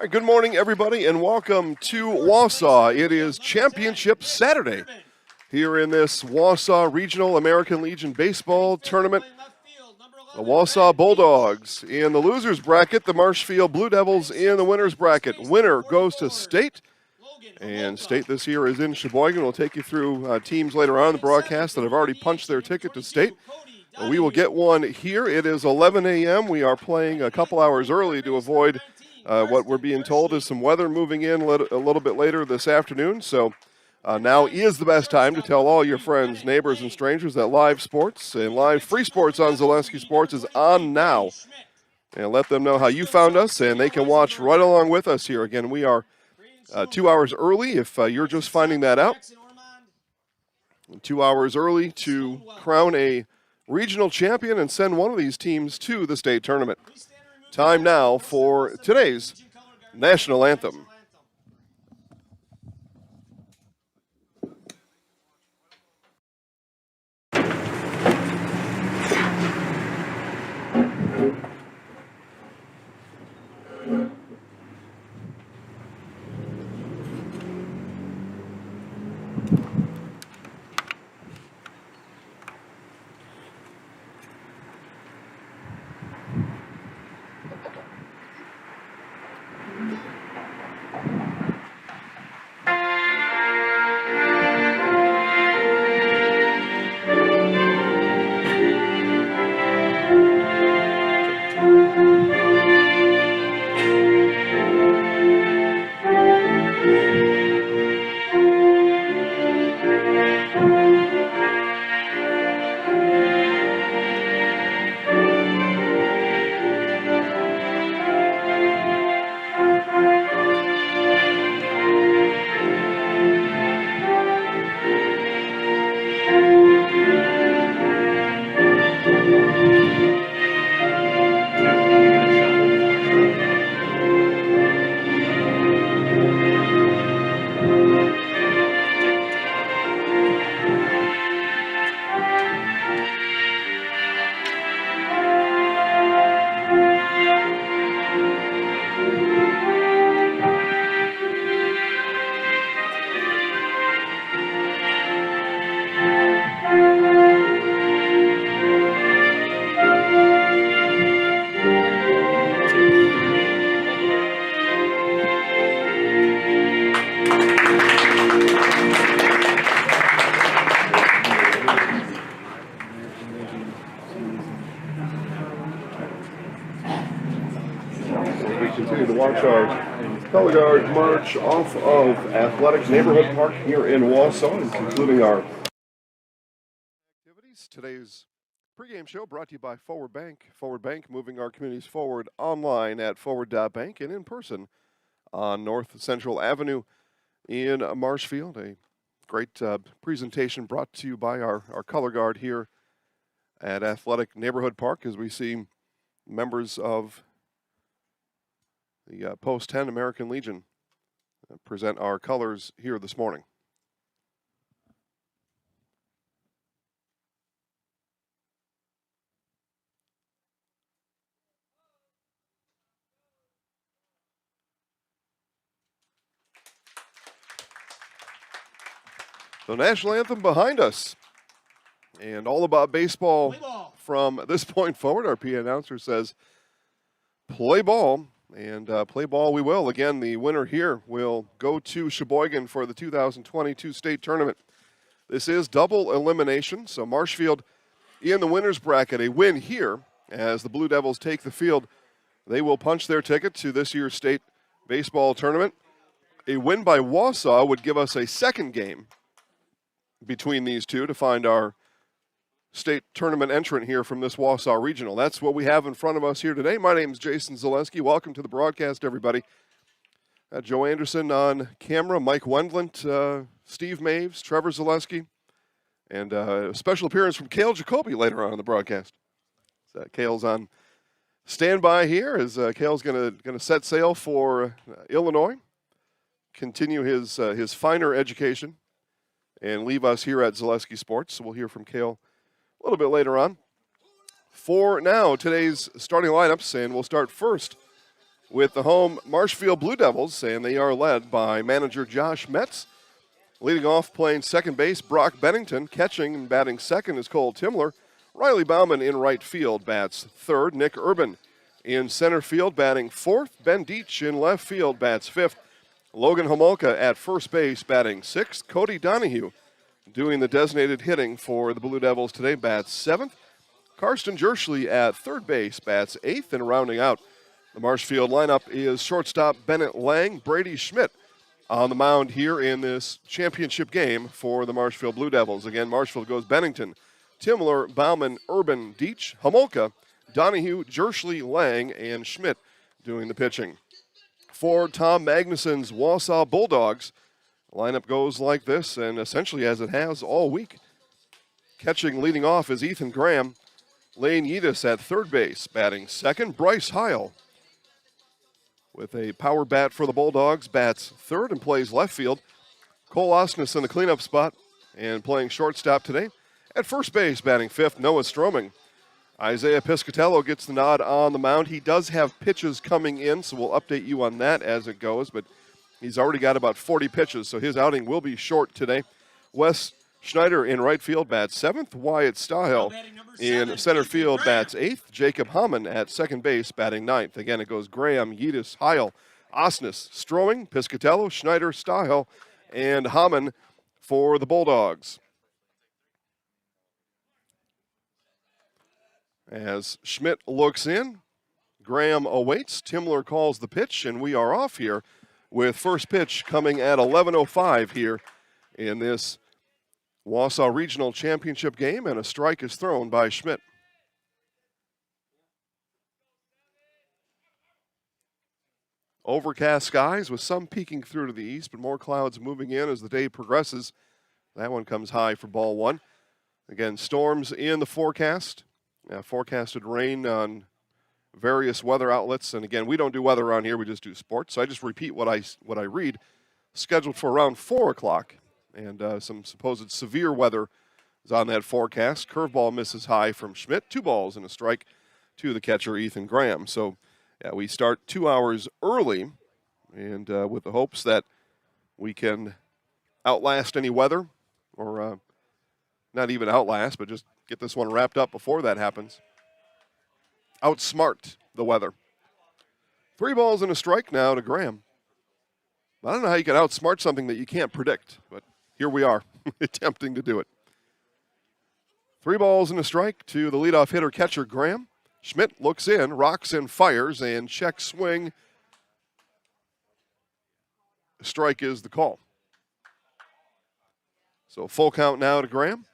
right, good morning, everybody, and welcome to Wausau. It is Championship Saturday here in this Wausau Regional American Legion Baseball Tournament. The Wausau Bulldogs in the losers bracket, the Marshfield Blue Devils in the winners bracket. Winner goes to state, and state this year is in Sheboygan. We'll take you through teams later on in the broadcast that have already punched their ticket to state. We will get one here. It is 11 a.m. We are playing a couple hours early to avoid what we're being told is some weather moving in a little bit later this afternoon. So now is the best time to tell all your friends, neighbors, and strangers that live sports and live free sports on Zaleski Sports is on now. And let them know how you found us, and they can watch right along with us here. Again, we are 2 hours early if you're just finding that out. 2 hours early to crown a regional champion and send one of these teams to the state tournament. Time now for today's national anthem. Color Guard march off of Athletic Neighborhood Park here in Wausau, and concluding our activities. Today's pregame show brought to you by Forward Bank. Forward Bank, moving our communities forward online at forward.bank and in person on North Central Avenue in Marshfield. A great presentation brought to you by our Color Guard here at Athletic Neighborhood Park as we see members of the Post 10 American Legion present our colors here this morning. The national anthem behind us. And all about baseball from this point forward. Our PA announcer says, play ball. And play ball we will. Again, the winner here will go to Sheboygan for the 2022 state tournament. This is double elimination, so Marshfield in the winners bracket. A win here as the Blue Devils take the field. They will punch their ticket to this year's state baseball tournament. A win by Wausau would give us a second game between these two to find our state tournament entrant here from this Wausau Regional. That's what we have in front of us here today. My name is Jason Zaleski. Welcome to the broadcast, everybody. Joe Anderson on camera, Mike Wendlandt, Steve Maves, Trevor Zaleski, and a special appearance from Cale Jacoby later on in the broadcast. So, Cale's on standby here as Cale's going to set sail for Illinois, continue his finer education, and leave us here at Zaleski Sports. So we'll hear from Cale a little bit later on. For now, today's starting lineups, and we'll start first with the home Marshfield Blue Devils, and they are led by manager Josh Metz. Leading off, playing second base, Brock Bennington. Catching and batting second is Cole Timler. Riley Bauman in right field bats third. Nick Urban in center field batting fourth. Ben Deitch in left field bats fifth. Logan Homolka at first base batting sixth. Cody Donahue doing the designated hitting for the Blue Devils today bats seventh. Karsten Jerschley at third base bats eighth. And rounding out the Marshfield lineup is shortstop Bennett Lang. Brady Schmidt on the mound here in this championship game for the Marshfield Blue Devils. Again, Marshfield goes Bennington, Timler, Bauman, Urban, Deitch, Homolka, Donahue, Jerschley, Lang, and Schmidt doing the pitching. For Tom Magnuson's Wausau Bulldogs, the lineup goes like this, and essentially as it has all week. Catching leading off is Ethan Graham. Lane Yedis at third base, batting second. Bryce Heil with a power bat for the Bulldogs, bats third and plays left field. Cole Osnes in the cleanup spot and playing shortstop today. At first base, batting fifth, Noah Stroming. Isaiah Piscatello gets the nod on the mound. He does have pitches coming in, so we'll update you on that as it goes, but he's already got about 40 pitches, so his outing will be short today. Wes Schneider in right field bats seventh. Wyatt Stahill in center field bats eighth. Jacob Hamann at second base batting ninth. Again, it goes Graham, Yedis, Heil, Osnes, Stroming, Piscatello, Schneider, Stahill, and Hamann for the Bulldogs. As Schmidt looks in, Graham awaits. Timler calls the pitch, and we are off here with first pitch coming at 11:05 here in this Wausau Regional Championship game, and a strike is thrown by Schmidt. Overcast skies with some peeking through to the east, but more clouds moving in as the day progresses. That one comes high for ball one. Again, storms in the forecast. Forecasted rain on various weather outlets. And again, we don't do weather around here, we just do sports. So I just repeat what I read. Scheduled for around 4 o'clock. And some supposed severe weather is on that forecast. Curveball misses high from Schmidt. 2 balls and a strike to the catcher, Ethan Graham. So we start 2 hours early, and with the hopes that we can outlast any weather, or not even outlast, but just get this one wrapped up before that happens. Outsmart the weather. 3 balls and a strike now to Graham. I don't know how you can outsmart something that you can't predict, but here we are, attempting to do it. 3 balls and a strike to the leadoff hitter, catcher Graham. Schmidt looks in, rocks and fires, and check swing. Strike is the call. So full count now to Graham.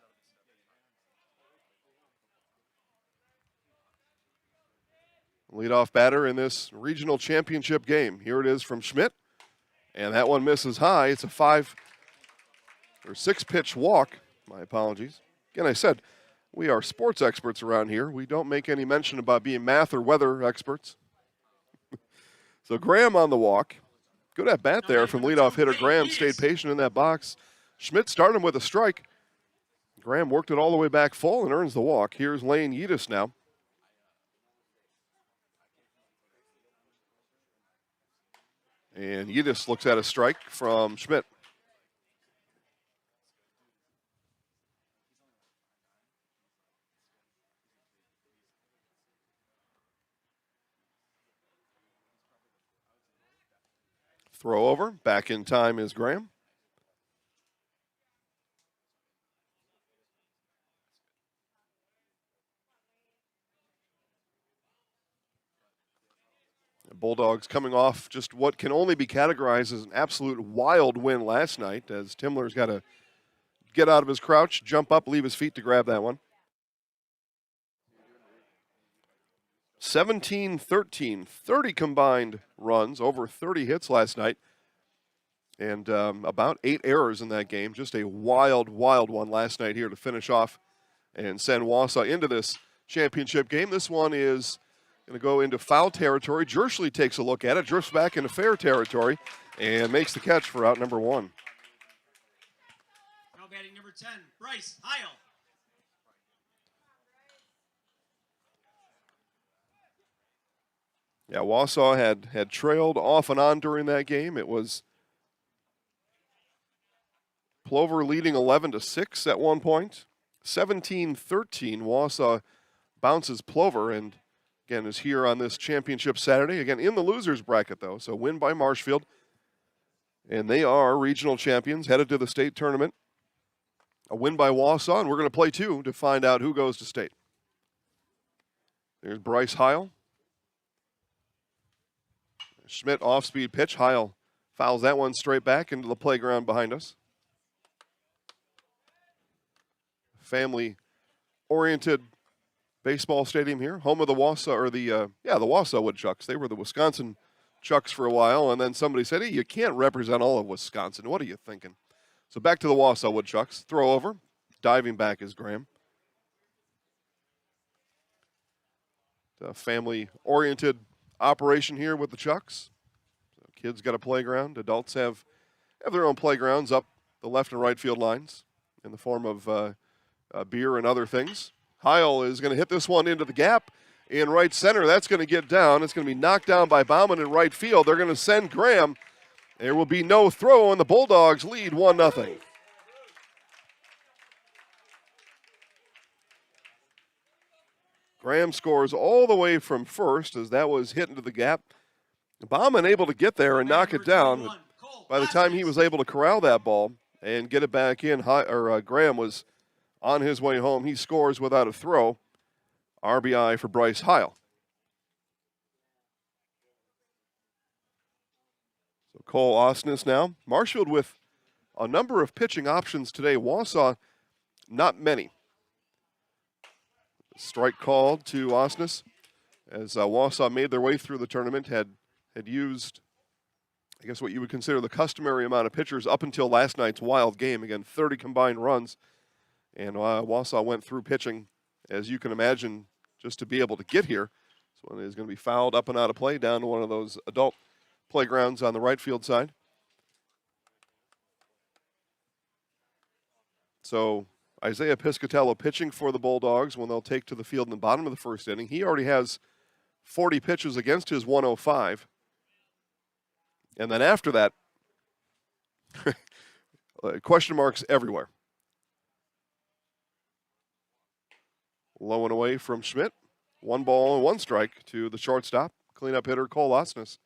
Leadoff batter in this regional championship game. Here it is from Schmidt, and that one misses high. It's a 6 pitch walk. My apologies. Again, I said we are sports experts around here. We don't make any mention about being math or weather experts. So Graham on the walk. Good at bat there from leadoff hitter Graham. Stayed patient in that box. Schmidt started him with a strike. Graham worked it all the way back full and earns the walk. Here's Lane Yedis now. And Yedis looks at a strike from Schmidt. Throw over. Back in time is Graham. The Bulldogs coming off just what can only be categorized as an absolute wild win last night, as Timler's got to get out of his crouch, jump up, leave his feet to grab that one. 17-13, 30 combined runs, over 30 hits last night, and about 8 errors in that game. Just a wild, wild one last night here to finish off and send Wausau into this championship game. This one is going to go into foul territory. Jerschley takes a look at it, drifts back into fair territory, and makes the catch for out number 1. Now batting number 10, Bryce Heil. Yeah, Wausau had trailed off and on during that game. It was Plover leading 11-6 at one point. 17-13, Wausau bounces Plover, and again is here on this championship Saturday. Again in the losers bracket though, so win by Marshfield, and they are regional champions, headed to the state tournament. A win by Wausau, and we're going to play two to find out who goes to state. There's Bryce Heil. Schmidt off-speed pitch. Heil fouls that one straight back into the playground behind us. Family-oriented baseball stadium here, home of the Wausau, or the Wausau Woodchucks. They were the Wisconsin Chucks for a while, and then somebody said, hey, you can't represent all of Wisconsin. What are you thinking? So back to the Wausau Woodchucks. Throw over. Diving back is Graham. It's a family-oriented operation here with the Chucks. So kids got a playground. Adults have their own playgrounds up the left and right field lines in the form of beer and other things. Heil is going to hit this one into the gap in right center. That's going to get down. It's going to be knocked down by Bauman in right field. They're going to send Graham. There will be no throw, and the Bulldogs lead 1-0. Graham scores all the way from first as that was hit into the gap. Bauman able to get there and knock it down. By the time he was able to corral that ball and get it back in, Graham was on his way home. He scores without a throw. RBI for Bryce Heil. So Cole Osnes now. Marshfield with a number of pitching options today. Wausau, not many. Strike called to Osnes as Wausau made their way through the tournament, had used, I guess, what you would consider the customary amount of pitchers up until last night's wild game. Again, 30 combined runs. And Wausau went through pitching, as you can imagine, just to be able to get here. This one is going to be fouled up and out of play down to one of those adult playgrounds on the right field side. So Isaiah Piscatello pitching for the Bulldogs when they'll take to the field in the bottom of the first inning. He already has 40 pitches against his 105. And then after that, question marks everywhere. Low and away from Schmidt. 1 ball and 1 strike to the shortstop. Cleanup hitter Cole Osnes.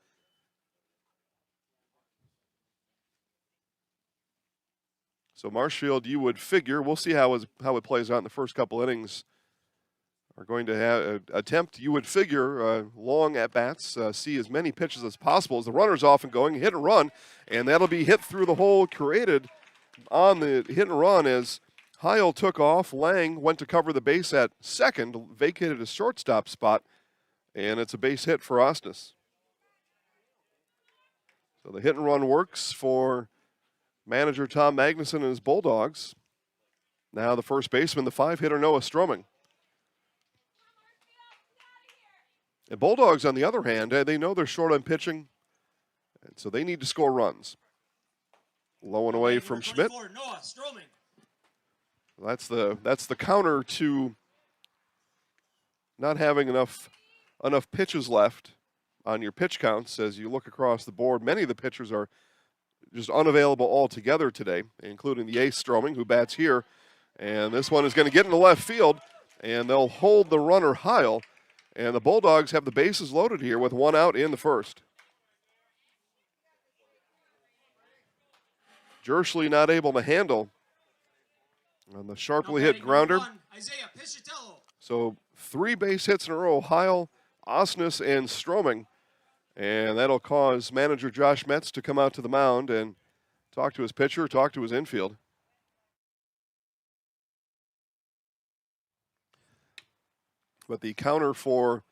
So Marshfield, you would figure, we'll see how it plays out in the first couple innings, are going to attempt, you would figure, long at-bats, see as many pitches as possible as the runner's off and going, hit and run, and that'll be hit through the hole created on the hit and run as Heil took off. Lang went to cover the base at second, vacated his shortstop spot, and it's a base hit for Osnes. So the hit and run works for manager Tom Magnuson and his Bulldogs. Now the first baseman, the 5-hitter Noah Stroming. And Bulldogs, on the other hand, they know they're short on pitching, and so they need to score runs. Low and away from Schmidt. Noah Stroming. That's the counter to not having enough pitches left on your pitch counts as you look across the board. Many of the pitchers are just unavailable altogether today, including the ace Stroming, who bats here. And this one is going to get into left field, and they'll hold the runner Heil. And the Bulldogs have the bases loaded here with 1 out in the first. Jerschley not able to handle on the sharply hit grounder. Isaiah Piscatello. So 3 base hits in a row, Heil, Osnes, and Stroming. And that'll cause manager Josh Metz to come out to the mound and talk to his pitcher, talk to his infield. But the counter for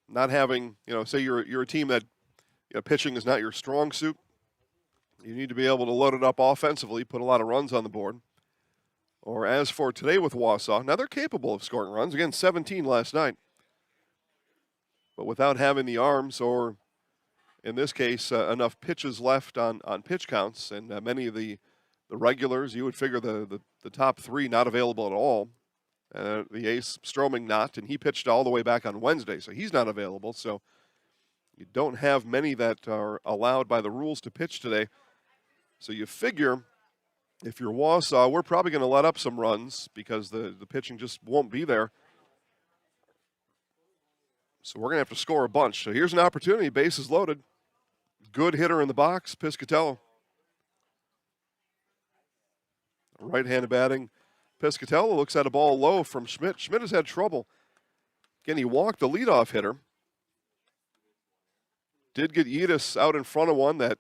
not having, say you're a team that pitching is not your strong suit. You need to be able to load it up offensively, put a lot of runs on the board. Or as for today with Wausau, now they're capable of scoring runs. Again, 17 last night. But without having the arms or, in this case, enough pitches left on pitch counts, and many of the regulars, you would figure the top 3 not available at all. The ace, Stroming, not, and he pitched all the way back on Wednesday, so he's not available. So You don't have many that are allowed by the rules to pitch today. So you figure if you're Wausau, we're probably going to let up some runs because the pitching just won't be there. So we're going to have to score a bunch. So here's an opportunity. Bases loaded. Good hitter in the box, Piscatello. Right-handed batting. Piscatello looks at a ball low from Schmidt. Schmidt has had trouble. Again, he walked the leadoff hitter. Did get Yedis out in front of one that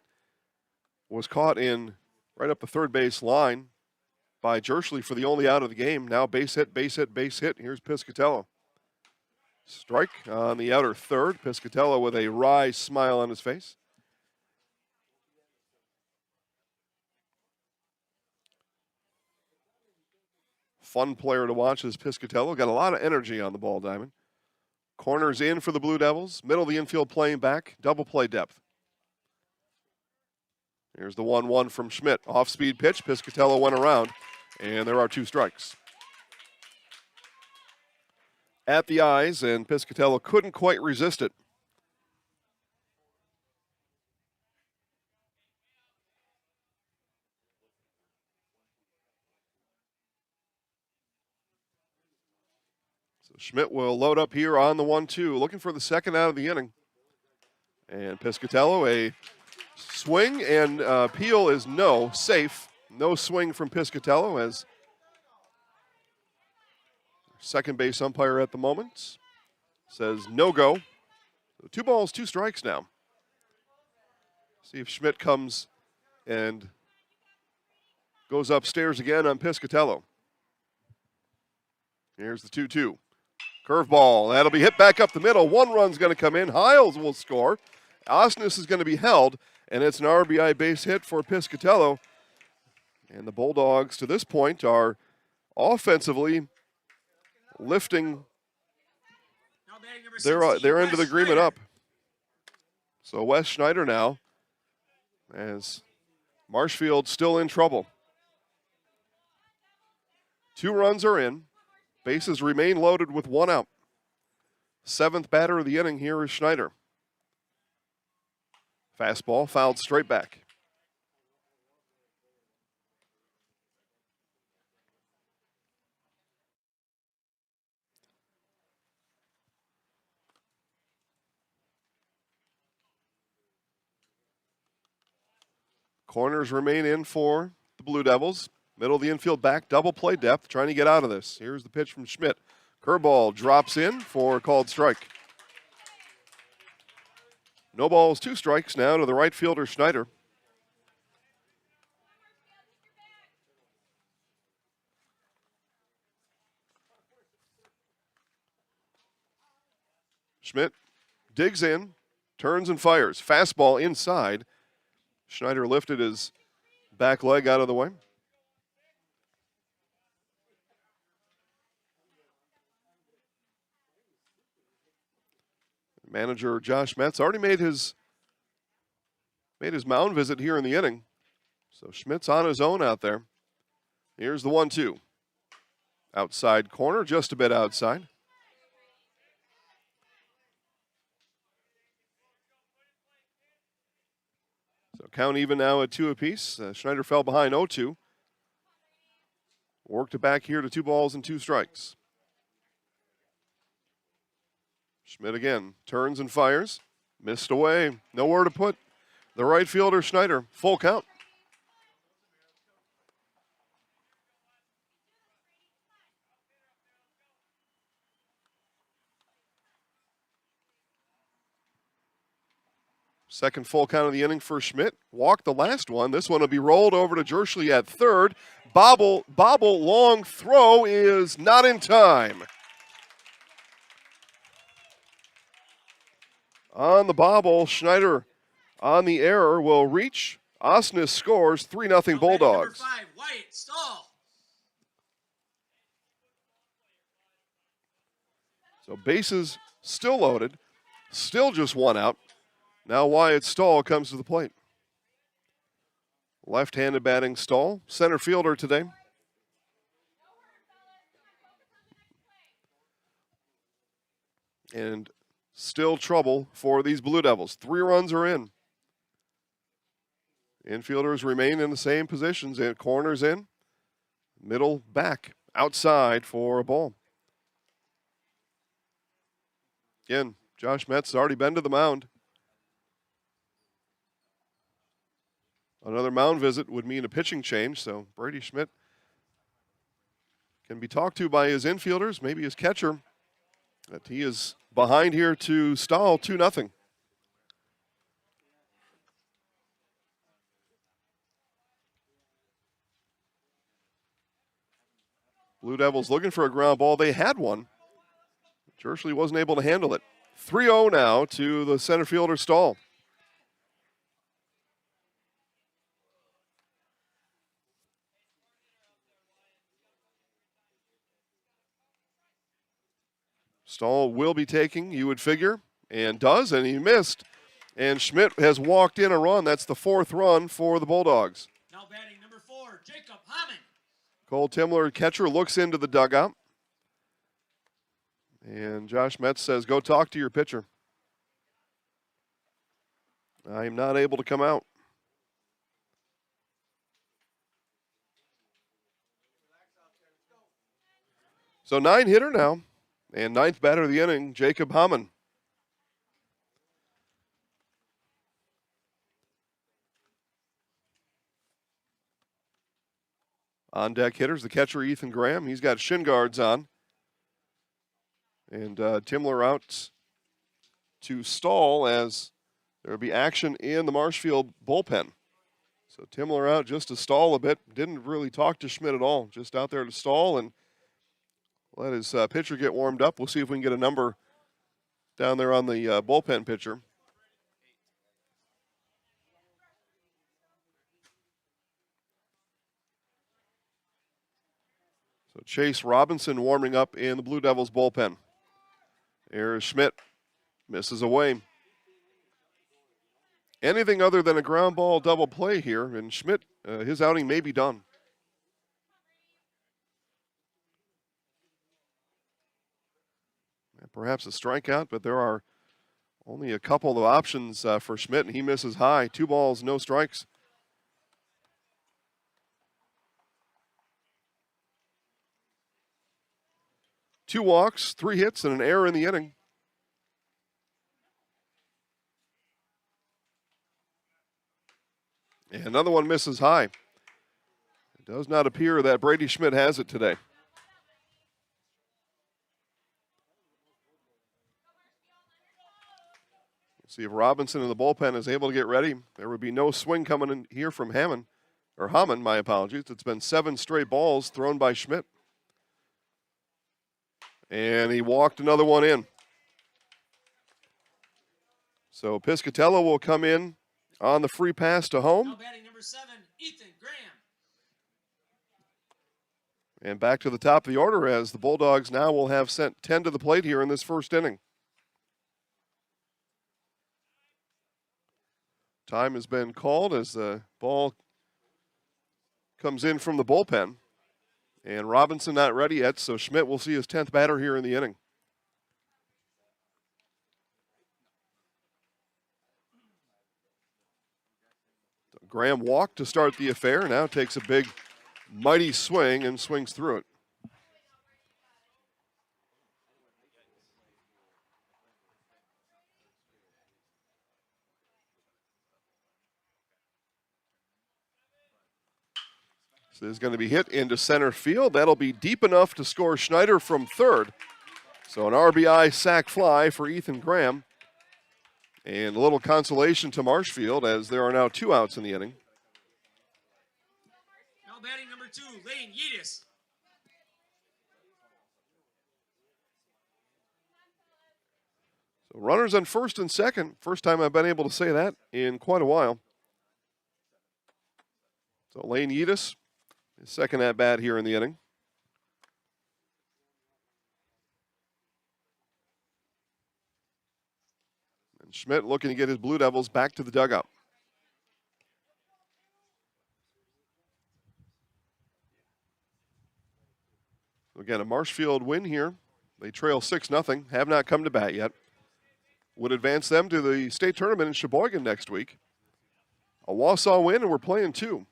was caught in right up the third base line by Jerschley for the only out of the game. Now base hit, base hit, base hit. Here's Piscatello. Strike on the outer third. Piscatello with a wry smile on his face. Fun player to watch is Piscatello. Got a lot of energy on the ball diamond. Corners in for the Blue Devils. Middle of the infield playing back. Double play depth. Here's the 1-1 from Schmidt. Off-speed pitch. Piscatello went around, and there are 2 strikes. At the eyes, and Piscatello couldn't quite resist it. So Schmidt will load up here on the 1-2, looking for the second out of the inning. And Piscatello, a swing, and Peel is safe. No swing from Piscatello as second base umpire at the moment says no go. So 2 balls, 2 strikes now. See if Schmidt comes and goes upstairs again on Piscatello. Here's the 2-2. Curveball. That'll be hit back up the middle. 1 run's going to come in. Hiles will score. Osnes is going to be held, and it's an RBI base hit for Piscatello. And the Bulldogs, to this point, are offensively lifting their end of the agreement up. So Wes Schneider now, as Marshfield still in trouble. 2 runs are in. Bases remain loaded with 1 out. 7th batter of the inning here is Schneider. Fastball fouled straight back. Corners remain in for the Blue Devils. Middle of the infield back, double play depth, trying to get out of this. Here's the pitch from Schmidt. Curveball drops in for a called strike. No balls, 2 strikes now to the right fielder, Schneider. Schmidt digs in, turns and fires. Fastball inside. Schneider lifted his back leg out of the way. Manager Josh Metz already made his mound visit here in the inning. So Schmidt's on his own out there. Here's the 1-2. Outside corner, just a bit outside. So count even now at 2 apiece. Schneider fell behind 0-2. Worked it back here to 2 balls and 2 strikes. Schmidt again turns and fires. Missed away. Nowhere to put the right fielder, Schneider. Full count. Second full count of the inning for Schmidt. Walked the last one. This one will be rolled over to Jerschley at third. Bobble, long throw is not in time. On the bobble, Schneider on the error will reach. Osnes scores 3-0 Bulldogs. Number 5, White, Stahl. So bases still loaded, still just 1 out. Now Wyatt Stahl comes to the plate. Left-handed batting Stahl, center fielder today. And still trouble for these Blue Devils. 3 runs are in. Infielders remain in the same positions, and corners in, middle back, outside for a ball. Again, Josh Metz has already been to the mound. Another mound visit would mean a pitching change, so Brady Schmidt can be talked to by his infielders, maybe his catcher, that he is behind here to Stahl 2-0. Blue Devils looking for a ground ball. They had one. Jersley wasn't able to handle it. 3-0 now to the center fielder Stahl. Stahl will be taking, you would figure, and does, and he missed. And Schmidt has walked in a run. That's the 4th run for the Bulldogs. Now batting number 4, Jacob Hammond. Cole Timler, catcher, looks into the dugout. And Josh Metz says, go talk to your pitcher. I am not able to come out. So 9-hitter now. And 9th batter of the inning, Jacob Hammond. On deck hitters, the catcher Ethan Graham. He's got shin guards on. And Timler out to Stahl as there will be action in the Marshfield bullpen. So Timler out just to stall a bit. Didn't really talk to Schmidt at all. Just out there to stall and let his pitcher get warmed up. We'll see if we can get a number down there on the bullpen pitcher. So Chase Robinson warming up in the Blue Devils bullpen. Here's Schmidt. Misses away. Anything other than a ground ball double play here, and Schmidt, his outing may be done. Perhaps a strikeout, but there are only a couple of options for Schmidt, and he misses high. 2 balls, no strikes. Two walks, 3 hits, and an error in the inning. And another one misses high. It does not appear that Brady Schmidt has it today. See if Robinson in the bullpen is able to get ready. There would be no swing coming in here from Hammond, my apologies. It's been 7 straight balls thrown by Schmidt. And he walked another one in. So Piscatello will come in on the free pass to home. Now batting number 7, Ethan Graham. And back to the top of the order as the Bulldogs now will have sent 10 to the plate here in this first inning. Time has been called as the ball comes in from the bullpen. And Robinson not ready yet, so Schmidt will see his 10th batter here in the inning. Graham walked to start the affair, now takes a big, mighty swing and swings through it. So this is going to be hit into center field. That'll be deep enough to score Schneider from third. So an RBI sac fly for Ethan Graham. And a little consolation to Marshfield as there are now 2 outs in the inning. Now batting number 2, Lane Yedis. So runners on first and second. First time I've been able to say that in quite a while. So Lane Yedis, his second at bat here in the inning. And Schmidt looking to get his Blue Devils back to the dugout. So again, a Marshfield win here. They trail 6-0, have not come to bat yet. would advance them to the state tournament in Sheboygan next week. A Wausau win, and we're playing 2.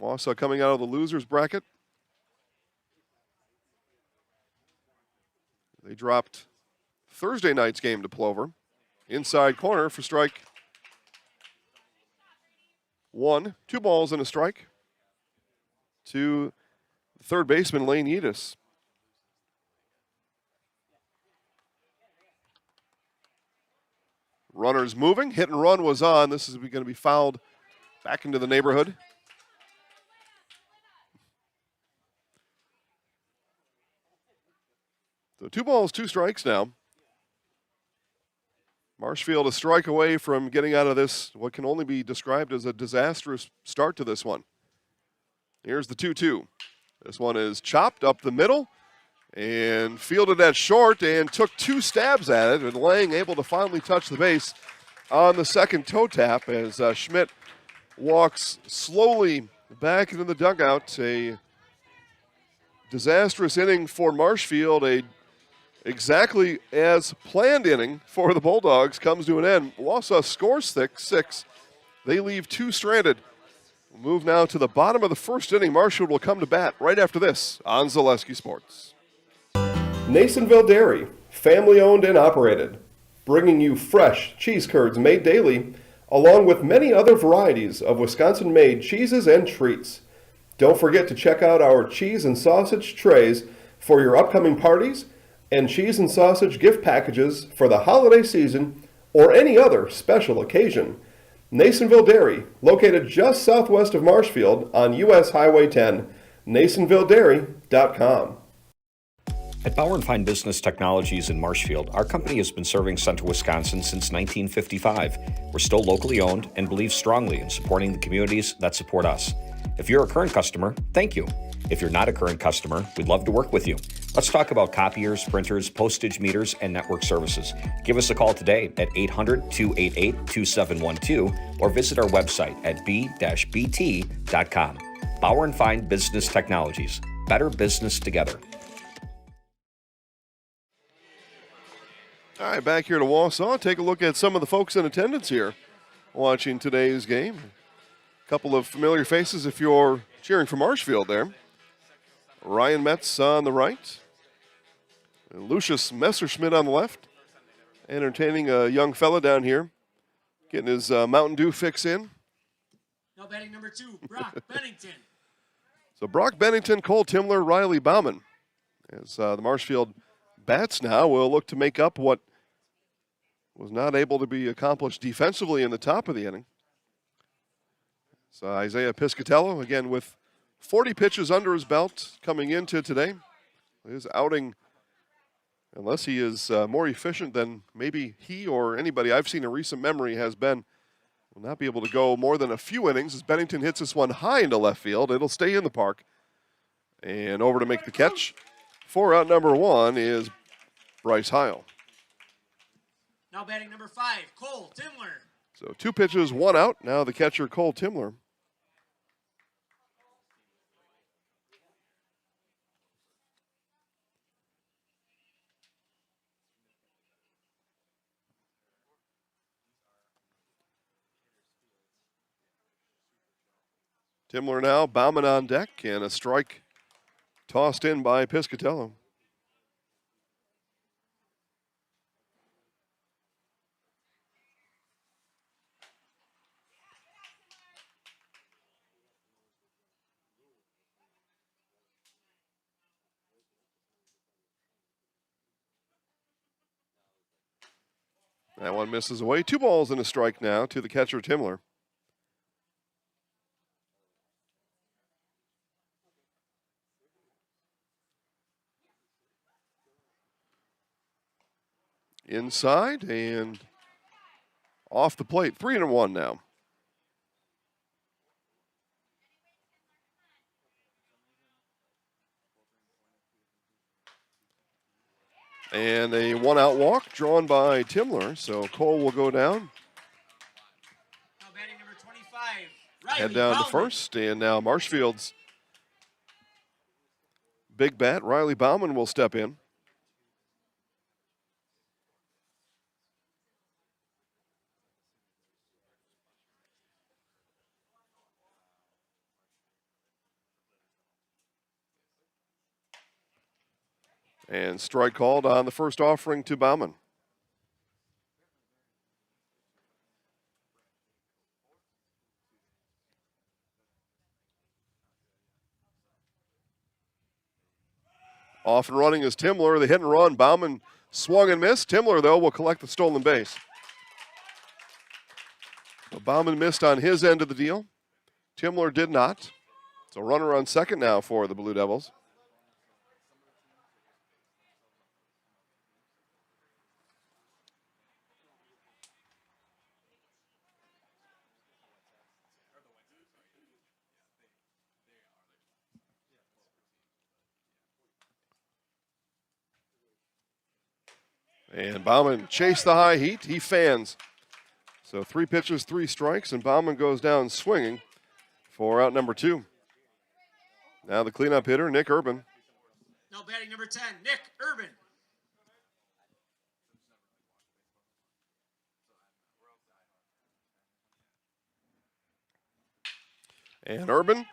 Wausau coming out of the losers bracket. They dropped Thursday night's game to Plover. Inside corner for strike 1. 2 balls and a strike to third baseman Lane Yedis. Runners moving. Hit and run was on. This is going to be fouled back into the neighborhood. So 2 balls, 2 strikes now. Marshfield a strike away from getting out of this, what can only be described as a disastrous start to this one. Here's the 2-2. This one is chopped up the middle and fielded at short and took 2 stabs at it, and Lang able to finally touch the base on the second toe tap as Schmidt walks slowly back into the dugout. A disastrous inning for Marshfield, a exactly as planned inning for the Bulldogs comes to an end. Wausau scores 6. They leave 2 stranded. We'll move now to the bottom of the first inning. Marshfield will come to bat right after this on Zaleski Sports. Nasonville Dairy, family owned and operated, bringing you fresh cheese curds made daily, along with many other varieties of Wisconsin-made cheeses and treats. Don't forget to check out our cheese and sausage trays for your upcoming parties and cheese and sausage gift packages for the holiday season or any other special occasion. Nasonville Dairy, located just southwest of Marshfield on U.S. Highway 10, NasonvilleDairy.com. At Bauer & Fine Business Technologies in Marshfield, our company has been serving Central Wisconsin since 1955. We're still locally owned and believe strongly in supporting the communities that support us. If you're a current customer, thank you. If you're not a current customer, we'd love to work with you. Let's talk about copiers, printers, postage meters, and network services. Give us a call today at 800-288-2712 or visit our website at b-bt.com. Bauer & Fine Business Technologies. Better business together. All right, back here to Wausau. Take a look at some of the folks in attendance here watching today's game. A couple of familiar faces if you're cheering for Marshfield there. Ryan Metz on the right. Lucius Messerschmidt on the left. Entertaining a young fella down here. Getting his Mountain Dew fix in. Now batting number 2, Brock Bennington. So Brock Bennington, Cole Timler, Riley Bauman. As the Marshfield bats now will look to make up what was not able to be accomplished defensively in the top of the inning. So Isaiah Piscatello, again, with 40 pitches under his belt coming into today. His outing, unless he is more efficient than maybe he or anybody I've seen in recent memory has been, will not be able to go more than a few innings as Bennington hits this one high into left field. It'll stay in the park. And over to make the catch for out number 1 is Bryce Heil. Now batting number 5, Cole Timler. So 2 pitches, 1 out. Now the catcher, Cole Timler. Timler now, Bauman on deck, and a strike tossed in by Piscatello. That one misses away. 2 balls and a strike now to the catcher, Timler. Inside and off the plate. 3-1 now. And a 1-out walk drawn by Timler. So Cole will go down. Now batting number 25, Riley Head down to Bauman. first. And now Marshfield's big bat, Riley Bauman, will step in. And strike called on the first offering to Bauman. Off and running is Timler. The hit and run. Bauman swung and missed. Timler, though, will collect the stolen base. So Bauman missed on his end of the deal. Timler did not. So runner on second now for the Blue Devils. And Bauman chased the high heat. He fans. So 3 pitches, 3 strikes, and Bauman goes down swinging for out number 2. Now the cleanup hitter, Nick Urban. Now batting number 10, Nick Urban. And Urban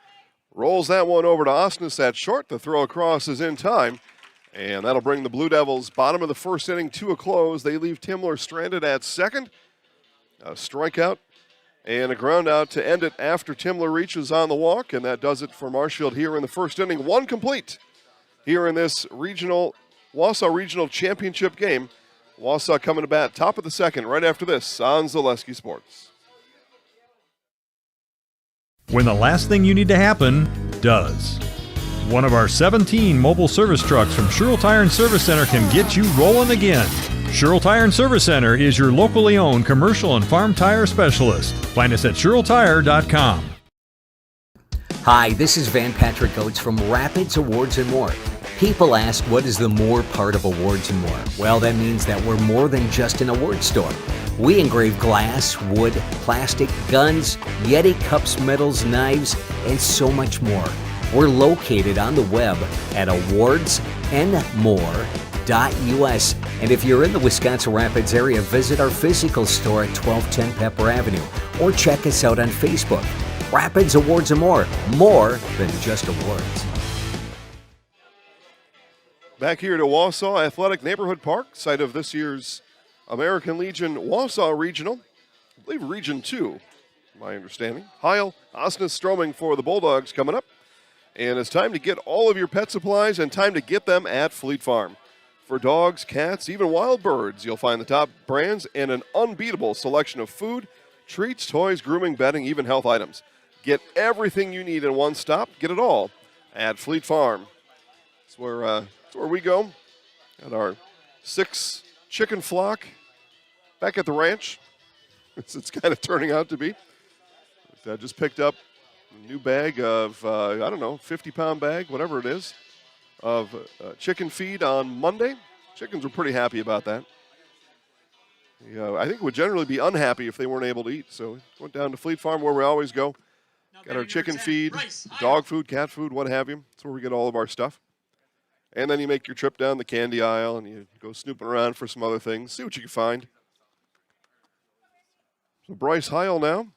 rolls that one over to Osnes at short. The throw across is in time. And that'll bring the Blue Devils bottom of the first inning to a close. They leave Timler stranded at second. A strikeout and a ground out to end it after Timler reaches on the walk. And that does it for Marshfield here in the first inning. 1 complete here in this Wausau Regional Championship game. Wausau coming to bat top of the second right after this on Zaleski Sports. When the last thing you need to happen does. One of our 17 mobile service trucks from Sherrill Tire and Service Center can get you rolling again. Sherrill Tire and Service Center is your locally owned commercial and farm tire specialist. Find us at SherrillTire.com. Hi, this is Van Patrick Oates from Rapids Awards and More. People ask, what is the more part of Awards and More? Well, that means that we're more than just an award store. We engrave glass, wood, plastic, guns, Yeti cups, medals, knives, and so much more. We're located on the web at awardsandmore.us. And if you're in the Wisconsin Rapids area, visit our physical store at 1210 Pepper Avenue or check us out on Facebook. Rapids Awards and More than just awards. Back here to Wausau Athletic Neighborhood Park, site of this year's American Legion Wausau Regional. I believe Region 2, my understanding. Heil, Osnes, Stroming for the Bulldogs coming up. And it's time to get all of your pet supplies and time to get them at Fleet Farm. For dogs, cats, even wild birds, you'll find the top brands and an unbeatable selection of food, treats, toys, grooming, bedding, even health items. Get everything you need in one stop. Get it all at Fleet Farm. That's where we go at our 6 chicken flock back at the ranch. It's kind of turning out to be. I just picked up a new bag of, 50-pound bag, whatever it is, of chicken feed on Monday. Chickens were pretty happy about that. I think would generally be unhappy if they weren't able to eat. So went down to Fleet Farm where we always go. Got our chicken feed, dog food, cat food, what have you. That's where we get all of our stuff. And then you make your trip down the candy aisle and you go snooping around for some other things. See what you can find. So Bryce Heil now.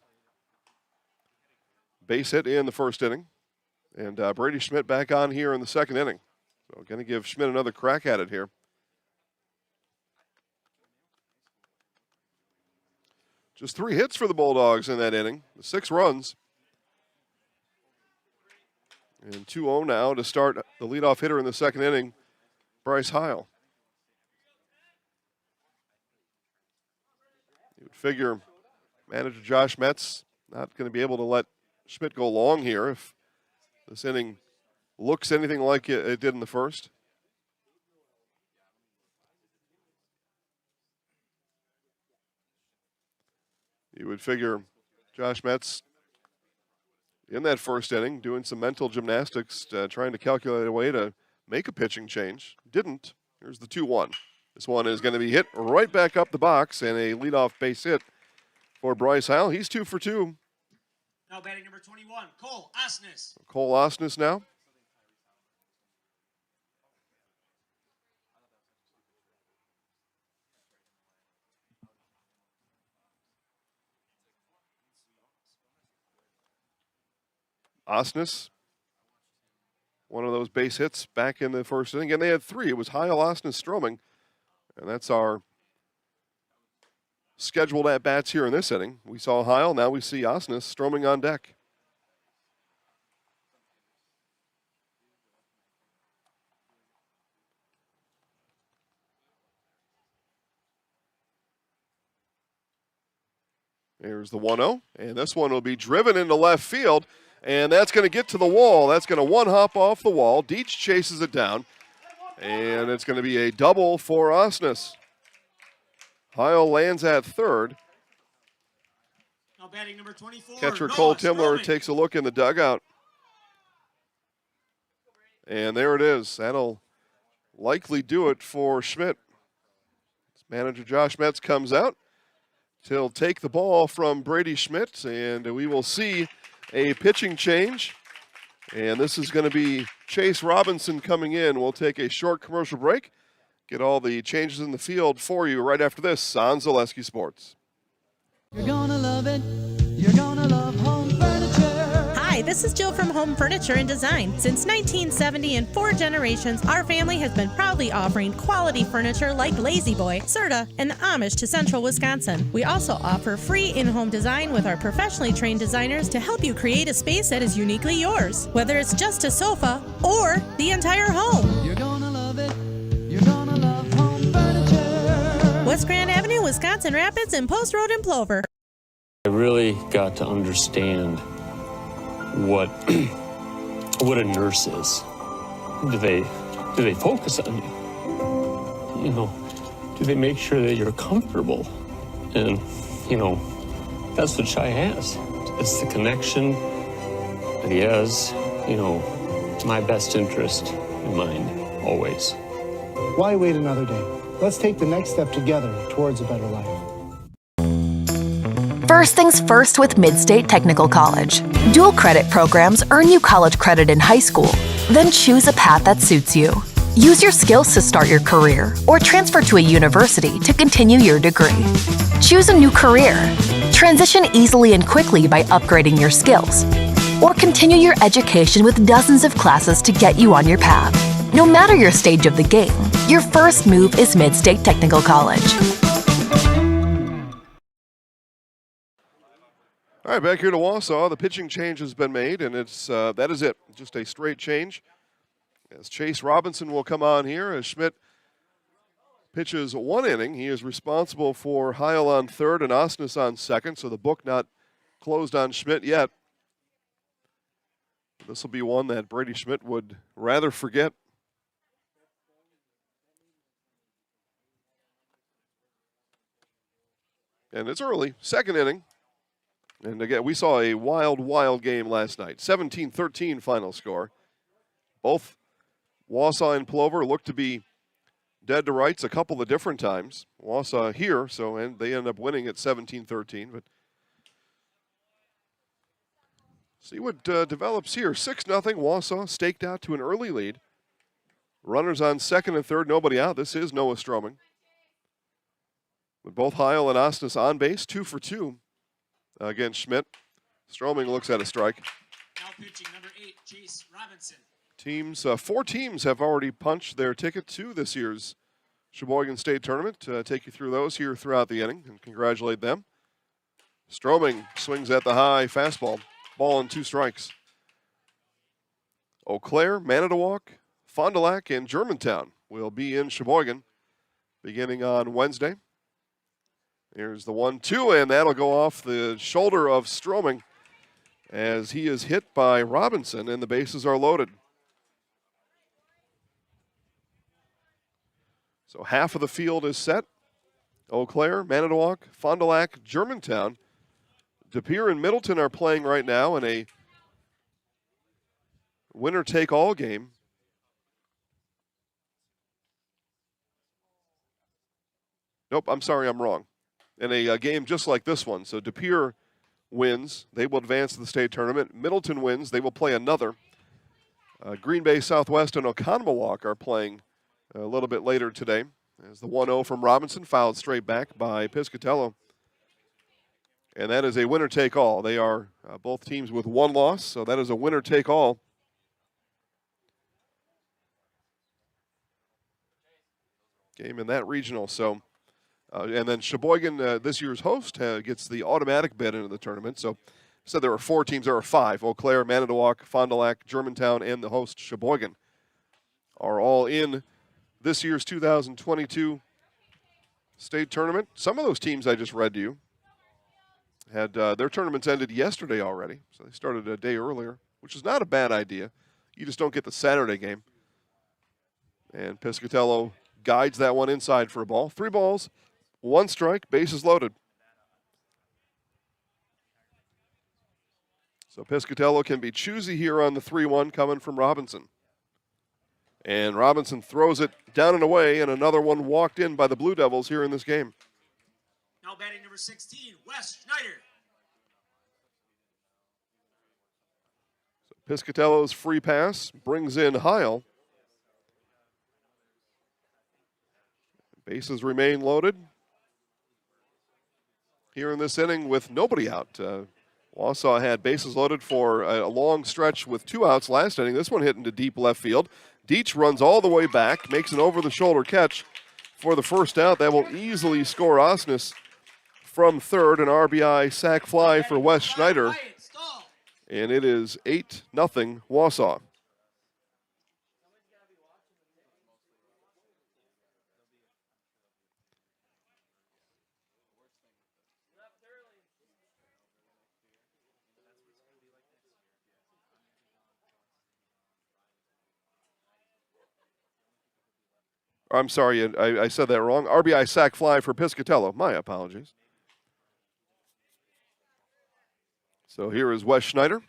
Base hit in the first inning. And Brady Schmidt back on here in the second inning. So going to give Schmidt another crack at it here. Just 3 hits for the Bulldogs in that inning. 6 runs. And 2-0 now to start the leadoff hitter in the second inning, Bryce Heil. You would figure manager Josh Metz not going to be able to let Schmidt go long here if this inning looks anything like it did in the first. You would figure Josh Metz in that first inning, doing some mental gymnastics, trying to calculate a way to make a pitching change. Didn't. Here's the 2-1. This one is going to be hit right back up the box and a leadoff base hit for Bryce Heil. He's 2 for 2. Now batting number 21, Cole Osnes. Cole Osnes now. Osnes one of those base hits back in the first inning. And they had 3. It was Heil, Osnes, Stroming. And that's our scheduled at-bats here in this inning. We saw Heil, now we see Osnes, Stroming on deck. There's the 1-0, and this one will be driven into left field, and that's going to get to the wall. That's going to one-hop off the wall. Dietz chases it down, and it's going to be a double for Osnes. Heil lands at third. Now batting number 24. Catcher Noah Cole Timler Stroming. takes a look in the dugout. And there it is. That'll likely do it for Schmidt. Manager Josh Metz comes out. He'll take the ball from Brady Schmidt, and we will see a pitching change. And this is going to be Chase Robinson coming in. We'll take a short commercial break. Get all the changes in the field for you right after this on Zaleski Sports. You're gonna love it. You're gonna love home furniture. Hi, this is Jill from Home Furniture and Design. Since 1970 and 4 generations, our family has been proudly offering quality furniture like Lazy Boy, Serta, and the Amish to Central Wisconsin. We also offer free in-home design with our professionally trained designers to help you create a space that is uniquely yours, whether it's just a sofa or the entire home. You're gonna love it. You're gonna love home furniture. West Grand Avenue, Wisconsin Rapids, and Post Road in Plover. I really got to understand what a nurse is. Do they focus on you? You know, do they make sure that you're comfortable? And you know, that's what Shai has. It's the connection that he has. You know, my best interest in mind always. Why wait another day? Let's take the next step together towards a better life. First things first with Mid-State Technical College. Dual credit programs earn you college credit in high school. Then choose a path that suits you. Use your skills to start your career or transfer to a university to continue your degree. Choose a new career. Transition easily and quickly by upgrading your skills. Or continue your education with dozens of classes to get you on your path. No matter your stage of the game, your first move is Mid-State Technical College. All right, back here to Wausau. The pitching change has been made, and it's that is it. Just a straight change. As Chase Robinson will come on here as Schmidt pitches 1 inning. He is responsible for Heil on third and Osnes on second, so the book not closed on Schmidt yet. This will be one that Brady Schmidt would rather forget. And it's early, second inning. And again, we saw a wild, wild game last night. 17-13 final score. Both Wausau and Plover looked to be dead to rights a couple of different times. Wausau here, and they end up winning at 17-13. But see what develops here. 6-0, Wausau staked out to an early lead. Runners on second and third, nobody out. This is Noah Stroming. With both Heil and Osnes on base, 2 for 2. Against Schmidt. Stroming looks at a strike. Now pitching number 8, Chase Robinson. 4 teams have already punched their ticket to this year's Sheboygan State Tournament. Take you through those here throughout the inning and congratulate them. Stroming swings at the high fastball. Ball and 2 strikes. Eau Claire, Manitowoc, Fond du Lac, and Germantown will be in Sheboygan beginning on Wednesday. Here's the 1-2, and that'll go off the shoulder of Stroming as he is hit by Robinson, and the bases are loaded. So half of the field is set. Eau Claire, Manitowoc, Fond du Lac, Germantown. De Pere and Middleton are playing right now in a winner-take-all game. Nope, I'm sorry, I'm wrong. In a game just like this one. So De Pere wins, they will advance to the state tournament. Middleton wins, they will play another. Green Bay Southwest and Oconomowoc are playing a little bit later today. As the 1-0 from Robinson, fouled straight back by Piscatello. And that is a winner-take-all. They are both teams with 1 loss, so that is a winner-take-all game in that regional. So, and then Sheboygan, this year's host, gets the automatic bid into the tournament. So, there were 4 teams. There were 5. Eau Claire, Manitowoc, Fond du Lac, Germantown, and the host Sheboygan are all in this year's 2022 state tournament. Some of those teams I just read to you had their tournaments ended yesterday already, so they started a day earlier, which is not a bad idea. You just don't get the Saturday game. And Piscatello guides that one inside for a ball. 3 balls, 1 strike, bases loaded. So Piscatello can be choosy here on the 3-1 coming from Robinson. And Robinson throws it down and away, and another one walked in by the Blue Devils here in this game. Now batting number 16, Wes Schneider. So Piscatello's free pass brings in Heil. Bases remain loaded here in this inning with nobody out. Wausau had bases loaded for a long stretch with 2 outs last inning. This one hit into deep left field. Deitch runs all the way back, makes an over-the-shoulder catch for the first out. That will easily score Osnes from third. An RBI sac fly for Wes Schneider. And it is 8-0 Wausau. I'm sorry, I said that wrong. RBI sac fly for Piscatello. My apologies. So here is Wes Schneider.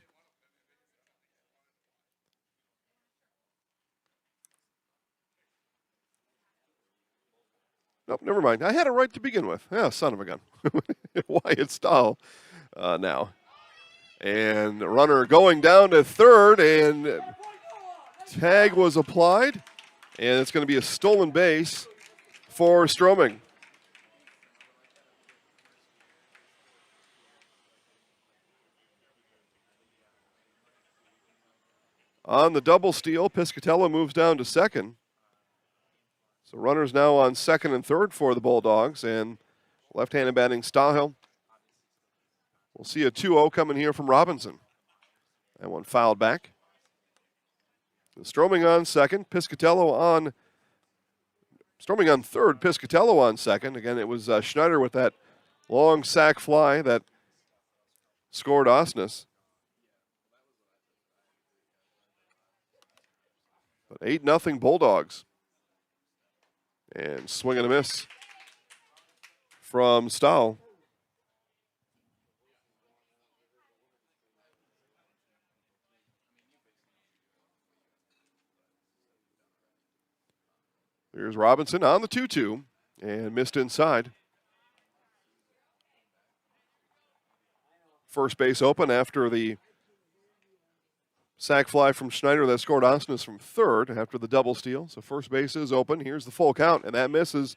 Nope, never mind. I had it right to begin with. Yeah, son of a gun. Wyatt Stahl now. And runner going down to third, and tag was applied. And it's going to be a stolen base for Stroming. On the double steal, Piscatello moves down to second. So runners now on second and third for the Bulldogs, and left-handed batting Stahl. We'll see a 2-0 coming here from Robinson. That one fouled back. Stroming on second, Piscatello on. Stroming on third, Piscatello on second. Again, it was Schneider with that long sac fly that scored Osnes. But 8-0 Bulldogs. And swing and a miss from Stahl. Here's Robinson on the 2-2 and missed inside. First base open after the sac fly from Schneider that scored Osnes from third after the double steal. So first base is open. Here's the full count, and that misses.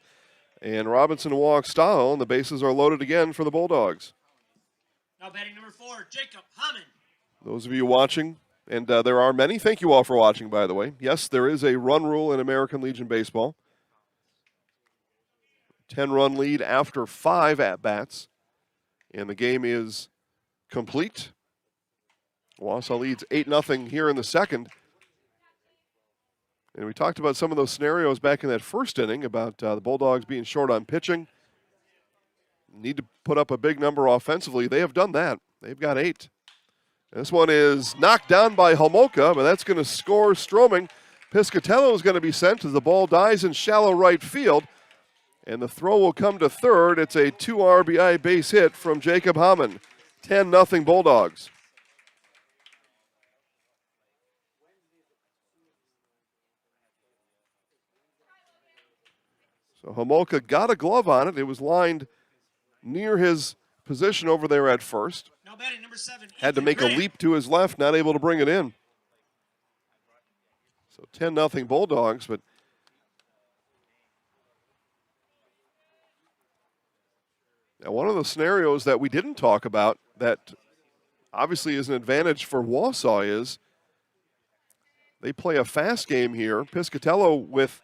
And Robinson walks Stahl, and the bases are loaded again for the Bulldogs. Now batting number 4, Jacob Hammond. Those of you watching, and there are many, thank you all for watching, by the way. Yes, there is a run rule in American Legion Baseball. 10-run lead after 5 at-bats, and the game is complete. Wausau leads 8-0 here in the second. And we talked about some of those scenarios back in that first inning about the Bulldogs being short on pitching. Need to put up a big number offensively. They have done that. They've got 8. This one is knocked down by Homolka, but that's going to score Stroming. Piscatello is going to be sent as the ball dies in shallow right field. And the throw will come to third. It's a 2 RBI base hit from Jacob Hammond. 10-0 Bulldogs. So Homolka got a glove on it. It was lined near his position over there at first. Now batting number 7. Had to make a leap to his left, not able to bring it in. So 10-0 Bulldogs, but now one of the scenarios that we didn't talk about that obviously is an advantage for Wausau is they play a fast game here. Piscatello with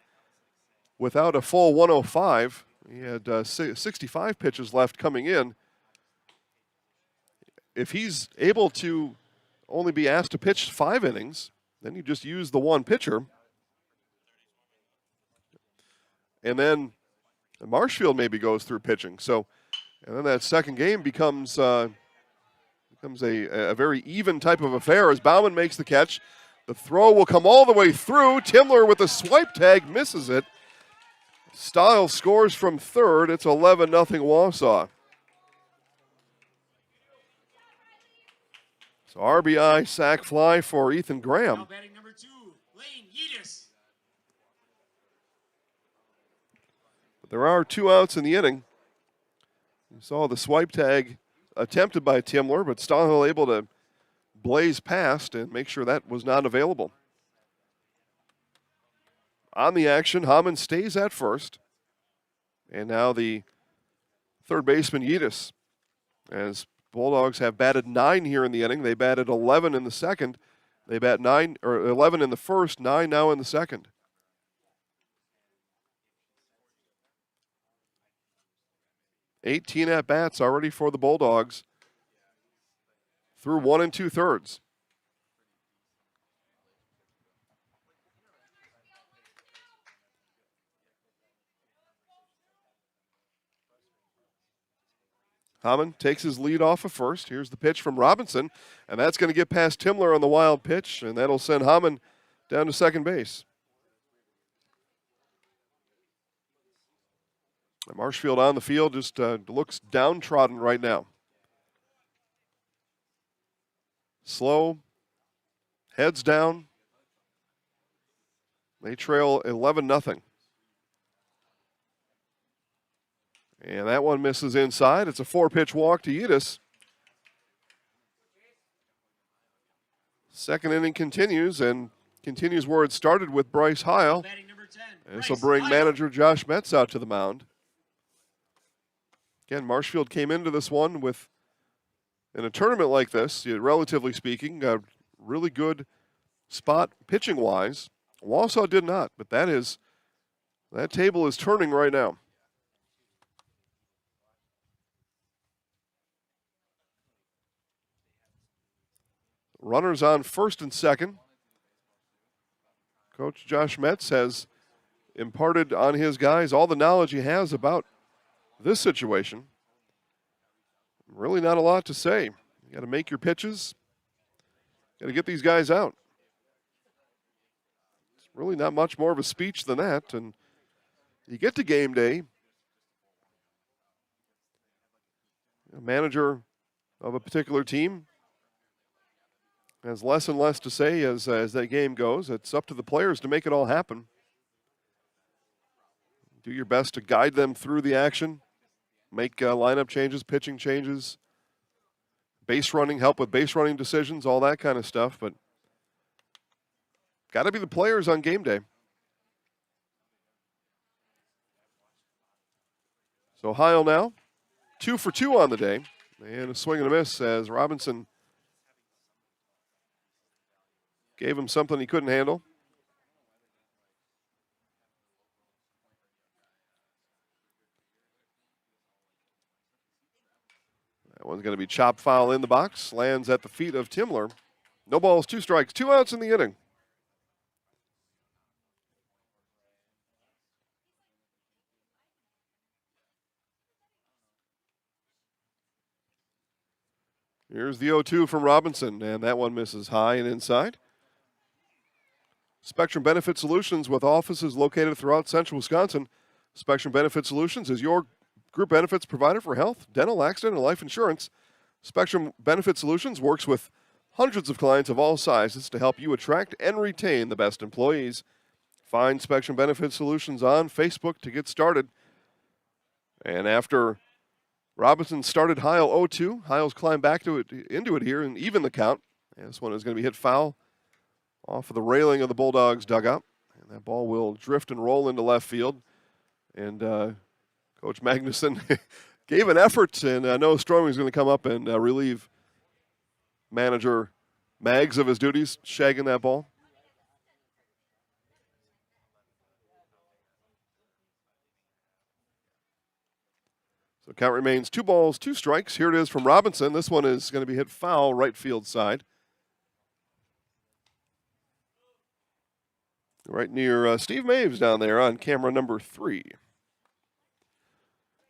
without a full 105. He had 65 pitches left coming in. If he's able to only be asked to pitch 5 innings, then you just use the one pitcher. And then Marshfield maybe goes through pitching. So, and then that second game becomes a very even type of affair as Bauman makes the catch. The throw will come all the way through. Timler with a swipe tag misses it. Stiles scores from third. It's 11-0 Wausau. So RBI sac fly for Ethan Graham. Now batting number 2, Lane Yetis. But there are 2 outs in the inning. You saw the swipe tag attempted by Timler, but Stahl able to blaze past and make sure that was not available. On the action, Hamann stays at first. And now the third baseman, Yetis, as Bulldogs have batted 9 here in the inning. They batted 11 in the second. They bat 11 in the first, 9 now in the second. $18 at-bats already for the Bulldogs through 1 2/3. Hamann takes his lead off of first. Here's the pitch from Robinson, and that's going to get past Timler on the wild pitch, and that'll send Hamann down to second base. Marshfield on the field just looks downtrodden right now. Slow, heads down. They trail 11-0. And that one misses inside. It's a 4-pitch walk to Yetis. Second inning continues, and continues where it started with Bryce Heil. And this will bring manager Josh Metz out to the mound. Again, Marshfield came into this one with, in a tournament like this, relatively speaking, a really good spot pitching-wise. Wausau did not, but that table is turning right now. Runners on first and second. Coach Josh Metz has imparted on his guys all the knowledge he has about this situation. Really not a lot to say. You got to make your pitches. Got to get these guys out. It's really not much more of a speech than that. And you get to game day, a manager of a particular team has less and less to say as that game goes. It's up to the players to make it all happen. Do your best to guide them through the action. Make lineup changes, pitching changes, base running, help with base running decisions, all that kind of stuff. But got to be the players on game day. So Heil now, 2 for 2 on the day. And a swing and a miss as Robinson gave him something he couldn't handle. That one's going to be chopped foul in the box. Lands at the feet of Timler. No balls, 2 strikes, 2 outs in the inning. Here's the 0-2 from Robinson, and that one misses high and inside. Spectrum Benefit Solutions, with offices located throughout central Wisconsin. Spectrum Benefit Solutions is your group benefits provider for health, dental, accident, and life insurance. Spectrum Benefit Solutions works with hundreds of clients of all sizes to help you attract and retain the best employees. Find Spectrum Benefit Solutions on Facebook to get started. And after Robinson started Heil 0-2, Heil's climbed back into it here and even the count. And this one is going to be hit foul off of the railing of the Bulldogs dugout. And that ball will drift and roll into left field. And Coach Magnuson gave an effort, and Noah Stroming is going to come up and relieve manager Mags of his duties, shagging that ball. So count remains 2 balls, 2 strikes. Here it is from Robinson. This one is going to be hit foul right field side. Right near Steve Maves down there on camera number 3.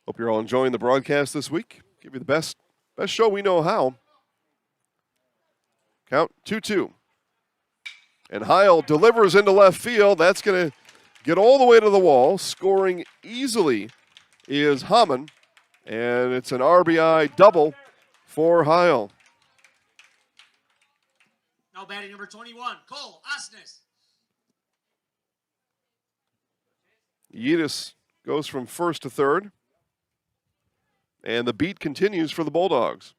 Hope you're all enjoying the broadcast this week. Give you the best show we know how. Count 2-2. And Heil delivers into left field. That's going to get all the way to the wall. Scoring easily is Hamann. And it's an RBI double for Heil. Now batting number 21, Cole Osnes. Yedis goes from first to third. And the beat continues for the Bulldogs.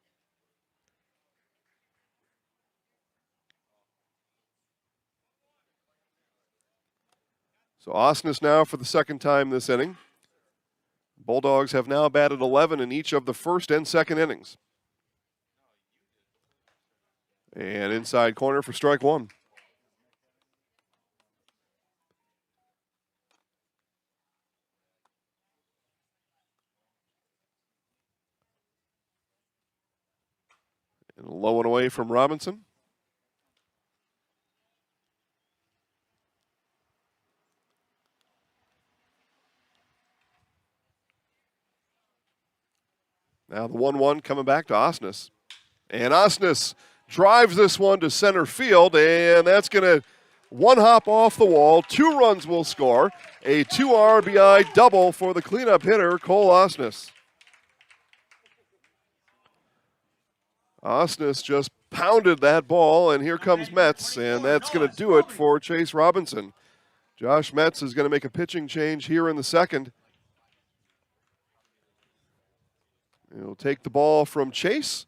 So Osnes now for the second time this inning. Bulldogs have now batted 11 in each of the first and second innings. And inside corner for strike 1. And low and away from Robinson. Now the 1-1 coming back to Osnes. And Osnes drives this one to center field, and that's going to one hop off the wall. 2 runs will score. A 2 RBI double for the cleanup hitter, Cole Osnes. Osnes just pounded that ball, and here comes Metz, and that's going to do it for Chase Robinson. Josh Metz is going to make a pitching change here in the second. He'll take the ball from Chase,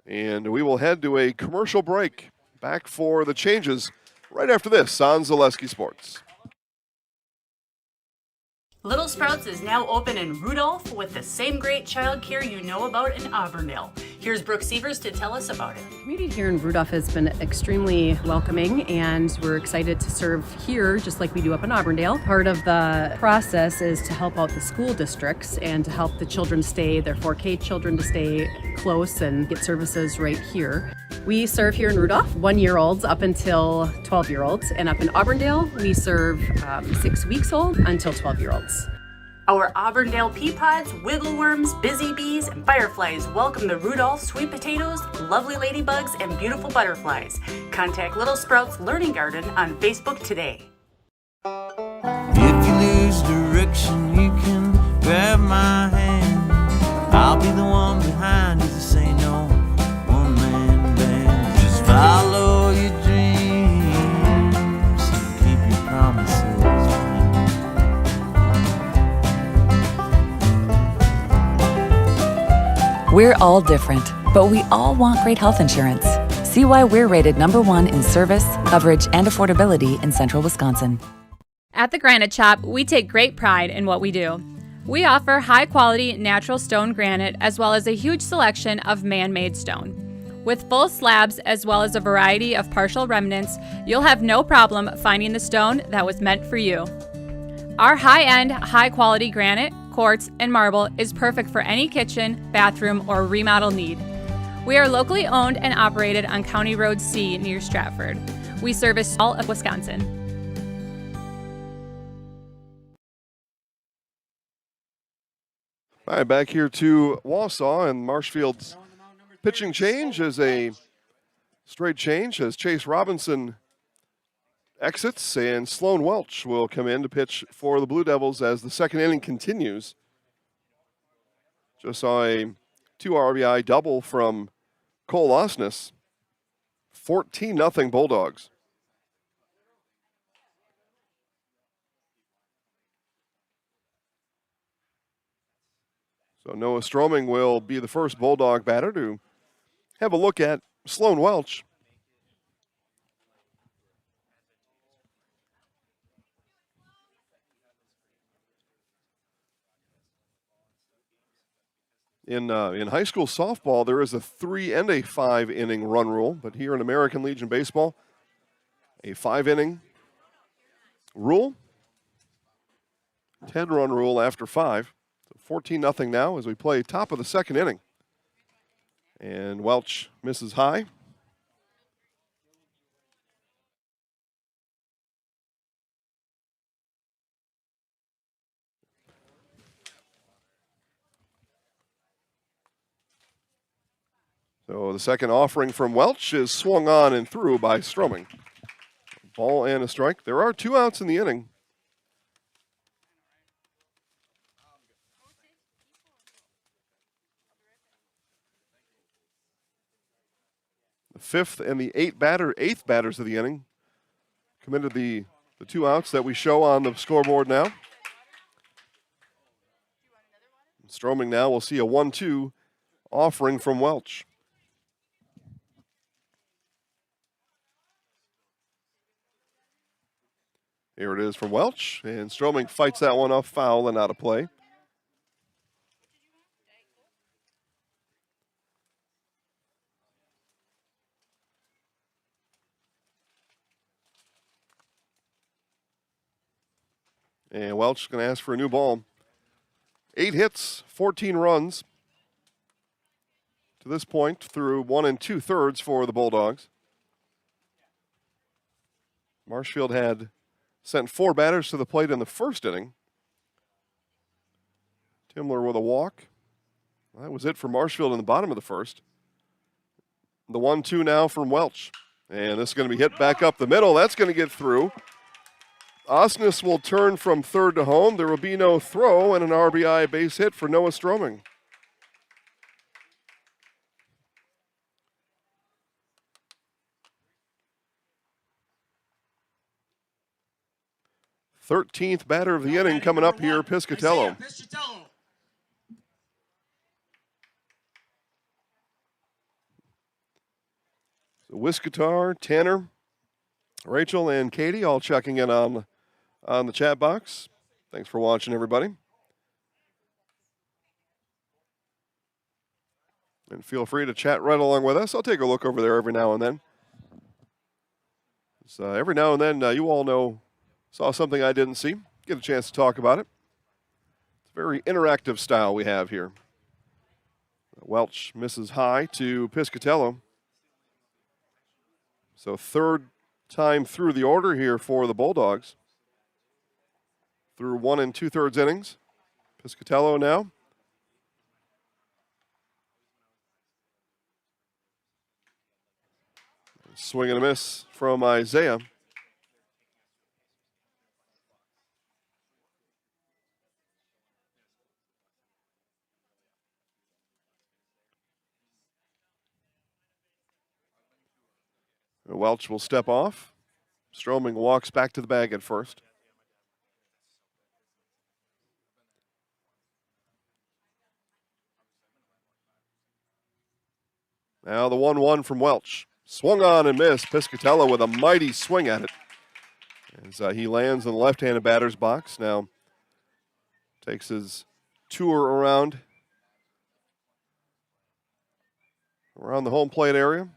and we will head to a commercial break. Back for the changes right after this on Zaleski Sports. Little Sprouts is now open in Rudolph with the same great childcare you know about in Auburndale. Here's Brooke Sievers to tell us about it. The community here in Rudolph has been extremely welcoming, and we're excited to serve here just like we do up in Auburndale. Part of the process is to help out the school districts and to help the children stay, their 4K children to stay close and get services right here. We serve here in Rudolph 1-year-olds up until 12-year-olds, and up in Auburndale we serve 6 weeks old until 12-year-olds. Our Auburndale pea pods, wiggle worms, busy bees, and fireflies welcome the Rudolph sweet potatoes, lovely ladybugs, and beautiful butterflies. Contact Little Sprouts Learning Garden on Facebook today. If you lose direction, you can grab my hand. I'll be the one behind you to say no. One-man band. Just follow your dreams and keep your promises. We're all different, but we all want great health insurance. See why we're rated #1 in service, coverage, and affordability in Central Wisconsin. At the Granite Shop, we take great pride in what we do. We offer high-quality natural stone granite as well as a huge selection of man-made stone. With full slabs as well as a variety of partial remnants, you'll have no problem finding the stone that was meant for you. Our high-end, high-quality granite, quartz, and marble is perfect for any kitchen, bathroom, or remodel need. We are locally owned and operated on County Road C near Stratford. We service all of Wisconsin. All right, back here to Wausau, and Marshfield's pitching change is a straight change as Chase Robinson exits, and Sloan Welch will come in to pitch for the Blue Devils as the second inning continues. Just saw a 2 RBI double from Cole Osnes. 14-0 Bulldogs. So Noah Stroming will be the first Bulldog batter to have a look at Sloan Welch. In high school softball, there is a 3 and a 5 inning run rule, but here in American Legion Baseball, a 5 inning rule, 10 run rule after 5. So 14-0 now as we play top of the second inning. And Welch misses high. So the second offering from Welch is swung on and through by Stroming. Ball and a strike. There are 2 outs in the inning. The 5th and the 8th batters of the inning committed the 2 outs that we show on the scoreboard now. Stroming now will see a 1-2 offering from Welch. Here it is from Welch, and Stroming fights that one off foul and out of play. And Welch is going to ask for a new ball. 8 hits, 14 runs to this point through 1 2/3 for the Bulldogs. Marshfield had sent 4 batters to the plate in the first inning. Timler with a walk. That was it for Marshfield in the bottom of the first. The 1-2 now from Welch. And this is going to be hit back up the middle. That's going to get through. Osnes will turn from third to home. There will be no throw and an RBI base hit for Noah Stroming. Thirteenth batter of the inning coming up here, Piscatello. So Wiscatar, Tanner, Rachel, and Katie all checking in on the chat box. Thanks for watching, everybody. And feel free to chat right along with us. I'll take a look over there every now and then. So every now and then, you all saw something I didn't see. Get a chance to talk about it. It's a very interactive style we have here. Welch misses high to Piscatello. So third time through the order here for the Bulldogs. Through 1 2/3 innings. Piscatello now. Swing and a miss from Isaiah. Welch will step off. Stroming walks back to the bag at first. Now the 1-1 from Welch. Swung on and missed. Piscatello with a mighty swing at it. As he lands in the left-handed batter's box. Now takes his tour around the home plate area.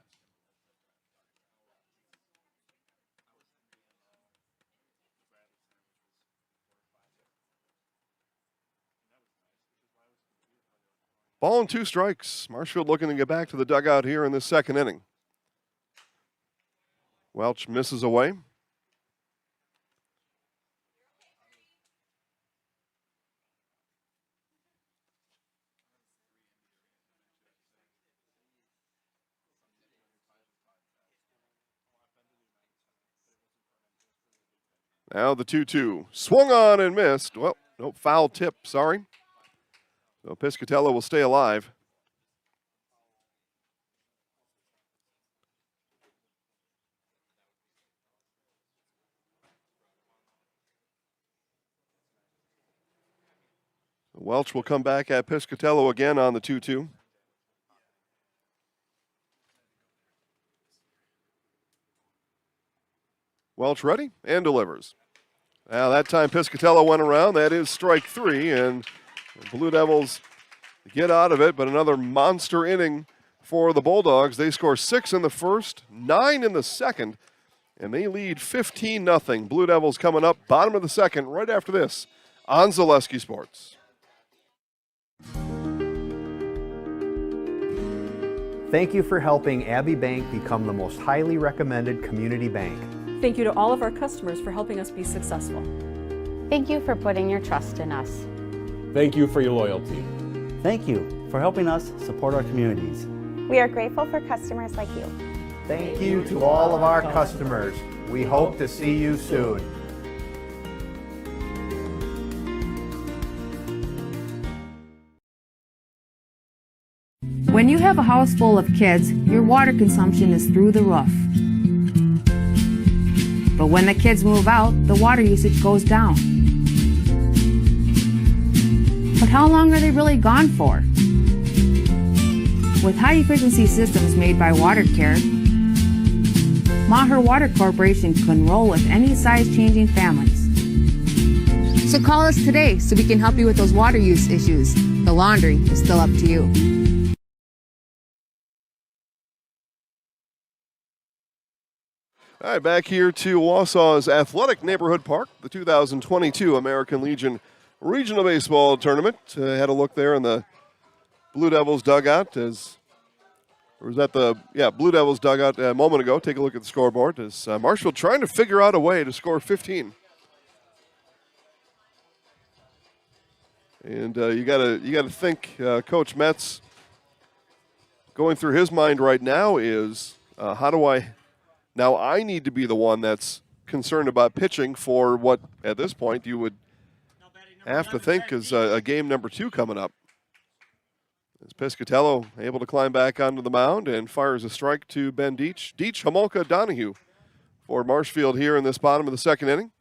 Ball and 2 strikes. Marshfield looking to get back to the dugout here in this second inning. Welch misses away. Now the 2-2. Swung on and missed. Well, no foul tip, sorry. So Piscatello will stay alive. Welch will come back at Piscatello again on the 2-2. Welch ready and delivers. Now that time Piscatello went around. That is strike 3, and the Blue Devils get out of it, but another monster inning for the Bulldogs. They score 6 in the first, 9 in the second, and they lead 15-0. Blue Devils coming up bottom of the second right after this on Zaleski Sports. Thank you for helping Abbey Bank become the most highly recommended community bank. Thank you to all of our customers for helping us be successful. Thank you for putting your trust in us. Thank you for your loyalty. Thank you for helping us support our communities. We are grateful for customers like you. Thank you to all of our customers. We hope to see you soon. When you have a house full of kids, your water consumption is through the roof. But when the kids move out, the water usage goes down. But how long are they really gone for? With high-efficiency systems made by WaterCare, Maher Water Corporation can roll with any size-changing families. So call us today so we can help you with those water use issues. The laundry is still up to you. All right, back here to Wausau's Athletic Neighborhood Park, the 2022 American Legion Regional Baseball Tournament. Had a look there in the Blue Devils dugout Blue Devils dugout a moment ago. Take a look at the scoreboard as Marshfield trying to figure out a way to score 15. And you gotta think Coach Metz going through his mind right now is Now I need to be the one that's concerned about pitching for what, at this point, you would have to think is a game number 2 coming up. As Piscatello able to climb back onto the mound and fires a strike to Ben Deach. Deach, Homolka, Donahue for Marshfield here in this bottom of the second inning.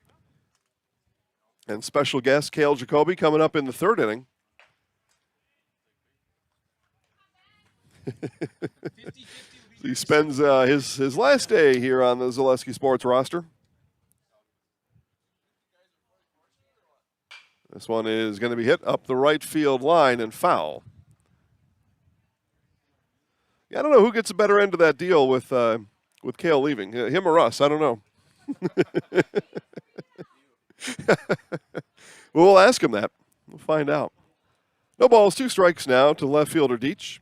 And special guest Cale Jacoby coming up in the third inning. He spends his last day here on the Zaleski Sports roster. This one is going to be hit up the right field line and foul. Yeah, I don't know who gets a better end of that deal with Cale leaving, him or us. I don't know. We'll ask him that. We'll find out. No balls, 2 strikes now to left fielder Deach.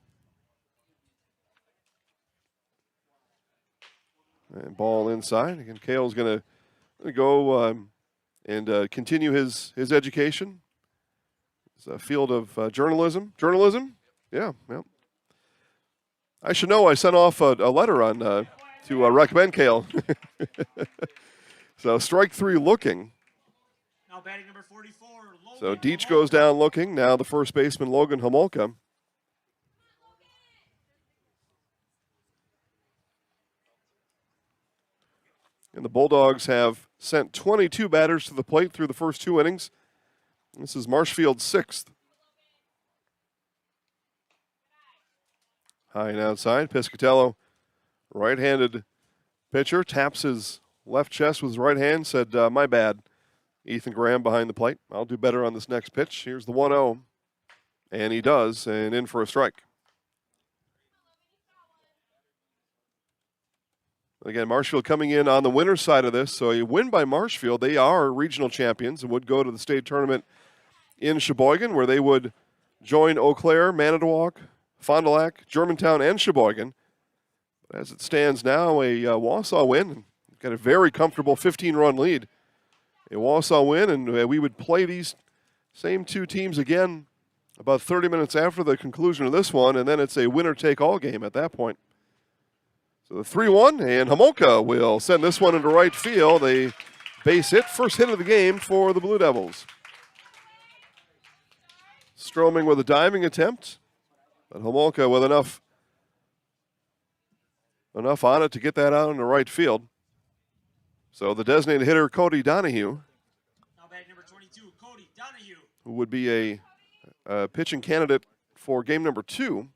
And ball inside. Again, Cale's going to go and continue his education. It's a field of journalism. Journalism? Yeah. I should know I sent off a letter on to recommend Cale. So strike 3 looking. Now batting number 44. So Deach goes down looking. Now the first baseman, Logan Homolka. And the Bulldogs have sent 22 batters to the plate through the first 2 innings. This is Marshfield's 6th. High and outside. Piscatello, right-handed pitcher, taps his left chest with his right hand, said, my bad. Ethan Graham behind the plate. I'll do better on this next pitch. Here's the 1-0. And he does, and in for a strike. Again, Marshfield coming in on the winner's side of this. So a win by Marshfield. They are regional champions and would go to the state tournament in Sheboygan, where they would join Eau Claire, Manitowoc, Fond du Lac, Germantown, and Sheboygan. But as it stands now, a Wausau win. Got a very comfortable 15-run lead. A Wausau win, and we would play these same 2 teams again about 30 minutes after the conclusion of this one, and then it's a winner-take-all game at that point. So the 3-1, and Homolka will send this one into right field. A base hit, first hit of the game for the Blue Devils. Stroming with a diving attempt, but Homolka with enough on it to get that out into right field. So the designated hitter, Cody Donahue, Now batting number 22, Cody Donahue. who would be a pitching candidate for game number 2.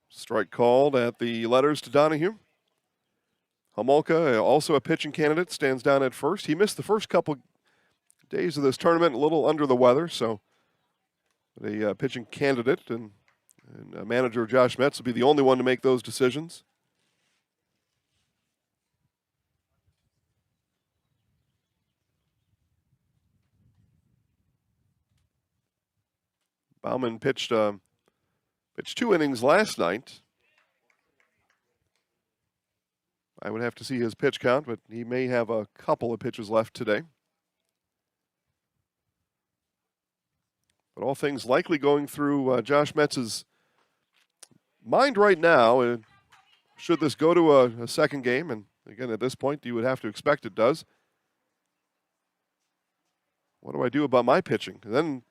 Strike called at the letters to Donahue. Homolka, also a pitching candidate, stands down at first. He missed the first couple days of this tournament, a little under the weather, so a pitching candidate and manager Josh Metz will be the only one to make those decisions. Bauman pitched 2 innings last night. I would have to see his pitch count, but he may have a couple of pitches left today. But all things likely going through Josh Metz's mind right now. Should this go to a second game, and again at this point you would have to expect it does. What do I do about my pitching? And then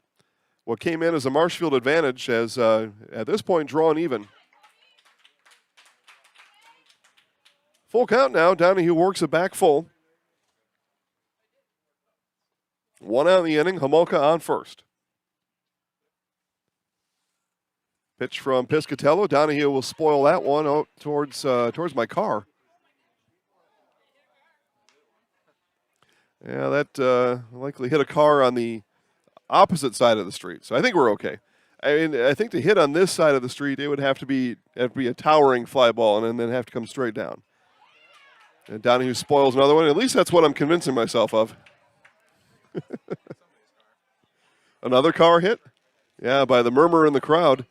what came in as a Marshfield advantage has at this point drawn even. Full count now. Donahue works it back full. 1 out in the inning. Homolka on first. Pitch from Piscatello. Donahue will spoil that one out towards my Yeah, that likely hit a car on the opposite side of the street. So I think we're okay. I mean, I think to hit on this side of the street, it would have to be a towering fly ball and then have to come straight down. And Donahue spoils another one. At least that's what I'm convincing myself of. Another car hit? Yeah, by the murmur in the crowd.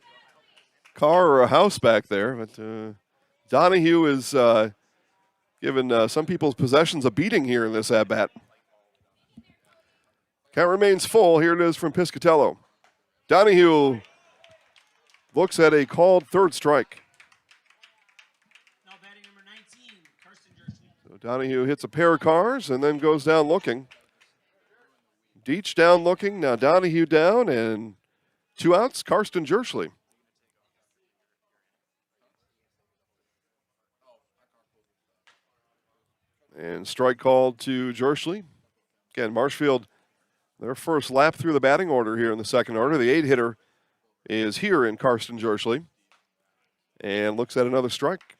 Car or a house back there. But Donahue is giving some people's possessions a beating here in this at-bat. Count remains full. Here it is from Piscatello. Donahue looks at a called third strike. So Donahue hits a pair of cars and then goes down looking. Deach down looking. Now Donahue down and 2 outs. Karsten Jerschley. And strike called to Jerschley. Again, Marshfield, their first lap through the batting order here in the second order. The 8-hitter is here in Karsten Jerschley. And looks at another strike.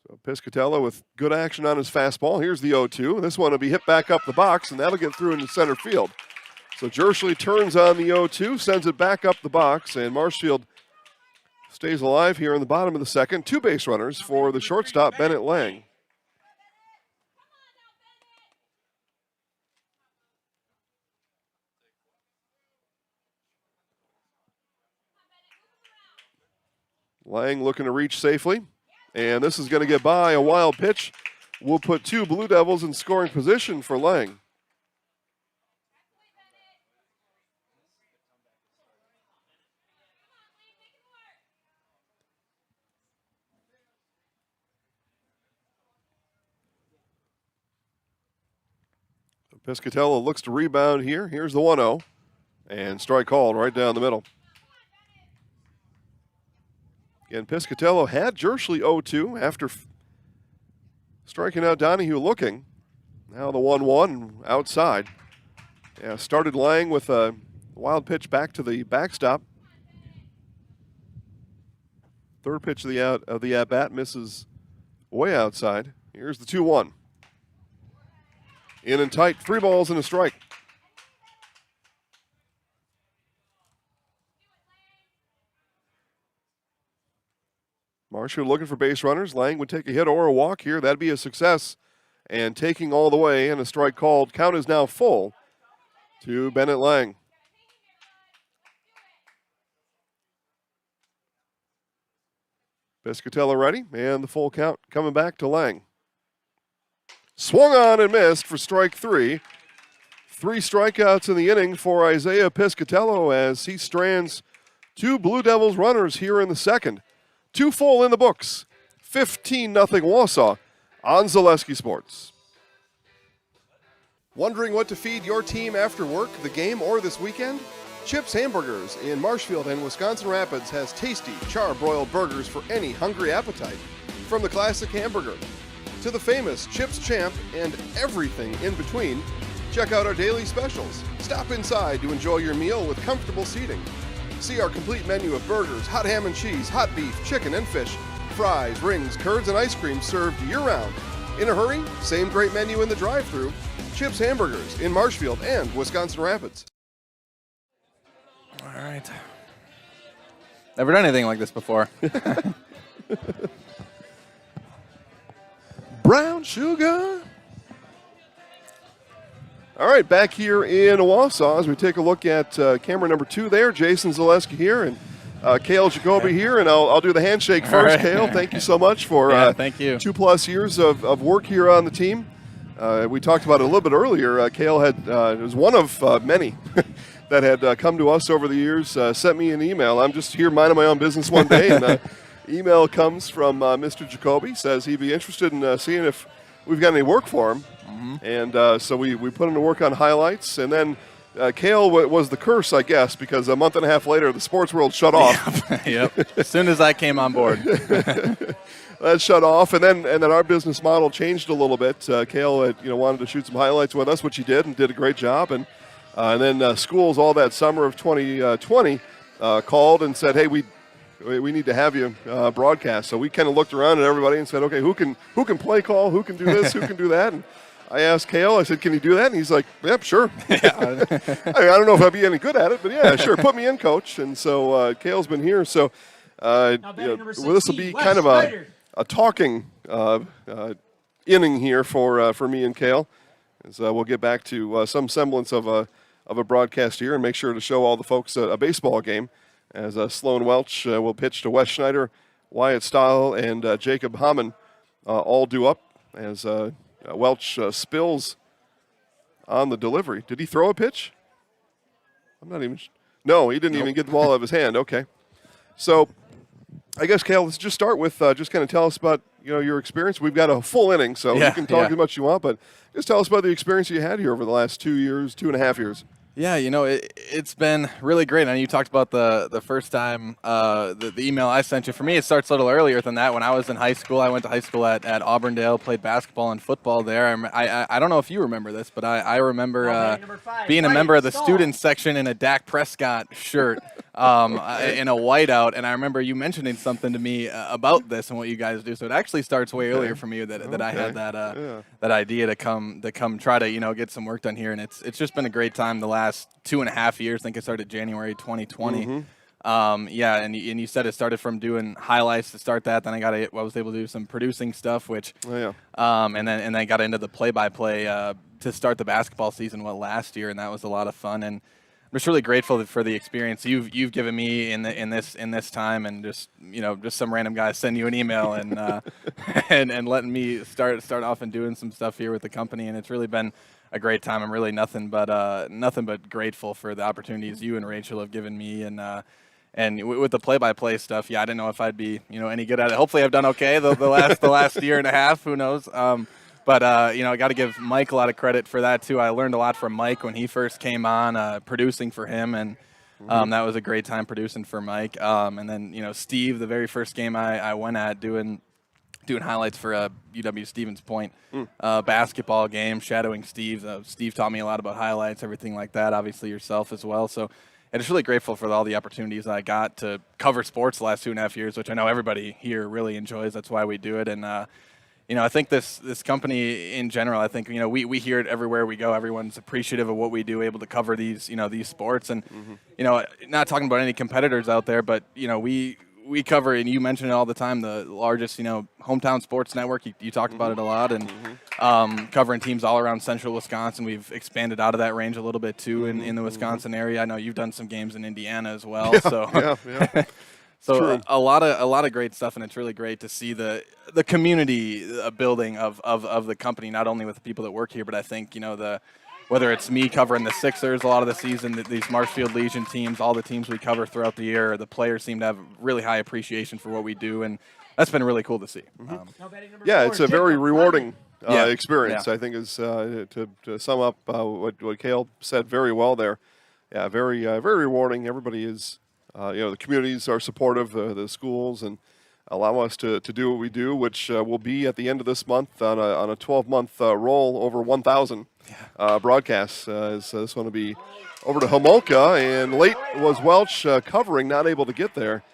So Piscatello with good action on his fastball. Here's the 0-2. This one will be hit back up the box, and that'll get through into center field. So Jerschley turns on the 0-2, sends it back up the box, and Marshfield stays alive here in the bottom of the second. 2 base runners for the shortstop, Bennett Lang. Lang looking to reach safely. And this is going to get by a wild pitch. We'll put 2 Blue Devils in scoring position for Lang. Piscatello looks to rebound here. Here's the 1-0. And strike called right down the middle. Again, Piscatello had Jerschley 0-2 after striking out Donahue looking. Now the 1-1 outside. Yeah, started Lang with a wild pitch back to the backstop. Third pitch of the at-bat misses way outside. Here's the 2-1. In and tight, 3 balls and a strike. Marshfield looking for base runners. Lang would take a hit or a walk here. That'd be a success. And taking all the way, and a strike called. Count is now full to Bennett Lang. Piscatello ready, and the full count coming back to Lang. Swung on and missed for strike 3. 3 strikeouts in the inning for Isaiah Piscatello as he strands 2 Blue Devils runners here in the second. 2 full in the books. 15-0 Wausau on Zaleski Sports. Wondering what to feed your team after work, the game, or this weekend? Chips Hamburgers in Marshfield and Wisconsin Rapids has tasty, char-broiled burgers for any hungry appetite. From the classic hamburger to the famous Chips Champ and everything in between, check out our daily specials. Stop inside to enjoy your meal with comfortable seating. See our complete menu of burgers, hot ham and cheese, hot beef, chicken and fish, fries, rings, curds, and ice cream served year-round. In a hurry? Same great menu in the drive-thru. Chips Hamburgers in Marshfield and Wisconsin Rapids. All right. Never done anything like this before. Brown sugar. All right, back here in Wausau as we take a look at camera number 2 there. Jason Zaleski here and Cale Jacoby here, and I'll do the handshake first. Right. Cale, thank you so much for thank you. 2+ years of work here on the team. We talked about it a little bit earlier. Cale was one of many that had come to us over the years, sent me an email. I'm just here minding my own business one day, and email comes from Mr. Jacoby, says he'd be interested in seeing if we've got any work for him. And so we put him to work on highlights, and then Cale was the curse, I guess, because a month and a half later, the sports world shut off. Yep. As soon as I came on board. That shut off, and then our business model changed a little bit. Cale had, wanted to shoot some highlights with us, which he did, and did a great job. And then schools all that summer of 2020 called and said, hey, we need to have you broadcast. So we kind of looked around at everybody and said, okay, who can play call, who can do this, who can do that? And I asked Cale, I said, can you do that? And he's like, yep, sure. I don't know if I'd be any good at it, but yeah, sure, put me in, coach. And so Cale's been here. So this will be kind of a talking inning here for me and Cale. As we'll get back to some semblance of a broadcast here and make sure to show all the folks a baseball game. As Sloan Welch will pitch to Wes Schneider, Wyatt Stahl, and Jacob Hamann all due up as Welch spills on the delivery. Did he throw a pitch? I'm not even. No, he didn't even get the ball out of his hand. Okay. So I guess, Cale, let's just start with just kind of tell us about your experience. We've got a full inning, so you can talk as much as you want, but just tell us about the experience you had here over the last 2.5 years. Yeah, it's been really great. And you talked about the first time, the email I sent you. For me, it starts a little earlier than that. When I was in high school, I went to high school at Auburndale, played basketball and football there. I don't know if you remember this, but I remember being a member of the student section in a Dak Prescott shirt in a whiteout. And I remember you mentioning something to me about this and what you guys do. So it actually starts way earlier for me that I had that idea to come try to get some work done here. And it's just been a great time the last 2.5 years. I think it started January 2020. And you said it started from doing highlights to start that. Then I was able to do some producing stuff, which and then got into the play-by-play to start the basketball season last year, and that was a lot of fun. And I'm just really grateful for the experience you've given me in this time, and just some random guy send you an email and and letting me start off and doing some stuff here with the company, and it's really been a great time. I'm really nothing but grateful for the opportunities you and Rachel have given me, and with the play-by-play stuff. I didn't know if I'd be any good at it. Hopefully, I've done okay the last year and a half. Who knows? But I got to give Mike a lot of credit for that too. I learned a lot from Mike when he first came on, producing for him, and that was a great time producing for Mike. And then Steve, the very first game I went at doing highlights for UW Stevens Point basketball game, shadowing Steve. Steve taught me a lot about highlights, everything like that, obviously yourself as well. So I'm just really grateful for all the opportunities I got to cover sports the last 2.5 years, which I know everybody here really enjoys. That's why we do it. And, I think this company in general, I think, we hear it everywhere we go. Everyone's appreciative of what we do, able to cover these sports. And, not talking about any competitors out there, but, we cover, and you mention it all the time, the largest, hometown sports network. You talked about it a lot, and covering teams all around central Wisconsin. We've expanded out of that range a little bit too in the Wisconsin area. I know you've done some games in Indiana as well. So a lot of great stuff, and it's really great to see the community building of the company, not only with the people that work here, but I think whether it's me covering the Sixers a lot of the season, these Marshfield Legion teams, all the teams we cover throughout the year, the players seem to have really high appreciation for what we do, and that's been really cool to see. It's a very rewarding experience, I think, is to sum up what Cale said very well there. Yeah, very rewarding. Everybody is, the communities are supportive, the schools, and allow us to do what we do, which will be at the end of this month on a 12-month roll over 1,000 broadcasts. This one will be over to Homolka, and late was Welch covering, not able to get there.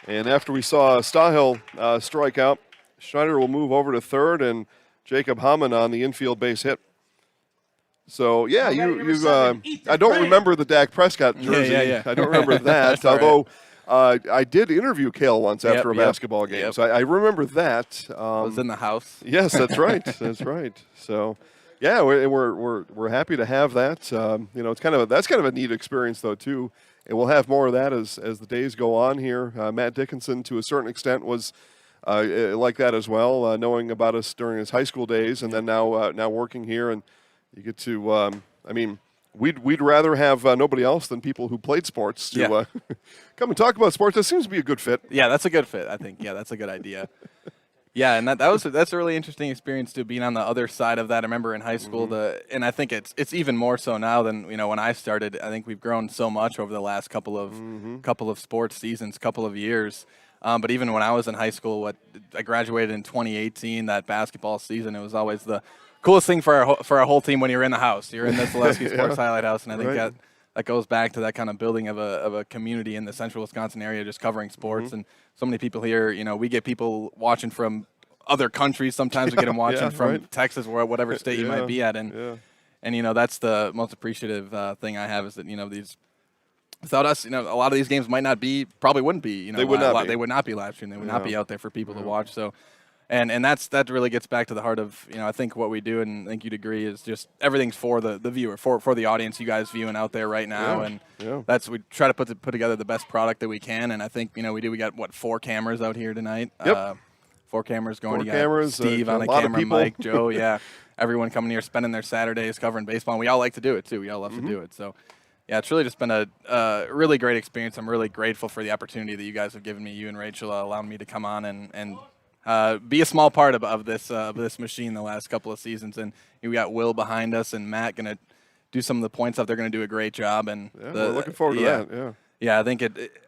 And after we saw Stahill strike out, Schneider will move over to third, and Jacob Hamann on the infield base hit. So, I don't remember the Dak Prescott jersey. I don't remember that, although I did interview Cale once after a basketball game, so I remember that. I was in the house. Yes, that's right. That's right. So, Yeah, we're happy to have that. It's that's kind of a neat experience though too, and we'll have more of that as the days go on here. Matt Dickinson, to a certain extent, was like that as well, knowing about us during his high school days, and then now working here, and you get to. We'd rather have nobody else than people who played sports to come and talk about sports. That seems to be a good fit. Yeah, that's a good fit. I think. Yeah, that's a good idea. Yeah, and that's a really interesting experience too, being on the other side of that. I remember in high school, and I think it's even more so now than when I started. I think we've grown so much over the last couple of sports seasons, couple of years. But even when I was in high school, I graduated in 2018. That basketball season, it was always the coolest thing for our whole team when you're in the house. You're in the Zaleski Sports Highlight House, and I think that goes back to that kind of building of a community in the central Wisconsin area, just covering sports. And so many people here, we get people watching from other countries. Sometimes we get them watching from Texas or whatever state you might be at. And that's the most appreciative thing I have is that, these without us, a lot of these games probably wouldn't be, they would not be. They would not be live streamed. They would not be out there for people to watch. So, and that really gets back to the heart of, I think what we do, and I think you'd agree, is just everything's for the viewer, for the audience, you guys viewing out there right now. We try to put together the best product that we can. And I think, we got 4 cameras out here tonight. Yep. 4 cameras going. 4 You cameras, got Steve on a the lot of camera, people. Mike, Joe, everyone coming here, spending their Saturdays covering baseball. And we all like to do it too. We all love to do it. So, yeah, it's really just been a really great experience. I'm really grateful for the opportunity that you guys have given me, you and Rachel, allowing me to come on and be a small part of this machine the last couple of seasons. And we got Will behind us and Matt going to do some of the points up. They're going to do a great job. And we're looking forward to that. Yeah. Yeah, I think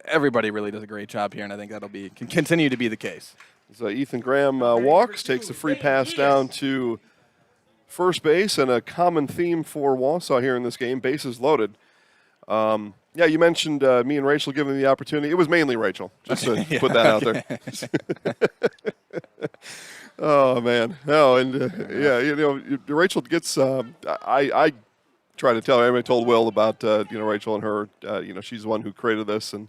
everybody really does a great job here, and I think that'll can continue to be the case. So Ethan Graham walks, takes the free pass down to first base, and a common theme for Wausau here in this game, bases loaded. You mentioned me and Rachel giving the opportunity. It was mainly Rachel, just to put that out there. Oh, man. No, and, Rachel gets I try to tell her. I told Will about, Rachel and her. She's the one who created this and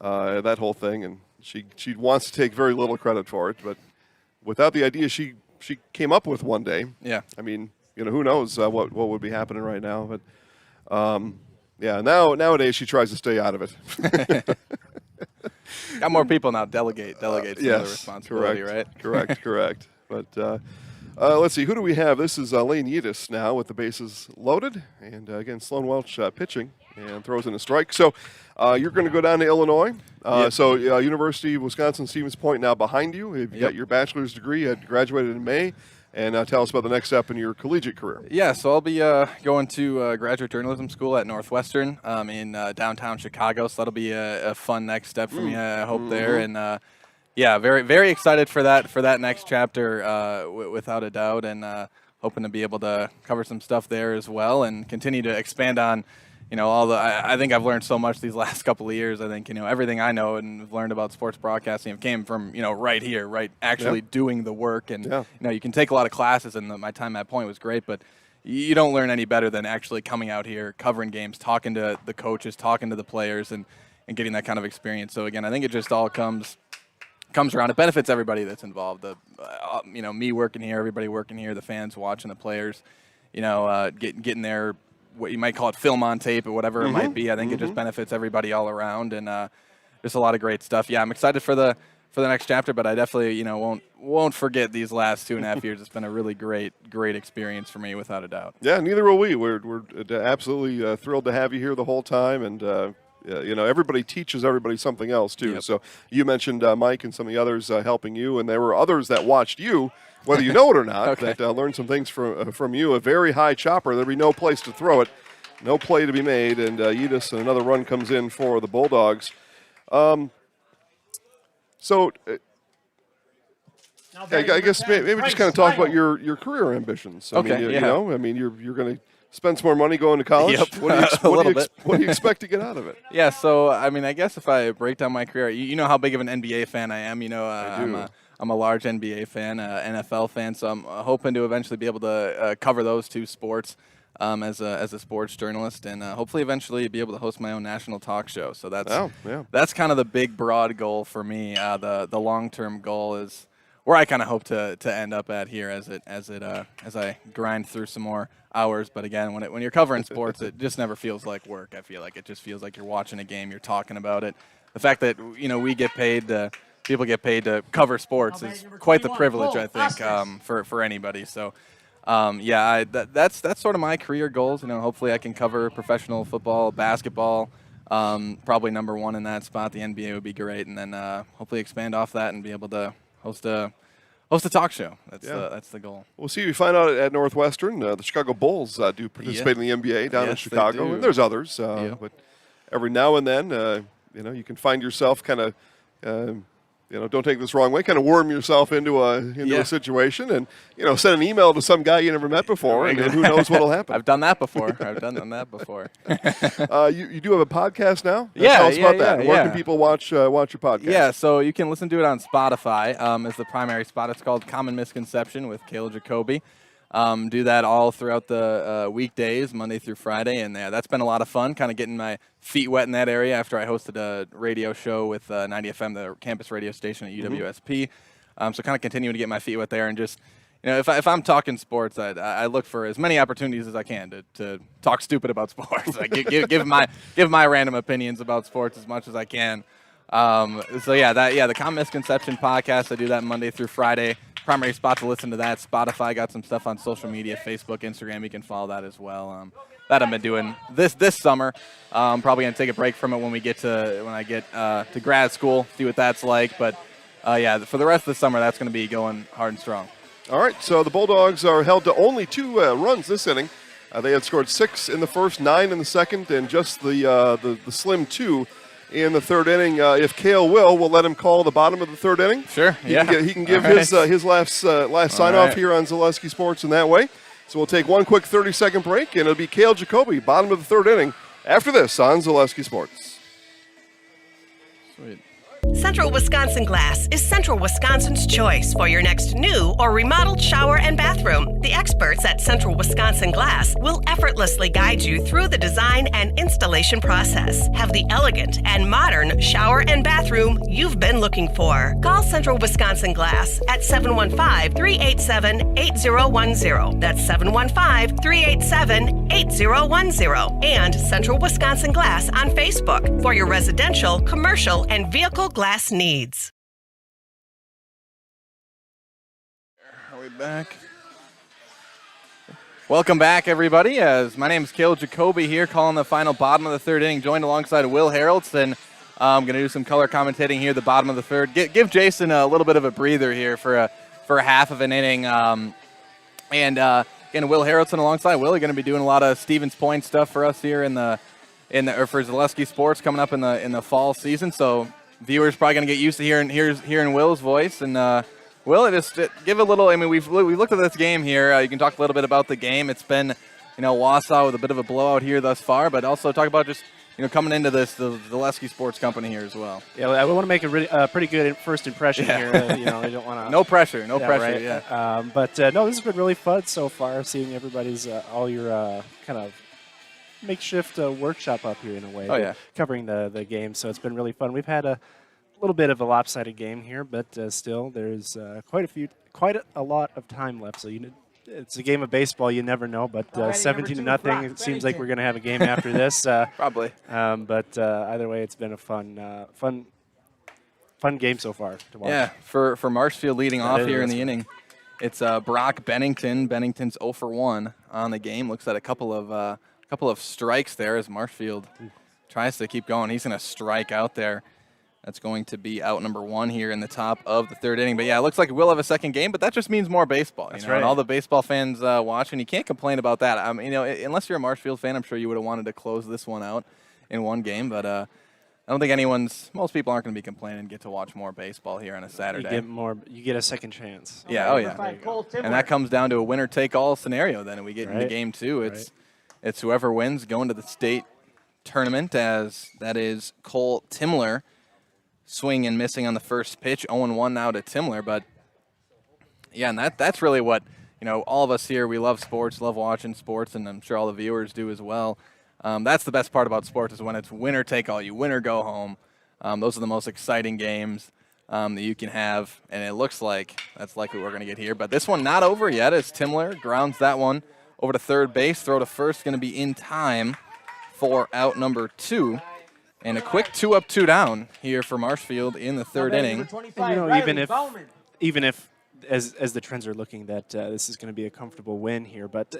that whole thing, and she wants to take very little credit for it, but without the idea she came up with one day. Yeah. Who knows what would be happening right now, but nowadays she tries to stay out of it. Got more people now. Delegate some of the responsibility, Correct. But let's see, who do we have? This is Lane Yedis now with the bases loaded, and again Sloan Welch pitching and throws in a strike. So you're going to go down to Illinois. So University of Wisconsin-Stevens Point now behind you. You've got your bachelor's degree. You had graduated in May. And tell us about the next step in your collegiate career. Yeah, so I'll be going to graduate journalism school at Northwestern in downtown Chicago. So that'll be a fun next step for me, I hope, there. And very, very excited for that next chapter, without a doubt. And hoping to be able to cover some stuff there as well and continue to expand on, I think I've learned so much these last couple of years. I think, everything I know and have learned about sports broadcasting came from, right here, right, actually doing the work. And, you can take a lot of classes, and my time at Point was great, but you don't learn any better than actually coming out here, covering games, talking to the coaches, talking to the players, and getting that kind of experience. So, again, I think it just all comes around. It benefits everybody that's involved. Me working here, everybody working here, the fans watching, the players, getting their, what you might call it, film on tape or whatever it might be. I think it just benefits everybody all around, and there's a lot of great stuff. Yeah, I'm excited for the next chapter, but I definitely won't forget these last 2.5 years. It's been a really great experience for me, without a doubt. Yeah, neither will we. We're absolutely thrilled to have you here the whole time, and everybody teaches everybody something else too. Yep. So you mentioned Mike and some of the others helping you, and there were others that watched you, whether you know it or not, that learned some things from you. A very high chopper. There'd be no place to throw it, no play to be made, and Yedis, and another run comes in for the Bulldogs. I guess maybe just kind of talk about your career ambitions. You're going to spend some more money going to college. Yep. What do you expect to get out of it? Yeah, so I guess if I break down my career, you know how big of an NBA fan I am. I'm a large NBA fan, NFL fan, so I'm hoping to eventually be able to cover those two sports as a sports journalist, and hopefully eventually be able to host my own national talk show. So that's kind of the big, broad goal for me. The long-term goal is where I kind of hope to end up at here as I grind through some more hours. But again, when you're covering sports, it just never feels like work. I feel like it just feels like you're watching a game, you're talking about it. The fact that we get paid people get paid to cover sports is quite the privilege, I think, for anybody. So, that's sort of my career goals. Hopefully I can cover professional football, basketball, probably number one in that spot. The NBA would be great, and then hopefully expand off that and be able to host a talk show. That's the goal. We'll see if you find out at Northwestern. The Chicago Bulls do participate in the NBA down in Chicago, and there's others. But every now and then, you can find yourself kind of, don't take this the wrong way, kind of worm yourself into a situation and, send an email to some guy you never met before, and who knows what will happen. I've done that before. You do have a podcast now? Yeah. Tell us about that. Where can people watch your podcast? Yeah, so you can listen to it on Spotify as the primary spot. It's called Common Misconception with Cale Jacoby. Do that all throughout the weekdays, Monday through Friday, and that's been a lot of fun, kind of getting my feet wet in that area after I hosted a radio show with 90 FM, the campus radio station at UWSP. So kind of continuing to get my feet wet there, and just, if I'm talking sports, I look for as many opportunities as I can to talk stupid about sports. Like give my random opinions about sports as much as I can. The Common Misconception podcast, I do that Monday through Friday. Primary spot to listen to that. Spotify, got some stuff on social media, Facebook, Instagram. You can follow that as well. That I've been doing this summer. Probably gonna take a break from it when I get to grad school, see what that's like. But for the rest of the summer, that's gonna be going hard and strong. All right. So the Bulldogs are held to only 2 runs this inning. They had scored 6 in the first, 9 in the second, and just the slim 2 in the third inning. If Cale we'll let him call the bottom of the third inning. Sure, He can give his last sign-off here on Zaleski Sports in that way. So we'll take one quick 30-second break, and it'll be Cale Jacoby, bottom of the third inning, after this on Zaleski Sports. Sweet. Central Wisconsin Glass is Central Wisconsin's choice for your next new or remodeled shower and bathroom. The experts at Central Wisconsin Glass will effortlessly guide you through the design and installation process. Have the elegant and modern shower and bathroom you've been looking for. Call Central Wisconsin Glass at 715-387-8010. That's 715-387-8010. And Central Wisconsin Glass on Facebook for your residential, commercial, and vehicle glass needs. Are we back? Welcome back, everybody. My name is Cale Jacoby here, calling the final bottom of the third inning, joined alongside Will Harrelson. I'm going to do some color commentating here, the bottom of the third. Give Jason a little bit of a breather here for half of an inning. Again, Will Harrelson alongside Will, going to be doing a lot of Stevens Point stuff for us here for Zaleski Sports coming up in the fall season. So viewers probably going to get used to hearing Will's voice. And Will, just give a little. I mean, we've looked at this game here. You can talk a little bit about the game. It's been, Wausau with a bit of a blowout here thus far, but also talk about just coming into this the Zaleski Sports Company here as well. Yeah, I want to make a pretty good first impression here. I don't want to. No pressure. Right? Yeah. But no, this has been really fun so far. Seeing everybody's all your kind of makeshift workshop up here in a way. Oh, yeah. Covering the game, so it's been really fun. We've had a little bit of a lopsided game here, but still there's quite a lot of time left. So it's a game of baseball. You never know, but 17-0. It seems like we're going to have a game after this. Probably. But either way, it's been a fun game so far to watch. Yeah, for Marshfield leading off here in the inning. It's Brock Bennington. Bennington's 0 for 1 on the game. Looks at a couple of strikes there as Marshfield tries to keep going. He's going to strike out there. That's going to be out number 1 here in the top of the third inning. But yeah, it looks like we'll have a second game, but that just means more baseball. That's right. And all the baseball fans watching, you can't complain about that. Unless you're a Marshfield fan, I'm sure you would have wanted to close this one out in one game. But I don't think most people aren't going to be complaining and get to watch more baseball here on a Saturday. You get a second chance. Yeah, and that comes down to a winner-take-all scenario then, and we get into game 2. It's whoever wins going to the state tournament, as that is Cole Timler. Swing and missing on the first pitch, 0-1 now to Timler. But yeah, and that's really what all of us here, we love sports, love watching sports, and I'm sure all the viewers do as well. That's the best part about sports, is when it's winner take all. You win or go home. Those are the most exciting games. that you can have, and it looks like that's likely what we're going to get here. But this one not over yet as Timler grounds that one over to third base. Throw to first going to be in time for out number 2. And a quick 2 up, 2 down here for Marshfield in the third inning. And, even if as the trends are looking that this is going to be a comfortable win here, but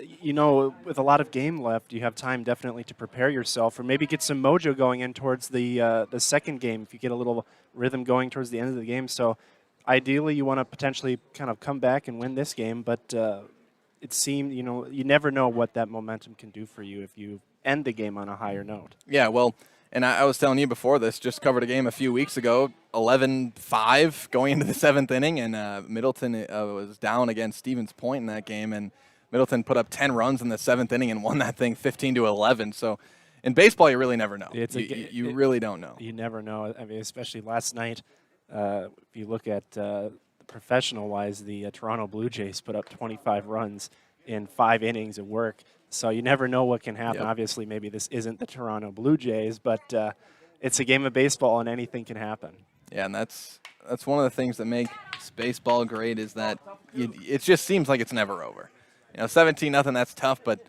with a lot of game left, you have time definitely to prepare yourself, or maybe get some mojo going in towards the second game if you get a little rhythm going towards the end of the game. So ideally, you want to potentially kind of come back and win this game, but it seemed you never know what that momentum can do for you if you end the game on a higher note. Yeah, well. And I was telling you before this, just covered a game a few weeks ago, 11-5 going into the 7th inning, and Middleton was down against Stevens Point in that game, and Middleton put up 10 runs in the 7th inning and won that thing 15-11. So in baseball, you really never know. You really don't know. You never know. I mean, especially last night, if you look at professional-wise, the Toronto Blue Jays put up 25 runs in 5 innings of work. So you never know what can happen. Yep. Obviously, maybe this isn't the Toronto Blue Jays, but it's a game of baseball, and anything can happen. Yeah, and that's one of the things that makes baseball great is that it just seems like it's never over. 17-0, that's tough, but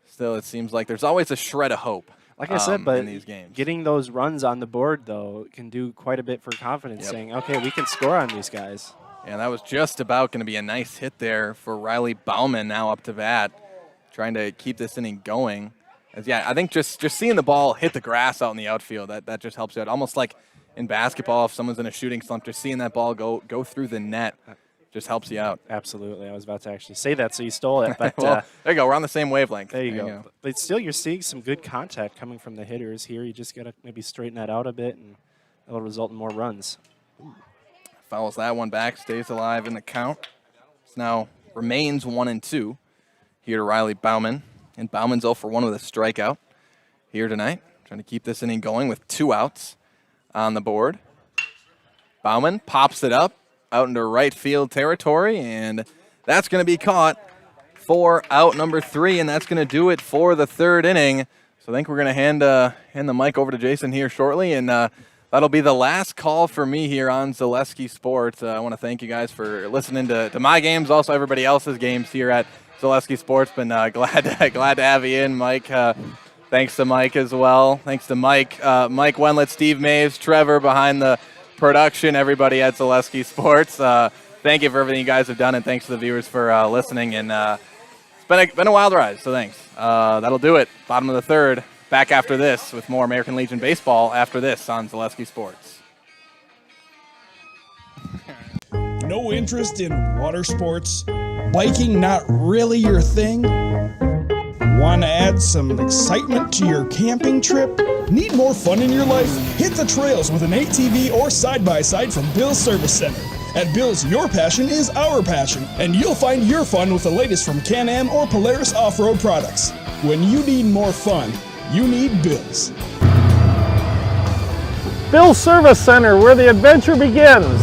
still, it seems like there's always a shred of hope. Like I said, but in these games, getting those runs on the board though can do quite a bit for confidence. Saying, okay, we can score on these guys. Yeah, that was just about going to be a nice hit there for Riley Bauman, now up to bat, trying to keep this inning going. I think just seeing the ball hit the grass out in the outfield, that just helps you out. Almost like in basketball, if someone's in a shooting slump, just seeing that ball go through the net just helps you out. Absolutely. I was about to actually say that, so you stole it. But well, there you go. We're on the same wavelength. There you go. But still, you're seeing some good contact coming from the hitters here. You just got to maybe straighten that out a bit, and it'll result in more runs. Fouls that one back, stays alive in the count. It's now remains 1-2 here to Riley Bauman. And Bauman's 0 for 1 with a strikeout here tonight. Trying to keep this inning going with 2 outs on the board. Bauman pops it up out into right field territory, and that's going to be caught for out number 3, and that's going to do it for the third inning. So I think we're going to hand the mic over to Jason here shortly, and that'll be the last call for me here on Zaleski Sports. I want to thank you guys for listening to my games, also everybody else's games here at Zaleski Sports. Been glad to have you in, Mike. Thanks to Mike as well. Thanks to Mike, Mike Wenlett, Steve Maves, Trevor behind the production, everybody at Zaleski Sports. Thank you for everything you guys have done, and thanks to the viewers for listening. And it's been a wild ride, so thanks. That'll do it. Bottom of the third. Back after this with more American Legion baseball after this on Zaleski Sports. No interest in water sports? Biking not really your thing? Want to add some excitement to your camping trip? Need more fun in your life? Hit the trails with an ATV or side-by-side from Bill's Service Center. At Bill's, your passion is our passion, and you'll find your fun with the latest from Can-Am or Polaris off-road products. When you need more fun, you need Bill's. Bill's Service Center, where the adventure begins.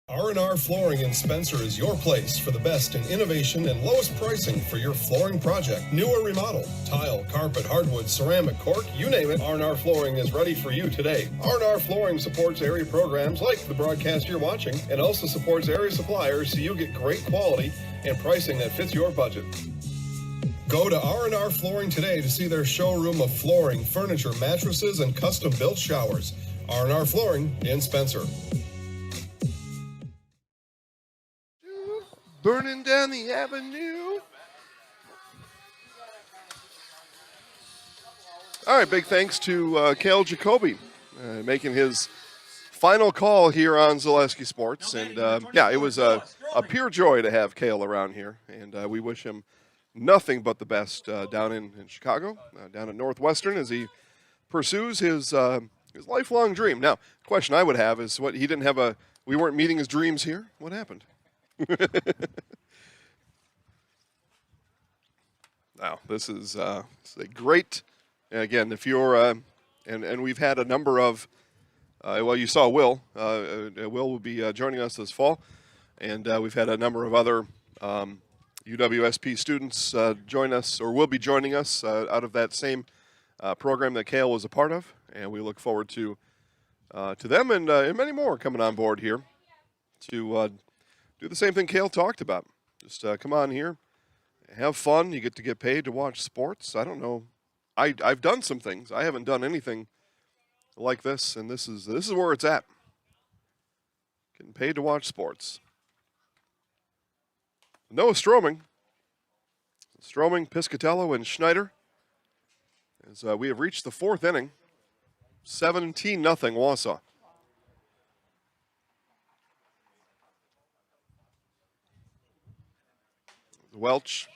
R&R Flooring in Spencer is your place for the best in innovation and lowest pricing for your flooring project. New or remodel, tile, carpet, hardwood, ceramic, cork, you name it, R&R Flooring is ready for you today. R&R Flooring supports area programs like the broadcast you're watching, and also supports area suppliers so you get great quality and pricing that fits your budget. Go to R&R Flooring today to see their showroom of flooring, furniture, mattresses, and custom-built showers. R&R Flooring in Spencer. Burning down the avenue. All right, big thanks to Cale Jacoby making his final call here on Zaleski Sports. And it was a pure joy to have Cale around here. And we wish him nothing but the best down in Chicago, down at Northwestern, as he pursues his lifelong dream. Now, question I would have is we weren't meeting his dreams here? What happened? Now, this is a great, again, if you're, and we've had a number of, you saw Will. Will will be joining us this fall, and we've had a number of other UWSP students join us, or will be joining us out of that same program that Cale was a part of, and we look forward to to them and many more coming on board here to do the same thing Cale talked about. Just come on here, have fun. You get paid to watch sports. I don't know. I've done some things. I haven't done anything like this, and this is where it's at. Getting paid to watch sports. Noah Stroming, Piscatello, and Schneider. As we have reached the fourth inning, 17-0 Wausau. Welch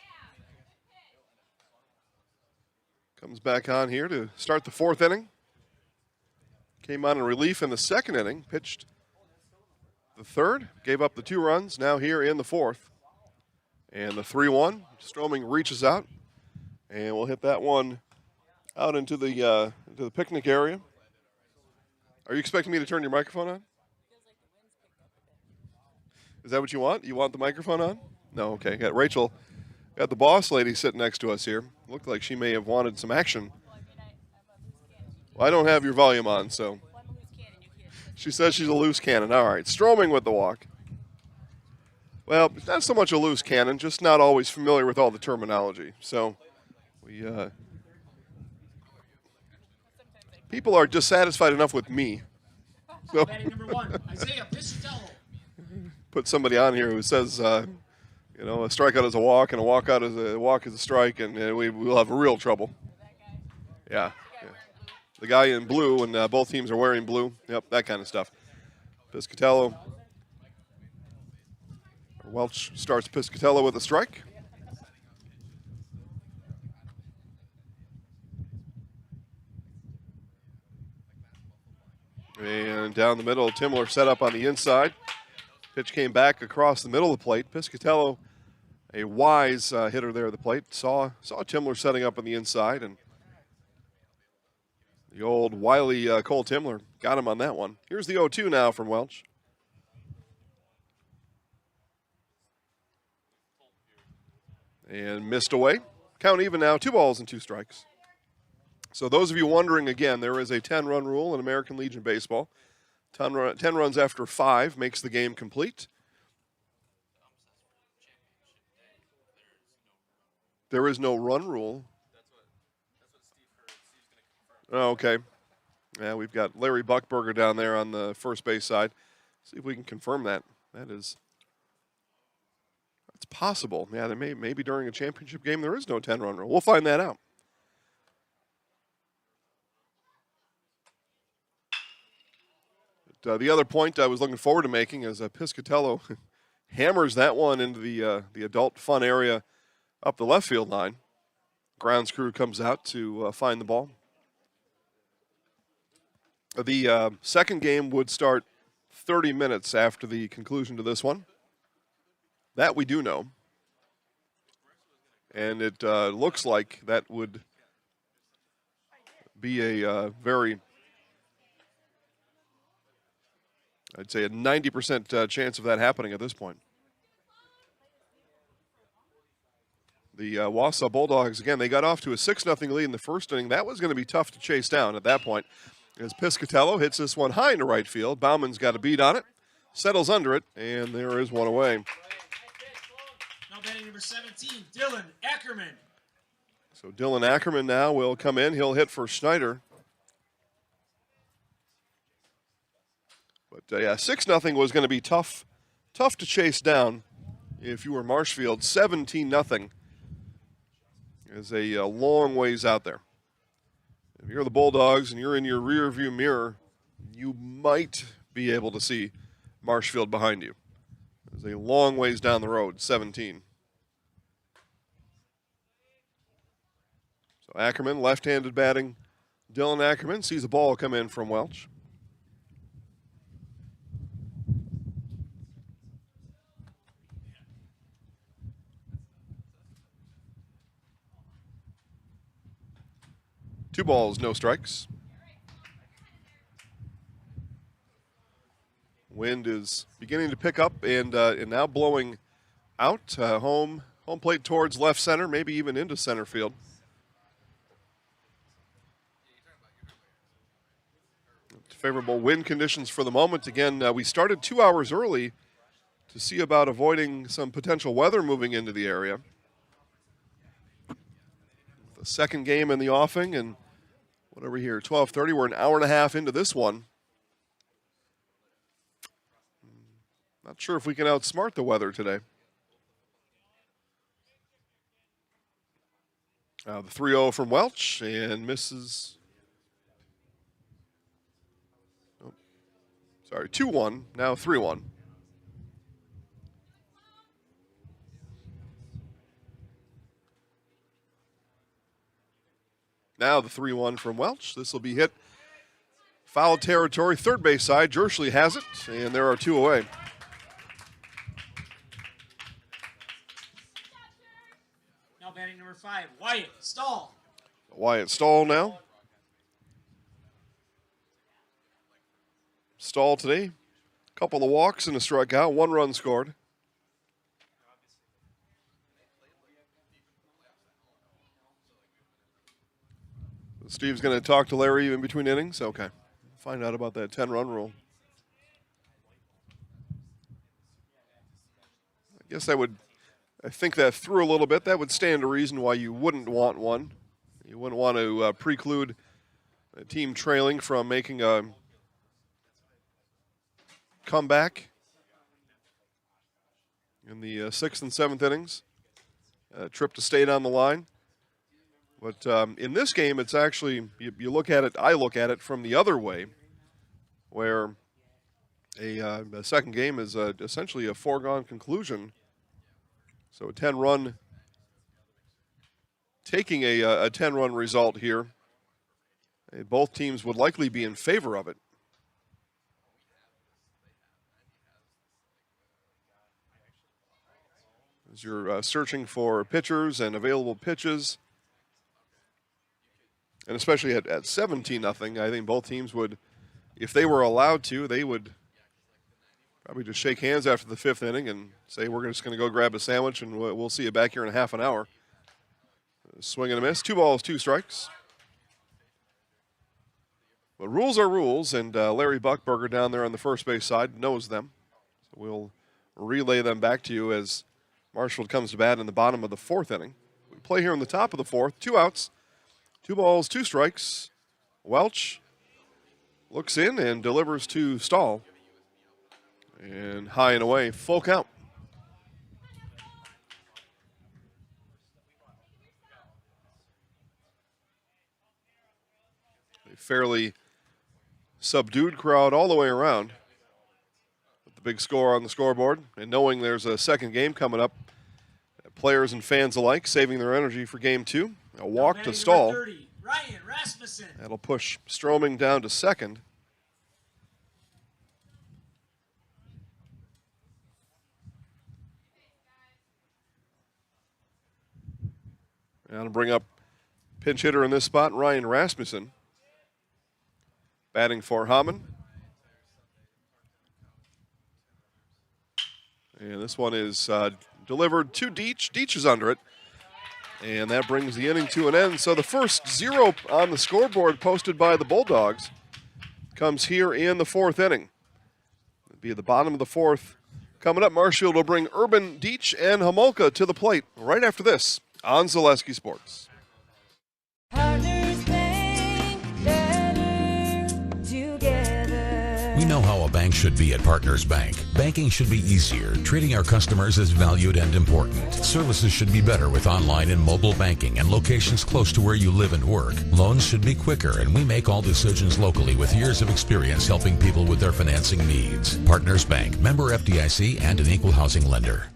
comes back on here to start the fourth inning. Came on in relief in the second inning, pitched the third, gave up the 2 runs, now here in the fourth. And the 3-1, Stroming reaches out, and we'll hit that one out into the picnic area. Are you expecting me to turn your microphone on? Is that what you want? You want the microphone on? No, okay. Got Rachel, got the boss lady sitting next to us here. Looked like she may have wanted some action. Well, I don't have your volume on, so. She says she's a loose cannon. All right, Stroming with the walk. Well, not so much a loose cannon, just not always familiar with all the terminology. So, people are dissatisfied enough with me. So, Batting number 1, Isaiah Piscatello. Put somebody on here who says, a strikeout is a walk and a walk is a strike, and we'll have real trouble. Yeah. The guy in blue, and both teams are wearing blue. Yep, that kind of stuff. Piscatello. Welch starts Piscatello with a strike. And down the middle, Timler set up on the inside. Pitch came back across the middle of the plate. Piscatello, a wise hitter there at the plate, saw Timler setting up on the inside, and the old wily Cole Timler got him on that one. Here's the 0-2 now from Welch. And missed away. Count even now, 2 balls and 2 strikes. So those of you wondering, again, there is a 10-run rule in American Legion Baseball. 10 runs after 5 makes the game complete. There is no run rule. Oh, okay. Yeah, we've got Larry Buckberger down there on the first base side. See if we can confirm that. That's possible. Yeah, there maybe during a championship game there is no 10-run rule. We'll find that out. But, the other point I was looking forward to making is Piscatello hammers that one into the adult fun area up the left field line. Grounds crew comes out to find the ball. The second game would start 30 minutes after the conclusion to this one. That we do know. And it looks like that would be a very, I'd say a 90% chance of that happening at this point. The Wausau Bulldogs, again, they got off to a 6-0 lead in the first inning. That was going to be tough to chase down at that point. As Piscatello hits this one high into right field. Bauman's got a beat on it, settles under it, and there is one away. Now batting number 17, Dylan Ackerman. So Dylan Ackerman now will come in. He'll hit for Schneider. But, 6-0 was going to be tough to chase down if you were Marshfield. 17-0 is a long ways out there. If you're the Bulldogs and you're in your rear view mirror, you might be able to see Marshfield behind you. It's a long ways down the road, 17. So Ackerman, left-handed batting. Dylan Ackerman sees a ball come in from Welch. Two balls, no strikes. Wind is beginning to pick up and now blowing out. Home plate towards left center, maybe even into center field. favorable wind conditions for the moment. Again, we started 2 hours early to see about avoiding some potential weather moving into the area. The second game in the offing, and what are we here, 12:30? We're an hour and a half into this one. Not sure if we can outsmart the weather today. The 3-0 from Welch, and misses. Oh, sorry, 2-1, now 3-1. Now the 3-1 from Welch. This will be hit foul territory, third base side. Jersley has it, and there are 2 away. Now batting number 5, Wyatt Stahl. Wyatt Stahl now. Stahl today, a couple of walks and a strikeout, 1 run scored. Steve's going to talk to Larry in between innings? Okay. Find out about that 10-run rule. I think that through a little bit. That would stand to reason why you wouldn't want one. You wouldn't want to preclude a team trailing from making a comeback in the 6th and 7th innings. A trip to stay down the line. But in this game, it's actually, you look at it, I look at it from the other way, where a second game is essentially a foregone conclusion. So a 10-run, taking a 10-run result here, both teams would likely be in favor of it. As you're searching for pitchers and available pitches, and especially at 17-0, I think both teams would, if they were allowed to, they would probably just shake hands after the 5th inning and say, we're just going to go grab a sandwich and we'll see you back here in half an hour. Swing and a miss. 2 balls, 2 strikes. But rules are rules, and Larry Buckberger down there on the first base side knows them. So we'll relay them back to you as Marshfield comes to bat in the bottom of the 4th inning. We play here in the top of the 4th. 2 outs. 2 balls, 2 strikes. Welch looks in and delivers to Stahl. And high and away, full count. A fairly subdued crowd all the way around. With the big score on the scoreboard, and knowing there's a second game coming up, players and fans alike saving their energy for game 2. A walk to Stahl. 30, Ryan Rasmussen. That'll push Stroming down to second. And I'll bring up pinch hitter in this spot, Ryan Rasmussen. Batting for Hamann. And this one is delivered to Deach. Deach is under it. And that brings the inning to an end. So the first 0 on the scoreboard posted by the Bulldogs comes here in the 4th inning. It'll be at the bottom of the 4th. Coming up, Marshfield will bring Urban, Deach, and Homolka to the plate right after this on Zaleski Sports. We know how a bank should be at Partners Bank. Banking should be easier, treating our customers as valued and important. Services should be better with online and mobile banking and locations close to where you live and work. Loans should be quicker, and we make all decisions locally with years of experience helping people with their financing needs. Partners Bank, member FDIC, and an equal housing lender.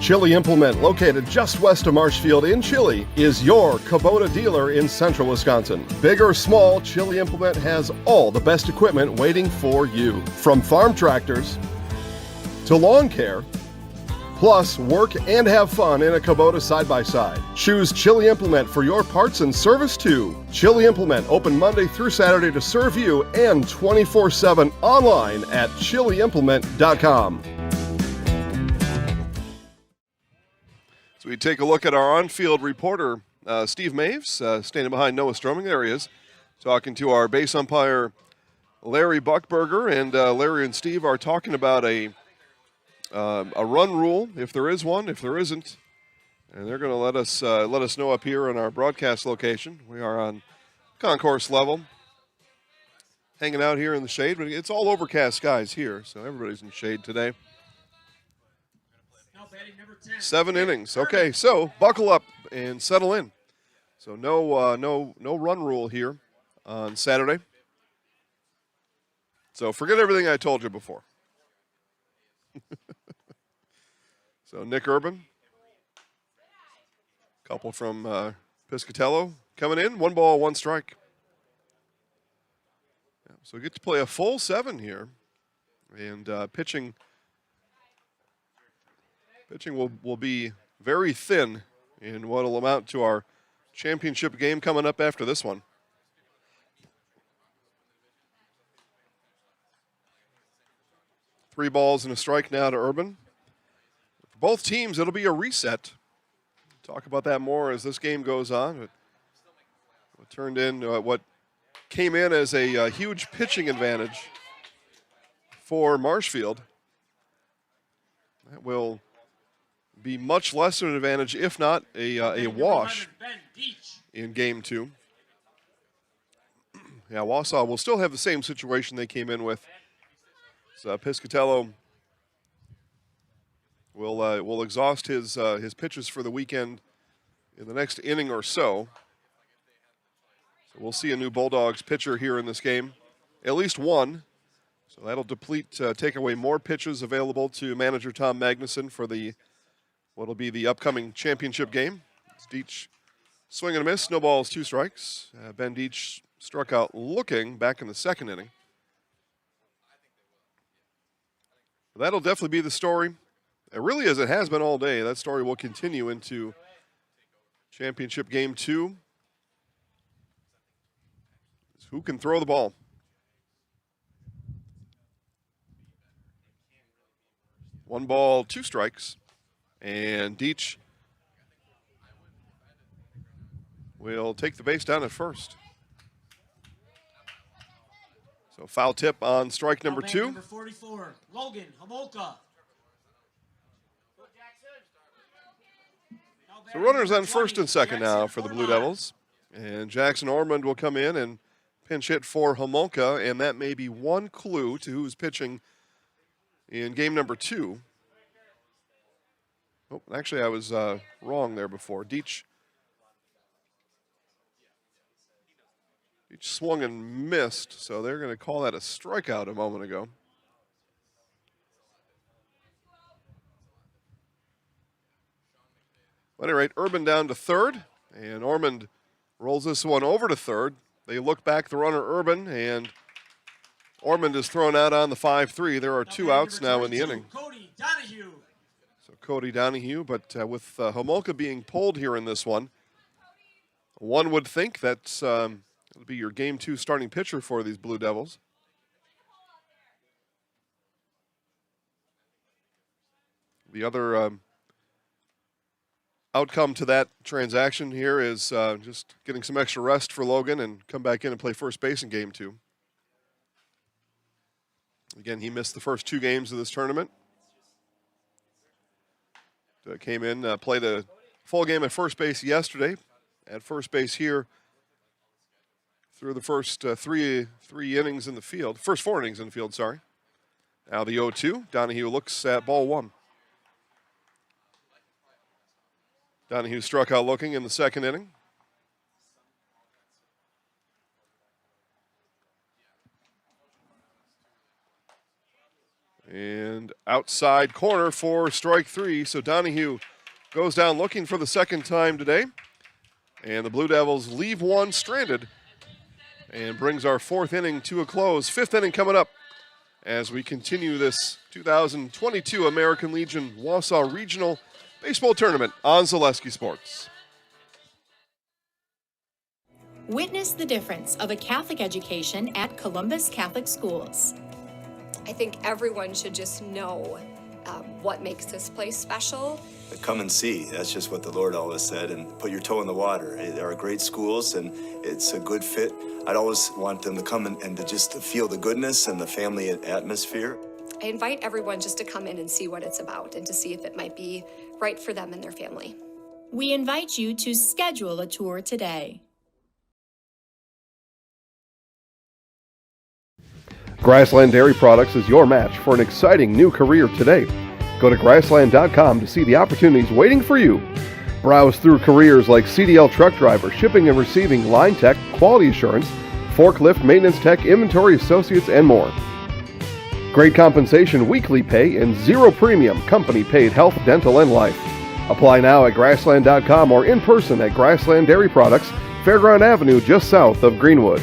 Chili Implement, located just west of Marshfield in Chili, is your Kubota dealer in central Wisconsin. Big or small, Chili Implement has all the best equipment waiting for you. From farm tractors to lawn care, plus work and have fun in a Kubota side-by-side. Choose Chili Implement for your parts and service too. Chili Implement, open Monday through Saturday to serve you and 24/7 online at chiliimplement.com. So we take a look at our on-field reporter Steve Maves, standing behind Noah Stroming. There he is, talking to our base umpire, Larry Buckberger. And Larry and Steve are talking about a run rule, if there is one, if there isn't. And they're going to let us know up here in our broadcast location. We are on concourse level, hanging out here in the shade. But it's all overcast skies here, so everybody's in shade today. 7 innings. Okay, so buckle up and settle in. So no run rule here on Saturday. So forget everything I told you before. So Nick Urban, couple from Piscatello coming in. 1 ball, 1 strike. Yeah, so we get to play a full 7 here, and pitching will be very thin in what will amount to our championship game coming up after this one. Three balls and a strike now to Urban. For both teams, it'll be a reset. Talk about that more as this game goes on. It turned in what came in as a huge pitching advantage for Marshfield. That will be much less of an advantage, if not a wash in game 2. Yeah, Wausau will still have the same situation they came in with. So Piscatello will exhaust his pitches for the weekend in the next inning or so. So we'll see a new Bulldogs pitcher here in this game, at least one. So that'll take away more pitches available to manager Tom Magnuson for what'll be the upcoming championship game. It's Deach swing and a miss, no balls, 2 strikes. Ben Deach struck out looking back in the 2nd inning. That'll definitely be the story. It really is. It has been all day. That story will continue into championship game 2. It's who can throw the ball. One ball, 2 strikes. And Deach will take the base down at first. So foul tip on strike number 2. Number 44, Logan Homolka. So runners on first and second now for the Blue Devils. And Jackson Ormond will come in and pinch hit for Homolka, and that may be one clue to who's pitching in game number 2. Oh, actually, I was wrong there before. Deach swung and missed, so they're going to call that a strikeout a moment ago. At any rate, Urban down to 3rd, and Ormond rolls this one over to 3rd. They look back the runner Urban, and Ormond is thrown out on the 5-3. There are 2 outs now in the inning. Cody Donahue. So Cody Donahue, but with Homolka being pulled here in this one would think that's it'll be your game 2 starting pitcher for these Blue Devils. The other outcome to that transaction here is just getting some extra rest for Logan and come back in and play first base in game 2. Again, he missed the first 2 games of this tournament. Came in, played a full game at first base yesterday. At first base here through the first three innings in the field. First 4 innings in the field, sorry. Now the 0-2. Donahue looks at ball 1. Donahue struck out looking in the 2nd inning. And outside corner for strike 3. So Donahue goes down looking for the 2nd time today. And the Blue Devils leave one stranded and brings our 4th inning to a close. 5th inning coming up as we continue this 2022 American Legion Wausau Regional Baseball Tournament on Zaleski Sports. Witness the difference of a Catholic education at Columbus Catholic Schools. I think everyone should just know what makes this place special come and see. That's just what the Lord always said, and put your toe in the water. There are great schools, and it's a good fit. I'd always want them to come and to just to feel the goodness and the family atmosphere. I invite everyone just to come in and see what it's about and to see if it might be right for them and their family. We invite you to schedule a tour today. Grassland Dairy Products is your match for an exciting new career today. Go to grassland.com to see the opportunities waiting for you. Browse through careers like CDL truck driver, shipping and receiving, line tech, quality assurance, forklift, maintenance tech, inventory associates, and more. Great compensation, weekly pay, and zero premium company paid health, dental, and life. Apply now at grassland.com or in person at Grassland Dairy Products, Fairground Avenue, just south of Greenwood.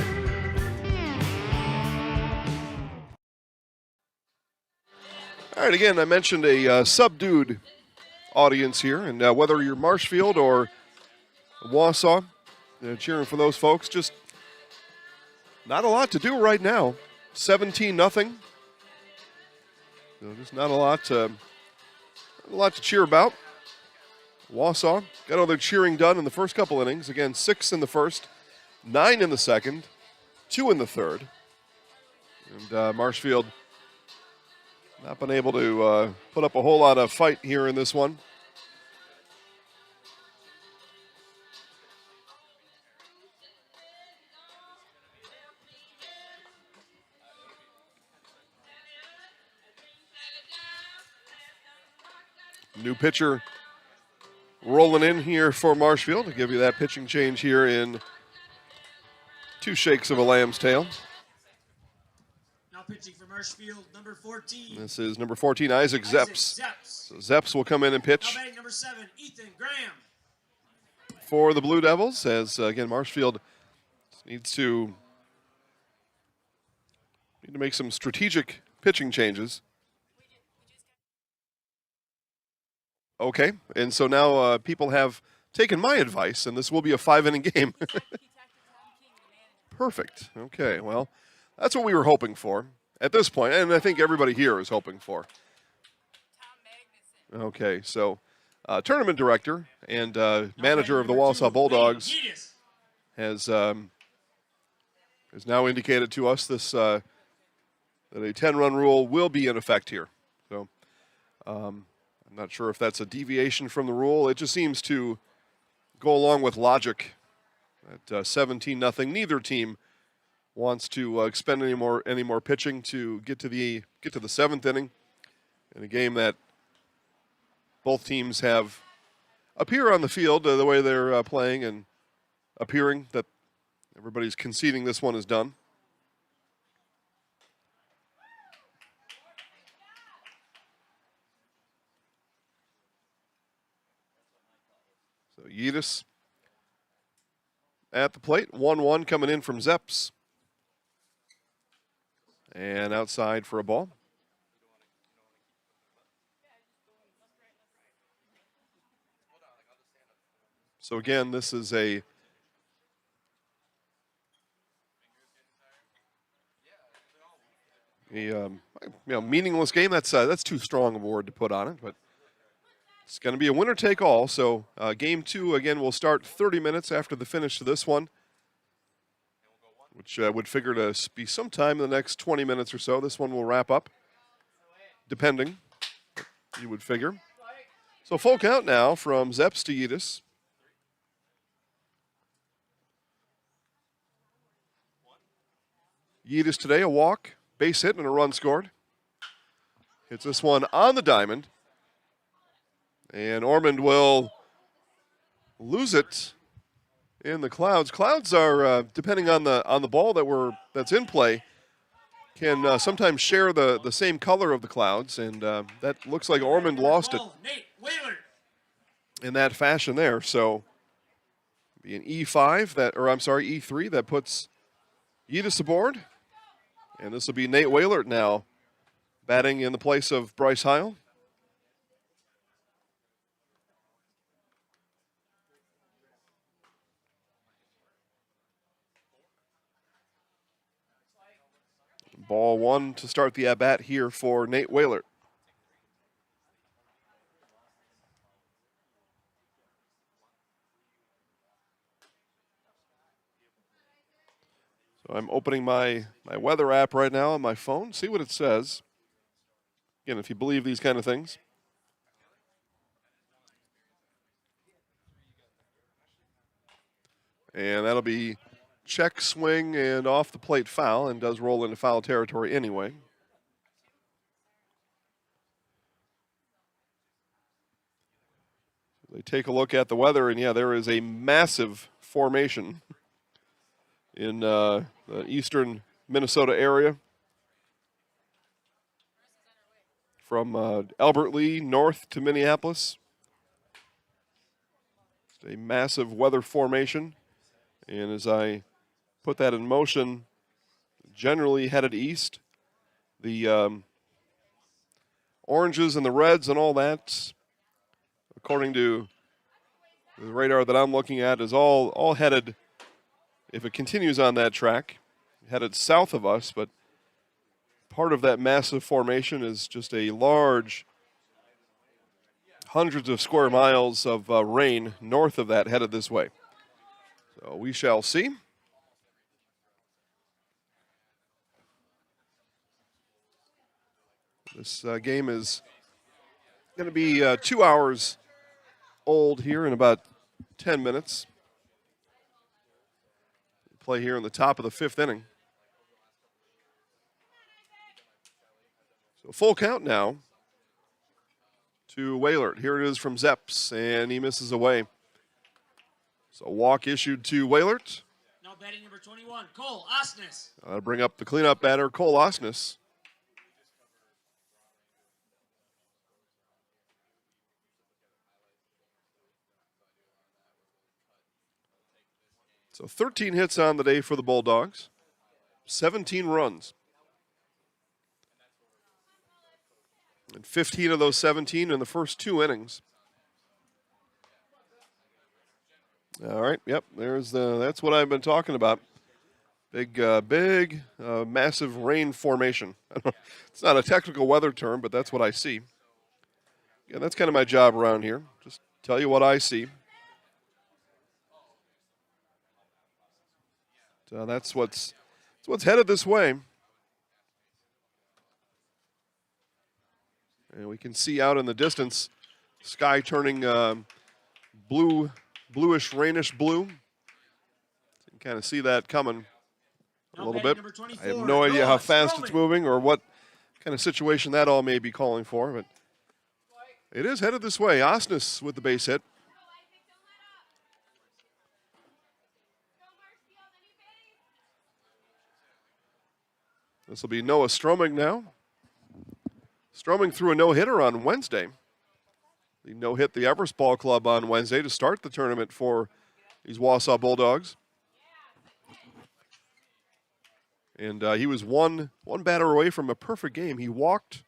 All right, again, I mentioned a subdued audience here, and whether you're Marshfield or Wausau, cheering for those folks, just not a lot to do right now. 17-0. Just not a lot to cheer about. Wausau got all their cheering done in the first couple innings. Again, 6 in the first, 9 in the second, 2 in the third. And Marshfield not been able to put up a whole lot of fight here in this one. New pitcher rolling in here for Marshfield to give you that pitching change here in 2 shakes of a lamb's tail. Now pitching for Marshfield, number 14. This is number 14, Isaac Zepps. So Zepps will come in and pitch. Now batting number 7, Ethan Graham. For the Blue Devils, as again Marshfield needs to make some strategic pitching changes. Okay, and so now people have taken my advice, and this will be a 5-inning game. Perfect. Okay, well, that's what we were hoping for at this point, and I think everybody here is hoping for. Okay, so tournament director and manager of the Wausau Bulldogs has now indicated to us this that a 10-run rule will be in effect here. So I'm not sure if that's a deviation from the rule. It just seems to go along with logic. At 17-0, neither team wants to expend any more pitching to get to the 7th inning in a game that both teams have appear on the field the way they're playing and appearing that everybody's conceding this one is done. So Yedis at the plate, 1-1 coming in from Zepps. And outside for a ball. So again, this is a meaningless game. That's too strong of a word to put on it, but it's going to be a winner-take-all. So game 2, again, will start 30 minutes after the finish to this one, which would figure to be sometime in the next 20 minutes or so. This one will wrap up, depending, you would figure. So full count now from Zepps to Yedis. Yedis today, a walk, base hit, and a run scored. Hits this one on the diamond. And Ormond will lose it in the clouds. Clouds are, depending on the ball that's in play, can sometimes share the same color of the clouds, and that looks like Ormond lost it in that fashion there. So be an E3 that puts Yedis aboard, and this will be Nate Waylert now batting in the place of Bryce Heil. Ball 1 to start the at-bat here for Nate Waylert. So I'm opening my weather app right now on my phone, see what it says. Again, if you believe these kind of things. And that'll be check, swing, and off the plate foul, and does roll into foul territory anyway. They take a look at the weather, and yeah, there is a massive formation in the eastern Minnesota area. From Albert Lee north to Minneapolis. It's a massive weather formation. And as I put that in motion, generally headed east. The oranges and the reds and all that, according to the radar that I'm looking at, is all headed, if it continues on that track, headed south of us. But part of that massive formation is just a large, hundreds of square miles of rain north of that headed this way. So we shall see. This game is going to be 2 hours old here in about 10 minutes. Play here in the top of the 5th inning. So full count now to Waylert. Here it is from Zeps, and he misses away. So walk issued to Waylert. Now batting number 21, Cole Osnes. I'll bring up the cleanup batter, Cole Osnes. So 13 hits on the day for the Bulldogs, 17 runs. And 15 of those 17 in the first 2 innings. All right, yep, that's what I've been talking about. Big, massive rain formation. It's not a technical weather term, but that's what I see. Yeah, that's kind of my job around here. Just tell you what I see. So that's what's headed this way. And we can see out in the distance, sky turning bluish, rainish blue. You can kind of see that coming a little bit. I have no idea how fast it's moving or what kind of situation that all may be calling for, but it is headed this way. Osnes with the base hit. This will be Noah Stroming now. Stroming threw a no-hitter on Wednesday. He no-hit the Everest Ball Club on Wednesday to start the tournament for these Wausau Bulldogs. And he was one batter away from a perfect game. He walked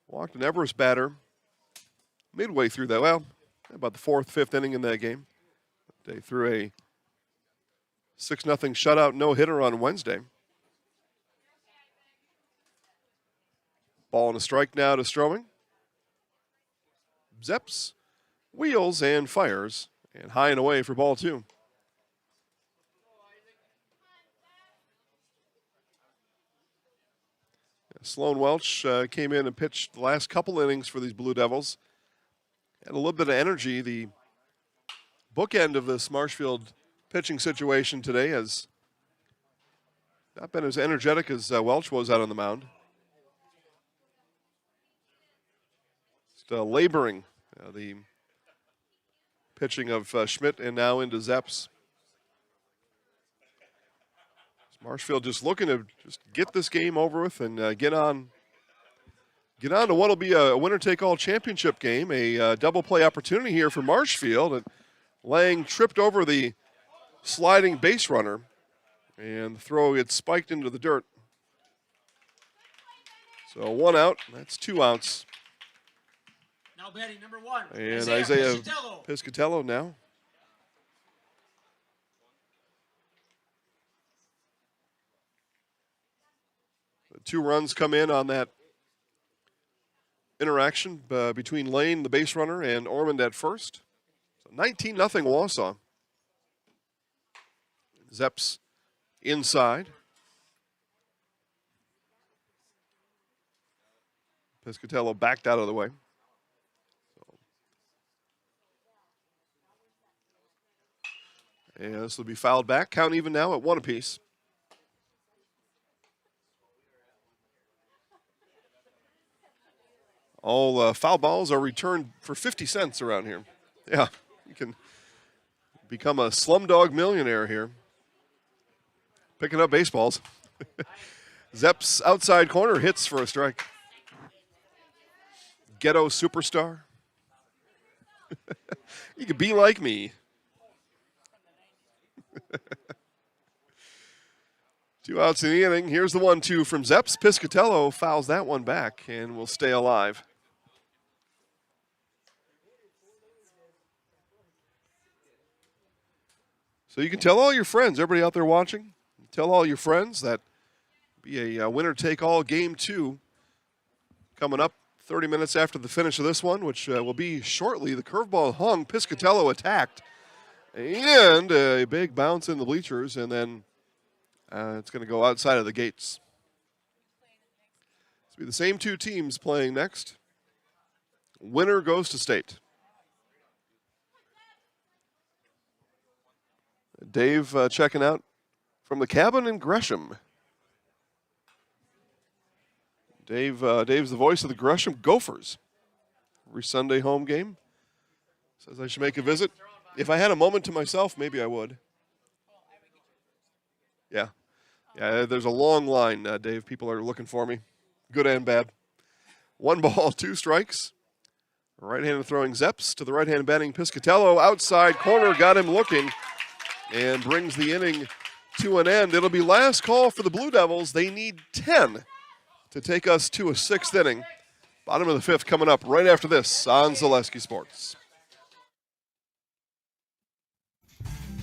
an Everest batter midway through that. Well, about the 4th, 5th inning in that game. They threw a 6-0 shutout no-hitter on Wednesday. Ball and a strike now to Stroming. Zeps, wheels, and fires. And high and away for ball 2. Sloan Welch came in and pitched the last couple innings for these Blue Devils. Had a little bit of energy. The bookend of this Marshfield pitching situation today has not been as energetic as Welch was out on the mound. Just laboring the pitching of Schmidt and now into Zeps. Marshfield just looking to just get this game over with and get on to what will be a winner-take-all championship game, a double play opportunity here for Marshfield. And Lang tripped over the sliding base runner, and the throw gets spiked into the dirt. So 1 out, that's 2 outs. Now batting number 1, and Isaiah Piscatello now. The 2 runs come in on that interaction between Lane, the base runner, and Ormond at first. So 19-0 Wausau. Zeps inside. Piscatello backed out of the way. And this will be fouled back. Count even now at 1 apiece. All foul balls are returned for 50 cents around here. Yeah, you can become a slumdog millionaire here. Picking up baseballs. Zeps outside corner hits for a strike. Ghetto superstar. You could be like me. 2 outs in the inning. Here's the 1-2 from Zeps. Piscatello fouls that one back and will stay alive. So you can tell all your friends, everybody out there watching, tell all your friends that be a winner-take-all game 2 coming up 30 minutes after the finish of this one, which will be shortly. The curveball hung. Piscatello attacked. And a big bounce in the bleachers, and then it's going to go outside of the gates. It's be the same 2 teams playing next. Winner goes to state. Dave checking out from the cabin in Gresham. Dave's the voice of the Gresham Gophers. Every Sunday home game. Says I should make a visit. If I had a moment to myself, maybe I would. Yeah. Yeah, there's a long line, Dave. People are looking for me, good and bad. 1 ball, 2 strikes. Right-handed throwing Zeps to the right-hand batting Piscatello. Outside corner, got him looking, and brings the inning to an end. It'll be last call for the Blue Devils. They need 10 to take us to a 6th inning. Bottom of the 5th coming up right after this on Zaleski Sports.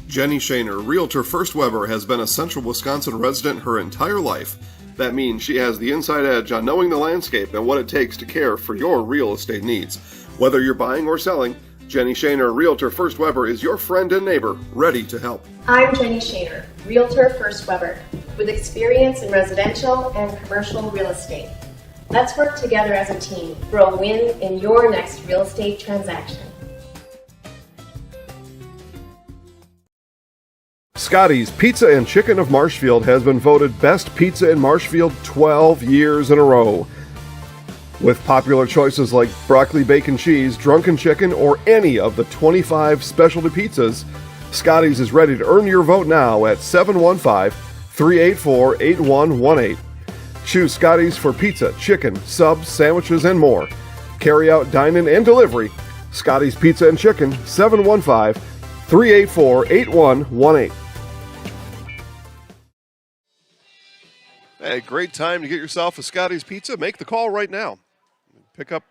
Jenny Shaner, Realtor First Weber, has been a Central Wisconsin resident her entire life. That means she has the inside edge on knowing the landscape and what it takes to care for your real estate needs. Whether you're buying or selling, Jenny Shaner, Realtor First Weber, is your friend and neighbor, ready to help. I'm Jenny Shaner, Realtor First Weber, with experience in residential and commercial real estate. Let's work together as a team for a win in your next real estate transaction. Scotty's Pizza and Chicken of Marshfield has been voted Best Pizza in Marshfield 12 years in a row. With popular choices like broccoli bacon cheese, drunken chicken, or any of the 25 specialty pizzas, Scotty's is ready to earn your vote now at 715-384-8118. Choose Scotty's for pizza, chicken, subs, sandwiches, and more. Carry out, dine-in, and delivery. Scotty's Pizza and Chicken, 715-384-8118. Hey, great time to get yourself a Scotty's Pizza. Make the call right now. Pick up,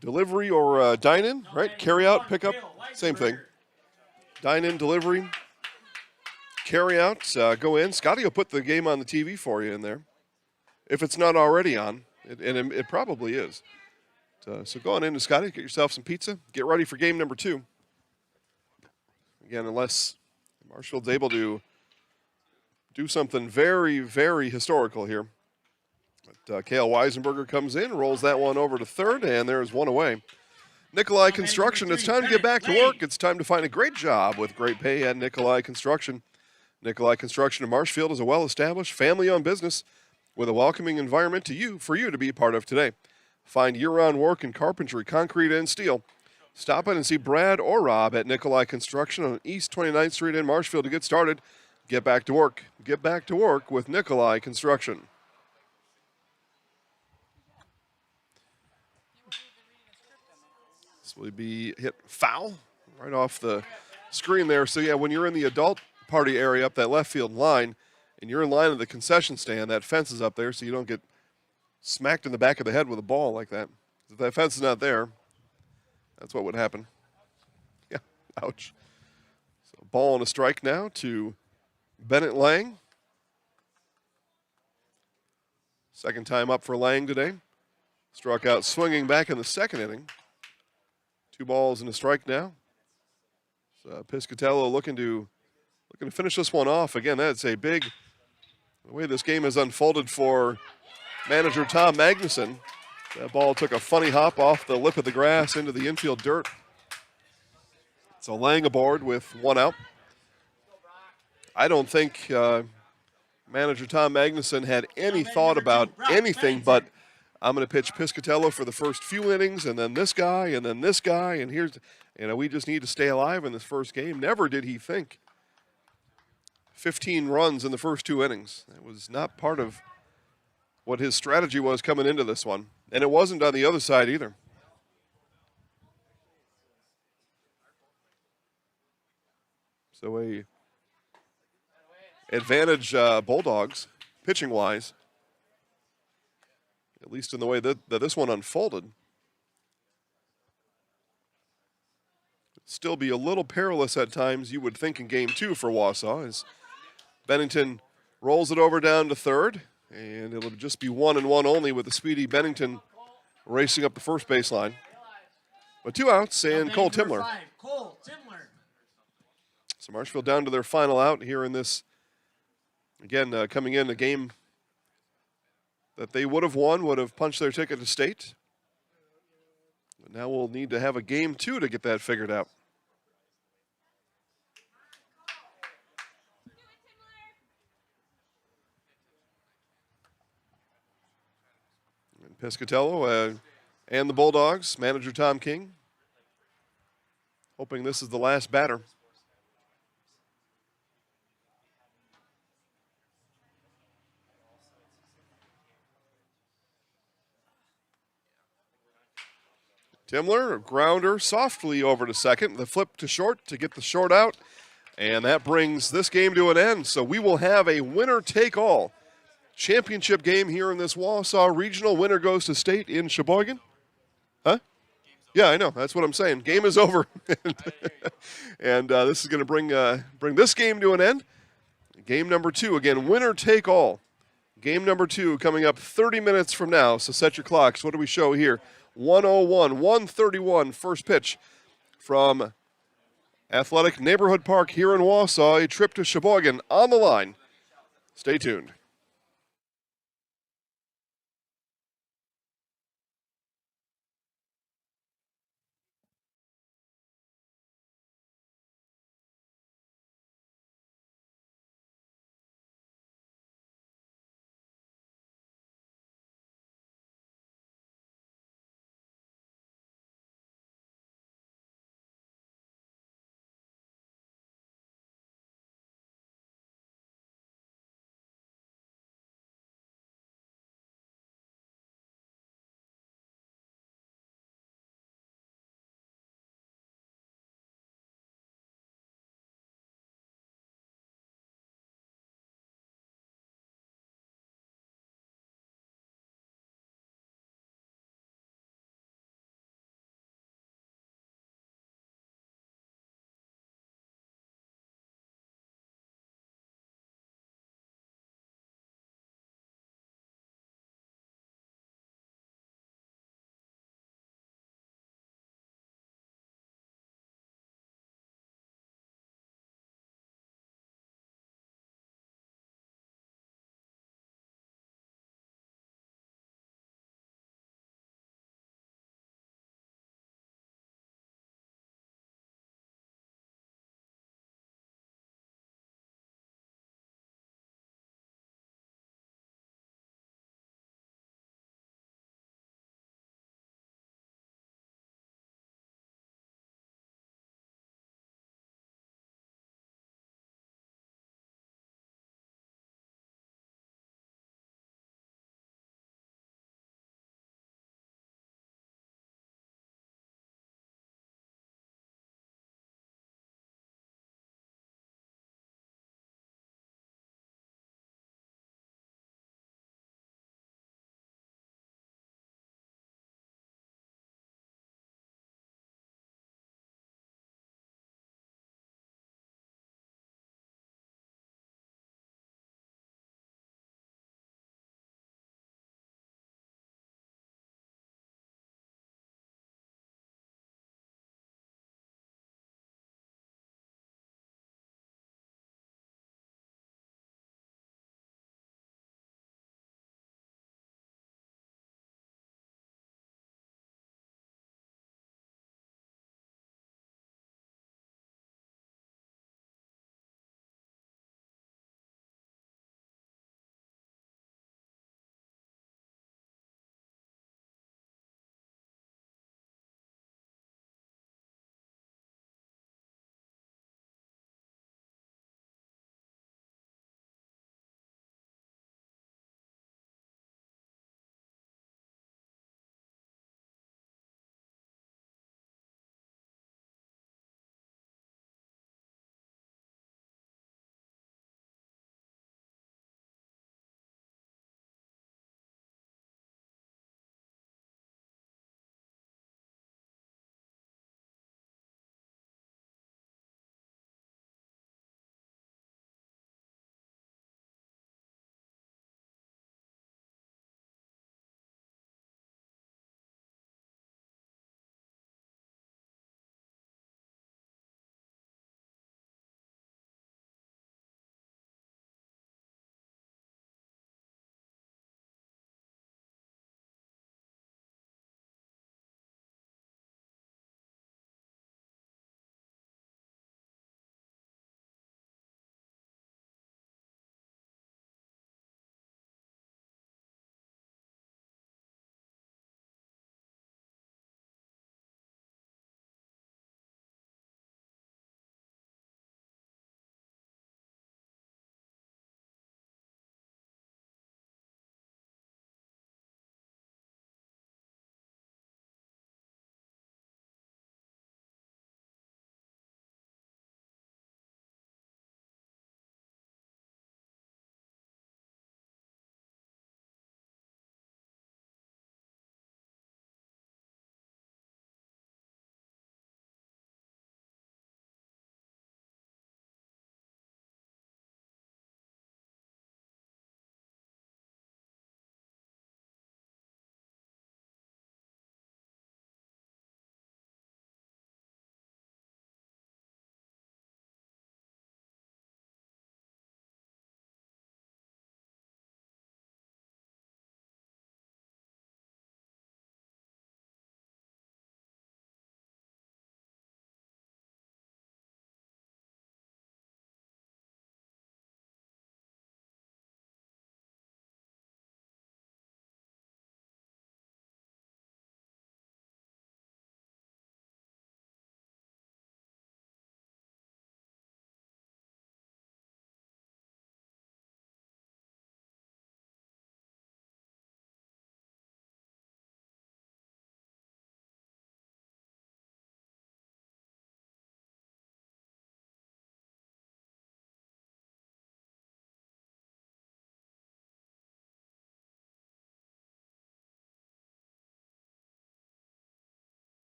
delivery, or dine-in, right? Carry out, pick up, same thing. Dine-in, delivery, carry out, go in. Scotty will put the game on the TV for you in there, if it's not already on, and it probably is. So go on into Scotty, get yourself some pizza, get ready for game number 2. Again, unless Marshfield's able to do something very, very historical here. But Cale Weisenberger comes in, rolls that one over to third, and there's one away. Nikolai Construction, it's time to get back to work. It's time to find a great job with great pay at Nikolai Construction. Nikolai Construction in Marshfield is a well-established, family-owned business with a welcoming environment for you to be a part of today. Find year-round work in carpentry, concrete, and steel. Stop in and see Brad or Rob at Nikolai Construction on East 29th Street in Marshfield to get started. Get back to work. Get back to work with Nikolai Construction. This will be hit foul right off the screen there. So, yeah, when you're in the adult party area up that left field line and you're in line at the concession stand, that fence is up there so you don't get smacked in the back of the head with a ball like that. If that fence is not there, that's what would happen. Yeah, ouch. So, ball and a strike now to Bennett Lang. Second time up for Lang today. Struck out swinging back in the second inning. 2 balls and a strike now. So Piscatello looking to looking to finish this one off. Again, that's a big, the way this game has unfolded for manager Tom Magnuson. That ball took a funny hop off the lip of the grass into the infield dirt. So laying aboard with one out. I don't think manager Tom Magnuson had any thought about anything but I'm going to pitch Piscatello for the first few innings, and then this guy, and then this guy, and here's, we just need to stay alive in this first game. Never did he think 15 runs in the first 2 innings. That was not part of what his strategy was coming into this one, and it wasn't on the other side either. So a advantage Bulldogs, pitching-wise, at least in the way that this one unfolded. Still be a little perilous at times, you would think, in game 2 for Wausau, as Bennington rolls it over down to third, and it'll just be 1-1 only with the speedy Bennington racing up the first baseline. But 2 outs and Cole Timler. So Marshfield down to their final out here in this, again, coming in a game that they would have won, would have punched their ticket to state. But now we'll need to have a game 2 to get that figured out. And Piscatello and the Bulldogs, manager Tom King, hoping this is the last batter. Timler, a grounder softly over to second. The flip to short to get the short out. And that brings this game to an end. So we will have a winner-take-all championship game here in this Wausau Regional. Winner goes to state in Sheboygan. Huh? Yeah, I know. That's what I'm saying. Game is over. And this is going to bring this game to an end. Game number 2, again, winner-take-all. Game number 2 coming up 30 minutes from now. So set your clocks. What do we show here? 101, 131, first pitch from Athletic Neighborhood Park here in Wausau. A trip to Sheboygan on the line. Stay tuned.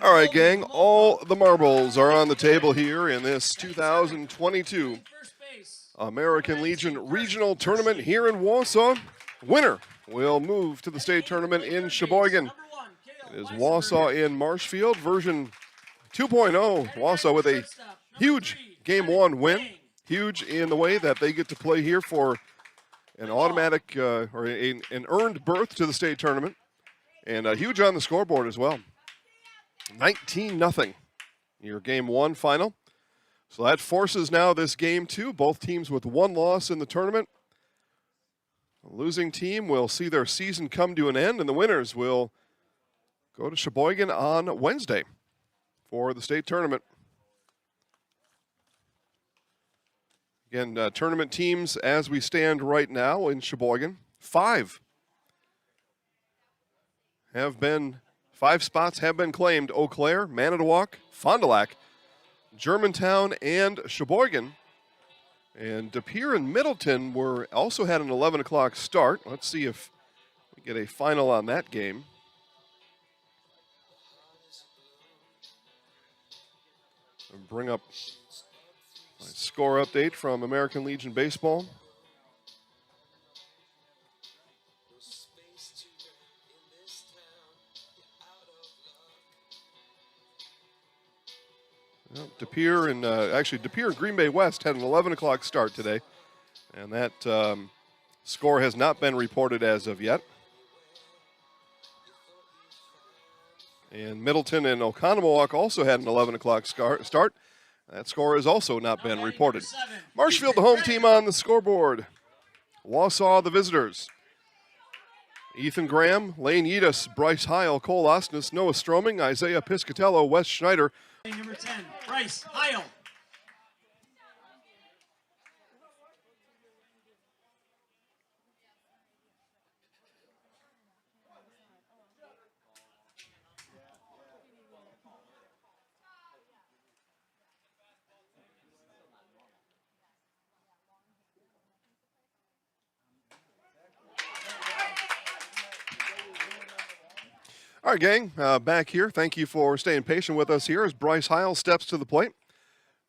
All right, gang, all the marbles are on the table here in this 2022 American Legion Regional Tournament here in Wausau. Winner will move to the state tournament in Sheboygan. It is Wausau in Marshfield, version 2.0. Wausau with a huge Game 1 win. Huge in the way that they get to play here for an automatic or an earned berth to the state tournament. And huge on the scoreboard as well. 19-0, your Game 1 final. So that forces now this Game 2, both teams with one loss in the tournament. The losing team will see their season come to an end, and the winners will go to Sheboygan on Wednesday for the state tournament. Again, tournament teams as we stand right now in Sheboygan, 5 spots have been claimed. Eau Claire, Manitowoc, Fond du Lac, Germantown, and Sheboygan. And De Pere and Middleton also had an 11 o'clock start. Let's see if we get a final on that game. I'll bring up my score update from American Legion Baseball. De Pere and Green Bay West had an 11 o'clock start today, and that score has not been reported as of yet. And Middleton and Oconomowoc also had an 11 o'clock start. That score has also not been reported. Marshfield, the home team on the scoreboard. Wausau, the visitors. Ethan Graham, Lane Yedis, Bryce Heil, Cole Osnes, Noah Stroming, Isaiah Piscatello, Wes Schneider. Number 10, Bryce Heil. All right, gang, back here. Thank you for staying patient with us here as Bryce Heil steps to the plate.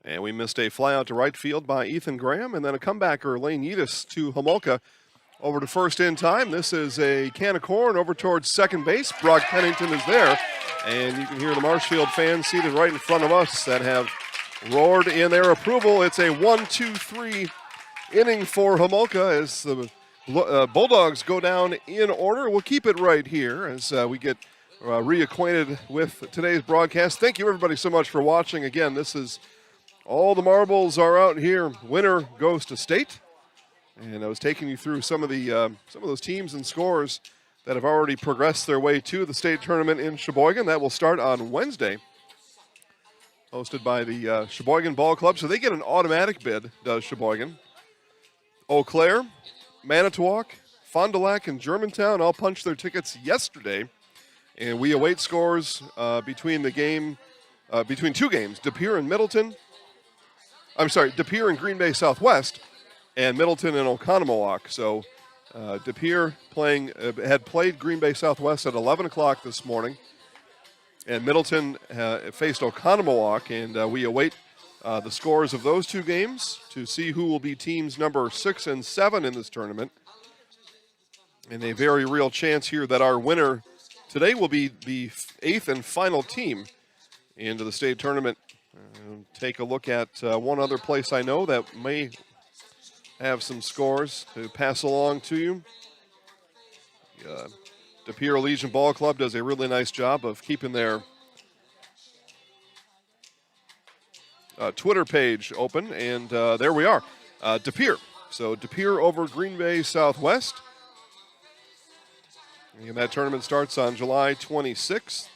And we missed a fly out to right field by Ethan Graham, and then a comebacker, Lane Yedis, to Homolka over to first in time. This is a can of corn over towards second base. Brock Pennington is there, and you can hear the Marshfield fans seated right in front of us that have roared in their approval. It's a 1-2-3 inning for Homolka as the Bulldogs go down in order. We'll keep it right here as we get reacquainted with today's broadcast. Thank you, everybody, so much for watching. Again, this is all the marbles are out here. Winner goes to state, and I was taking you through some of those teams and scores that have already progressed their way to the state tournament in Sheboygan. That will start on Wednesday, hosted by the Sheboygan Ball Club. So they get an automatic bid. Does Sheboygan? Eau Claire, Manitowoc, Fond du Lac, and Germantown all punched their tickets yesterday. And we await scores between two games, De Pere and Middleton. De Pere and Green Bay Southwest, and Middleton and Oconomowoc. So De Pere had played Green Bay Southwest at 11 o'clock this morning, and Middleton faced Oconomowoc, and we await the scores of those two games to see who will be teams number 6 and 7 in this tournament. And a very real chance here that our winner today will be the 8th and final team into the state tournament. Take a look at one other place I know that may have some scores to pass along to you. De Pere Legion Ball Club does a really nice job of keeping their Twitter page open, and there we are. De Pere. So De Pere over Green Bay Southwest. And that tournament starts on July 26th.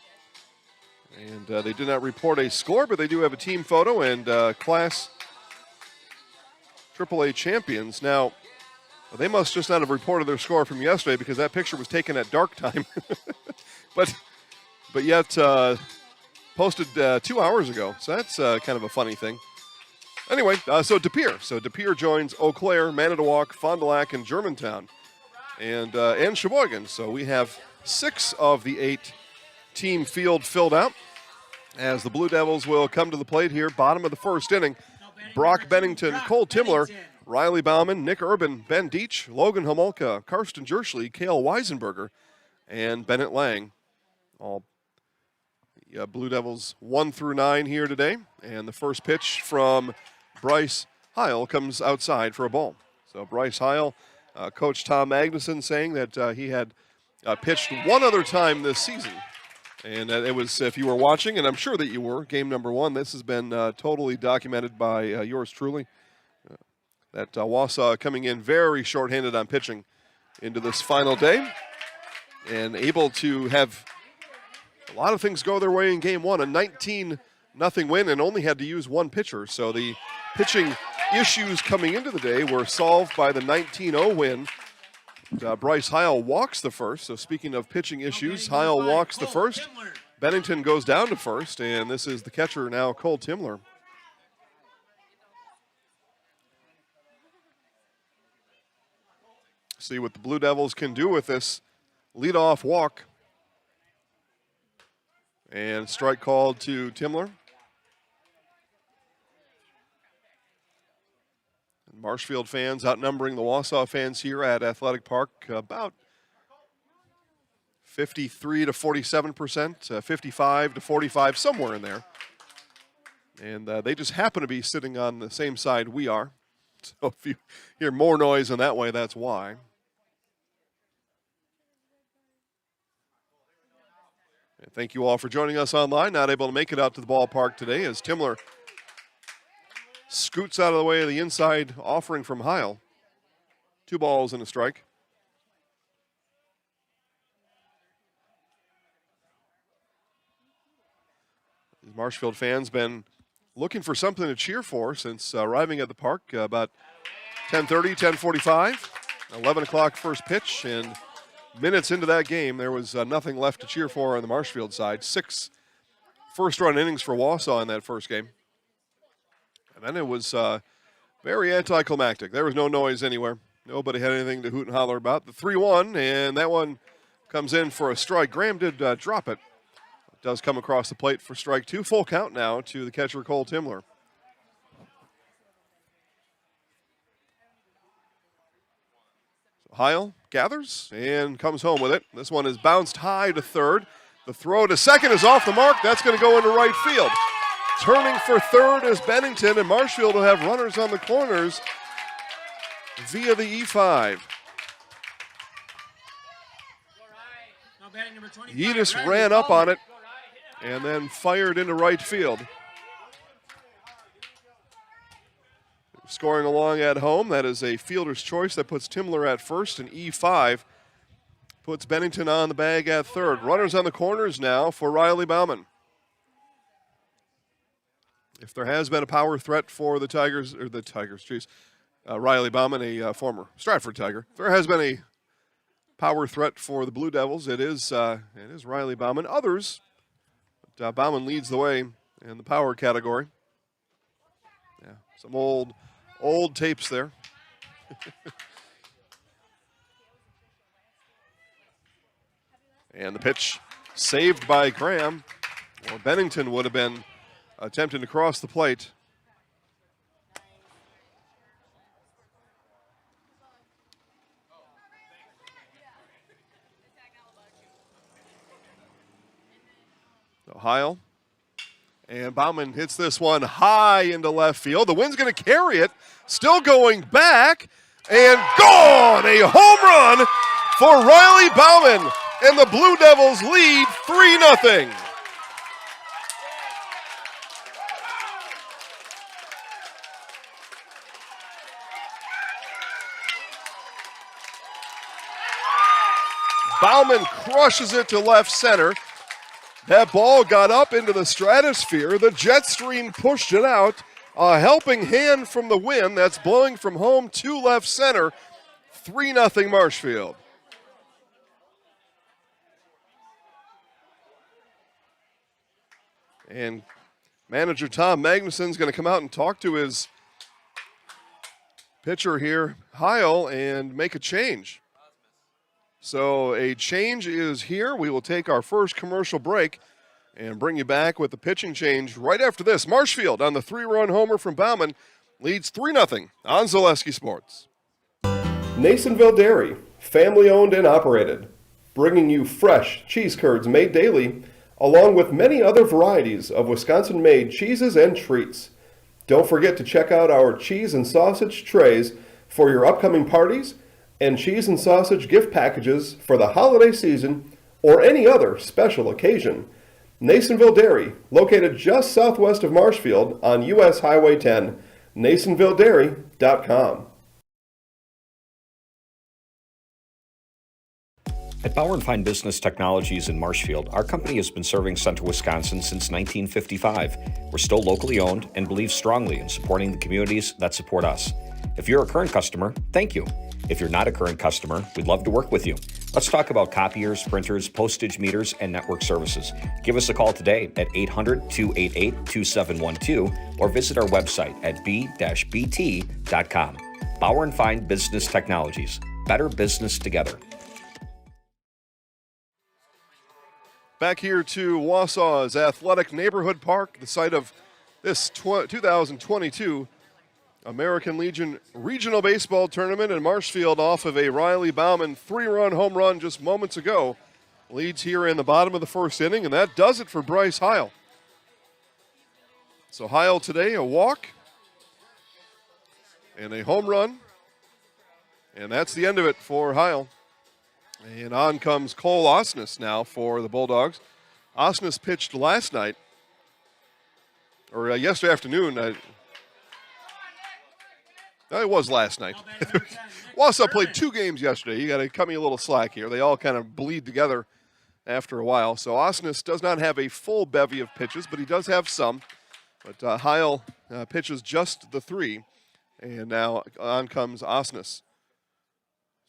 And they did not report a score, but they do have a team photo and Class AAA champions. Now, they must just not have reported their score from yesterday because that picture was taken at dark time. but yet posted 2 hours ago. So that's kind of a funny thing. Anyway, so De Pere. So De Pere joins Eau Claire, Manitowoc, Fond du Lac, and Germantown. And Sheboygan. So we have 6 of the 8 team field filled out as the Blue Devils will come to the plate here. Bottom of the first inning. Brock Bennington, Cole Timler, Riley Bauman, Nick Urban, Ben Deach, Logan Homolka, Karsten Jerschley, Cale Weisenberger, and Bennett Lang. All Blue Devils 1 through 9 here today. And the first pitch from Bryce Heil comes outside for a ball. So Bryce Heil, Coach Tom Magnuson saying that he had pitched one other time this season. And it was, if you were watching, and I'm sure that you were, game number 1. This has been totally documented by yours truly. That Wausau coming in very shorthanded on pitching into this final day. And able to have a lot of things go their way in game 1. A 19-0 win and only had to use one pitcher. So the pitching issues coming into the day were solved by the 19-0 win. Bryce Heil walks the first. So speaking of pitching issues, Heil walks the first. Bennington goes down to first, and this is the catcher now, Cole Timler. See what the Blue Devils can do with this leadoff walk. And strike called to Timler. Marshfield fans outnumbering the Wausau fans here at Athletic Park about 53 to 47%, 55 to 45, somewhere in there. And they just happen to be sitting on the same side we are. So if you hear more noise in that way, that's why. And thank you all for joining us online. Not able to make it out to the ballpark today as Timler scoots out of the way of the inside offering from Heil. 2 balls and a strike. These Marshfield fans been looking for something to cheer for since arriving at the park about 10:30, 10:45, 11 o'clock first pitch, and minutes into that game there was nothing left to cheer for on the Marshfield side. 6 first-run innings for Wausau in that first game. And then it was very anticlimactic. There was no noise anywhere. Nobody had anything to hoot and holler about. The 3-1, and that one comes in for a strike. Graham did drop it. It does come across the plate for strike 2. Full count now to the catcher, Cole Timler. So Heil gathers and comes home with it. This one is bounced high to third. The throw to second is off the mark. That's going to go into right field. Turning for third is Bennington, and Marshfield will have runners on the corners via the E5. Yedis ran up on it and then fired into right field. Scoring along at home, that is a fielder's choice that puts Timler at first, and E5 puts Bennington on the bag at third. Runners on the corners now for Riley Bauman. If there has been a power threat for the Tigers, Riley Bauman, a former Stratford Tiger. If there has been a power threat for the Blue Devils, it is Riley Bauman. Others, but Bauman leads the way in the power category. Yeah, some old tapes there. And the pitch saved by Graham, or Bennington would have been attempting to cross the plate. So Heil and Bauman hits this one high into left field. The wind's going to carry it, still going back, and gone! A home run for Riley Bauman, and the Blue Devils lead 3-0. Bauman crushes it to left center. That ball got up into the stratosphere. The jet stream pushed it out. A helping hand from the wind that's blowing from home to left center. 3-0 Marshfield. And manager Tom Magnuson's going to come out and talk to his pitcher here, Heil, and make a change. So a change is here. We will take our first commercial break and bring you back with the pitching change right after this. Marshfield on the 3-run homer from Bauman leads 3-0 on Zaleski Sports. Nasonville Dairy, family owned and operated, bringing you fresh cheese curds made daily, along with many other varieties of Wisconsin-made cheeses and treats. Don't forget to check out our cheese and sausage trays for your upcoming parties and cheese and sausage gift packages for the holiday season or any other special occasion. Nasonville Dairy, located just southwest of Marshfield on US Highway 10, nasonvilledairy.com. At Bauer & Fine Business Technologies in Marshfield, our company has been serving Central Wisconsin since 1955. We're still locally owned and believe strongly in supporting the communities that support us. If you're a current customer, thank you. If you're not a current customer, we'd love to work with you. Let's talk about copiers, printers, postage meters, and network services. Give us a call today at 800-288-2712 or visit our website at b-bt.com. Bauer & Fine Business Technologies. Better business together. Back here to Wausau's Athletic Neighborhood Park, the site of this 2022 American Legion Regional Baseball Tournament, in Marshfield off of a Riley Bauman 3-run home run just moments ago. Leads here in the bottom of the first inning, and that does it for Bryce Heil. So Heil today, a walk and a home run, and that's the end of it for Heil. And on comes Cole Osnes now for the Bulldogs. Osnes pitched last night, or yesterday afternoon. No, it was last night. Wausau played 2 games yesterday. You got to cut me a little slack here. They all kind of bleed together after a while. So Osnes does not have a full bevy of pitches, but he does have some. But Heil pitches just the 3, and now on comes Osnes.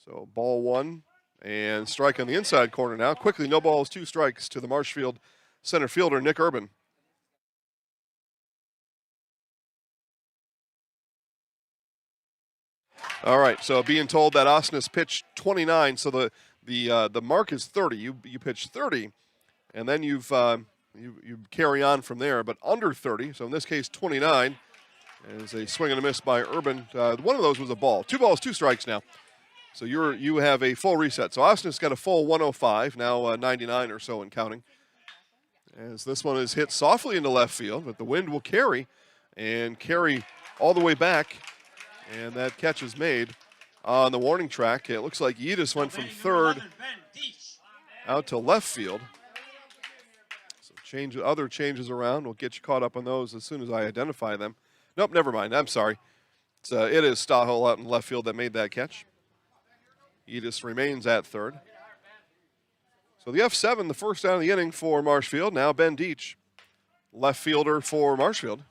So ball 1. And strike on the inside corner now. Quickly, no balls, 2 strikes to the Marshfield center fielder, Nick Urban. All right, so being told that Osnes pitched 29, so the mark is 30. You pitch 30, and then you carry on from there, but under 30, so in this case 29, is a swing and a miss by Urban. One of those was a ball. 2 balls, 2 strikes now. So you have a full reset. So Osnes got a full 105, now 99 or so and counting. As this one is hit softly into left field, but the wind will carry all the way back. And that catch is made on the warning track. It looks like Yedis went from third out to left field. So other changes around. We'll get you caught up on those as soon as I identify them. Nope, never mind. I'm sorry. It is Stahel out in left field that made that catch. Yedis remains at third. So the F7, the first out of the inning for Marshfield. Now Ben Deach, left fielder for Marshfield.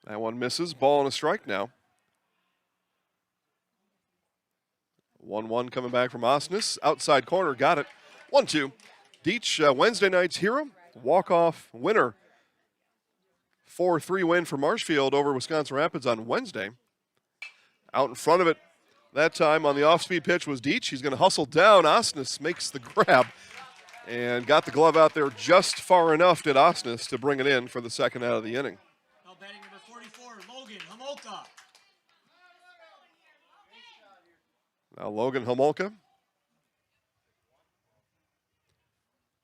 That one misses. Ball and a strike now. 1-1 coming back from Osnes. Outside corner, got it. 1-2. Deach, Wednesday night's hero, walk-off winner. 4-3 win for Marshfield over Wisconsin Rapids on Wednesday. Out in front of it that time on the off-speed pitch was Deach. He's going to hustle down. Osnes makes the grab and got the glove out there just far enough, did Osnes, to bring it in for the second out of the inning. Now batting number 44, Logan Homolka. Now Logan Homolka.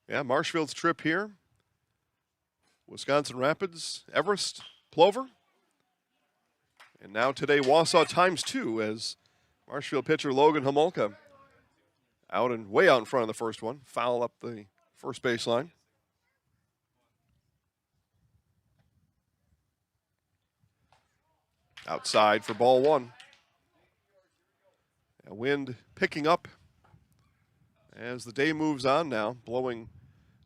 Yeah, Marshfield's trip here. Wisconsin Rapids, Everest, Plover. And now today, Wausau ×2 as Marshfield pitcher Logan Homolka way out in front of the first one. Foul up the first baseline. Outside for ball 1. A wind picking up as the day moves on now, blowing,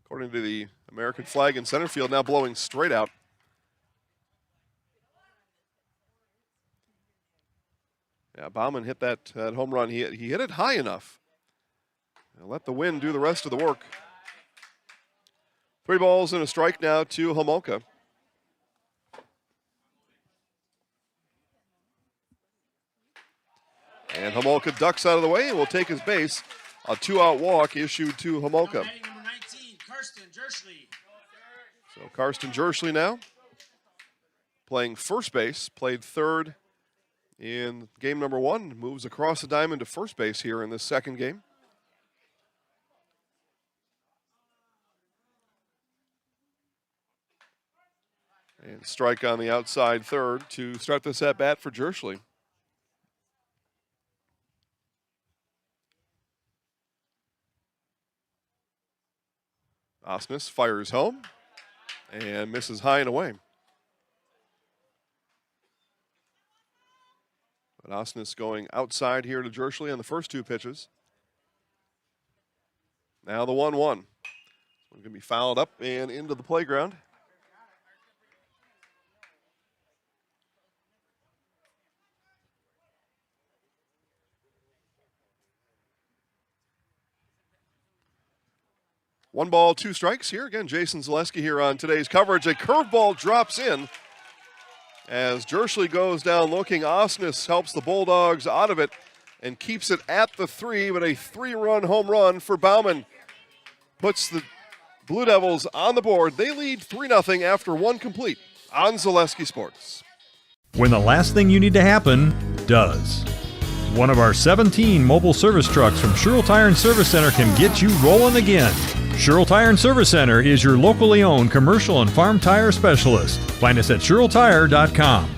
according to the American flag in center field, now blowing straight out. Yeah, Bauman hit that home run. He hit it high enough. Now let the wind do the rest of the work. 3 balls and a strike now to Homolka. And Homolka ducks out of the way and will take his base. A 2-out walk issued to Homolka. Batting number 19, Karsten Jerschley. So Karsten Jerschley now playing first base, played third in game number 1, moves across the diamond to first base here in this second game. And strike on the outside third to start this at bat for Jerschley. Osnes fires home and misses high and away. But Osnes going outside here to Jerschley on the first 2 pitches. Now the 1-1. Going to be fouled up and into the playground. One ball, 2 strikes here. Again, Jason Zaleski here on today's coverage. A curveball drops in as Jerschley goes down looking. Osnes helps the Bulldogs out of it and keeps it at the 3, but a 3-run home run for Bauman puts the Blue Devils on the board. They lead 3-0 after 1 complete on Zaleski Sports. When the last thing you need to happen does. One of our 17 mobile service trucks from Sherrill Tire and Service Center can get you rolling again. Sherrill Tire and Service Center is your locally owned commercial and farm tire specialist. Find us at SherrillTire.com.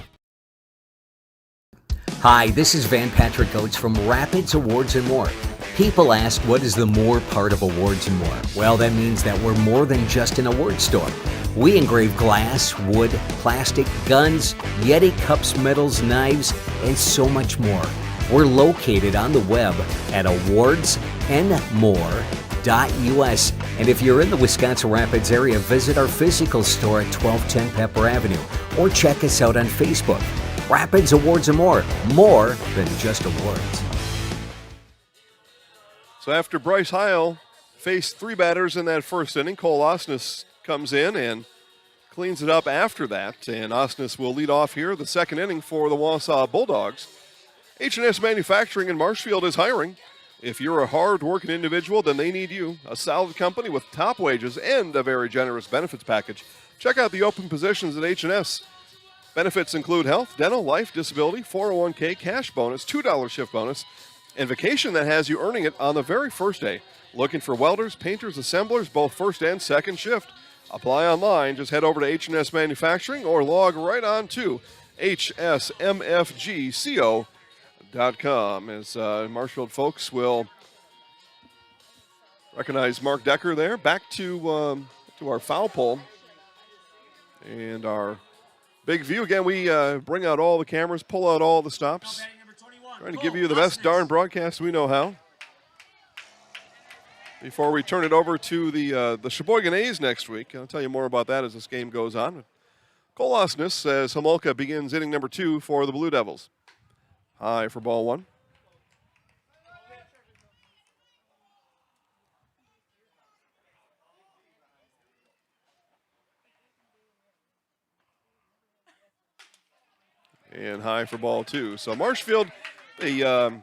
Hi, this is Van Patrick Oates from Rapids Awards and More. People ask, what is the more part of Awards and More? Well, that means that we're more than just an award store. We engrave glass, wood, plastic, guns, Yeti cups, medals, knives, and so much more. We're located on the web at awardsandmore.us. And if you're in the Wisconsin Rapids area, visit our physical store at 1210 Pepper Avenue or check us out on Facebook. Rapids Awards and More than just awards. So after Bryce Heil faced 3 batters in that first inning, Cole Osnes comes in and cleans it up after that. And Osnes will lead off here the second inning for the Wausau Bulldogs. H&S Manufacturing in Marshfield is hiring. If you're a hard-working individual, then they need you. A solid company with top wages and a very generous benefits package. Check out the open positions at H&S. Benefits include health, dental, life, disability, 401k, cash bonus, $2 shift bonus, and vacation that has you earning it on the very first day. Looking for welders, painters, assemblers, both first and second shift. Apply online. Just head over to H&S Manufacturing or log right on to hsmfgco.com. As Marshfield folks will recognize Mark Decker there. Back to our foul pole and our big view. Again, we bring out all the cameras, pull out all the stops. Trying to give you the best darn broadcast we know how. Before we turn it over to the Sheboygan A's next week. I'll tell you more about that as this game goes on. Cole Osnes says Homolka begins inning number 2 for the Blue Devils. High for ball 1. And high for ball 2. So Marshfield, the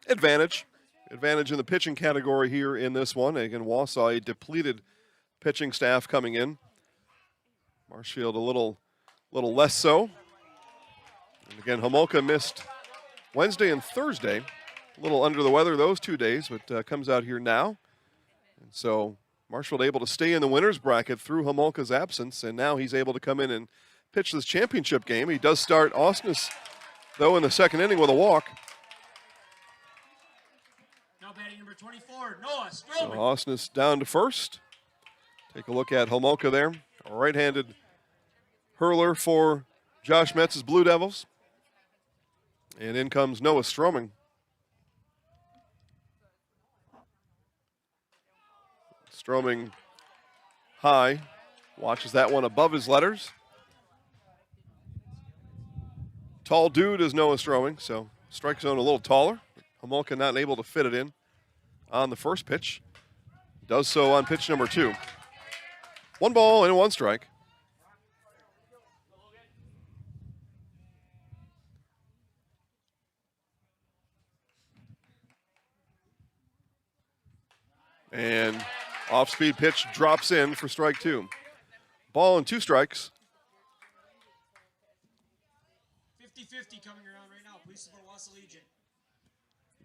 advantage in the pitching category here in this one. Again, Wausau, a depleted pitching staff coming in. Marshfield a little less so. And again, Homolka missed Wednesday and Thursday. A little under the weather those 2 days, but comes out here now. And so Marshfield able to stay in the winner's bracket through Homolka's absence, and now he's able to come in and pitch this championship game. He does start Osnes, though, in the second inning with a walk. Now batting number 24, Noah So Strowman. Osnes down to first. Take a look at Homolka there. A right-handed hurler for Josh Metz's Blue Devils. And in comes Noah Stroming. Stroming high. Watches that one above his letters. Tall dude is Noah Stroming, so strike zone a little taller. Homolka not able to fit it in on the first pitch. Does so on pitch number 2. 1 ball and 1 strike. And off-speed pitch drops in for strike 2. Ball and 2 strikes. 50-50 coming around right now. Please support Wausau Legion.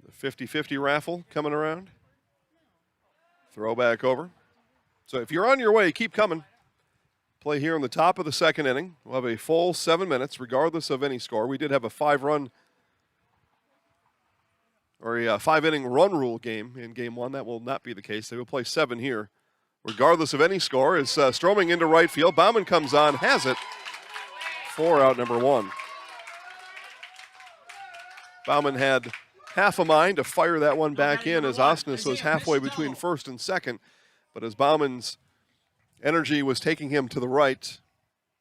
The 50-50 raffle coming around. Throw back over. So if you're on your way, keep coming. Play here in the top of the 2nd inning. We'll have a full 7 minutes, regardless of any score. We did have a 5-inning run rule game in Game 1. That will not be the case. They will play 7 here, regardless of any score. Is Stroming into right field. Bauman comes on, has it. 4 out, number 1. Bauman had half a mind to fire that one back in as Osnes was halfway between first and second. But as Bauman's energy was taking him to the right,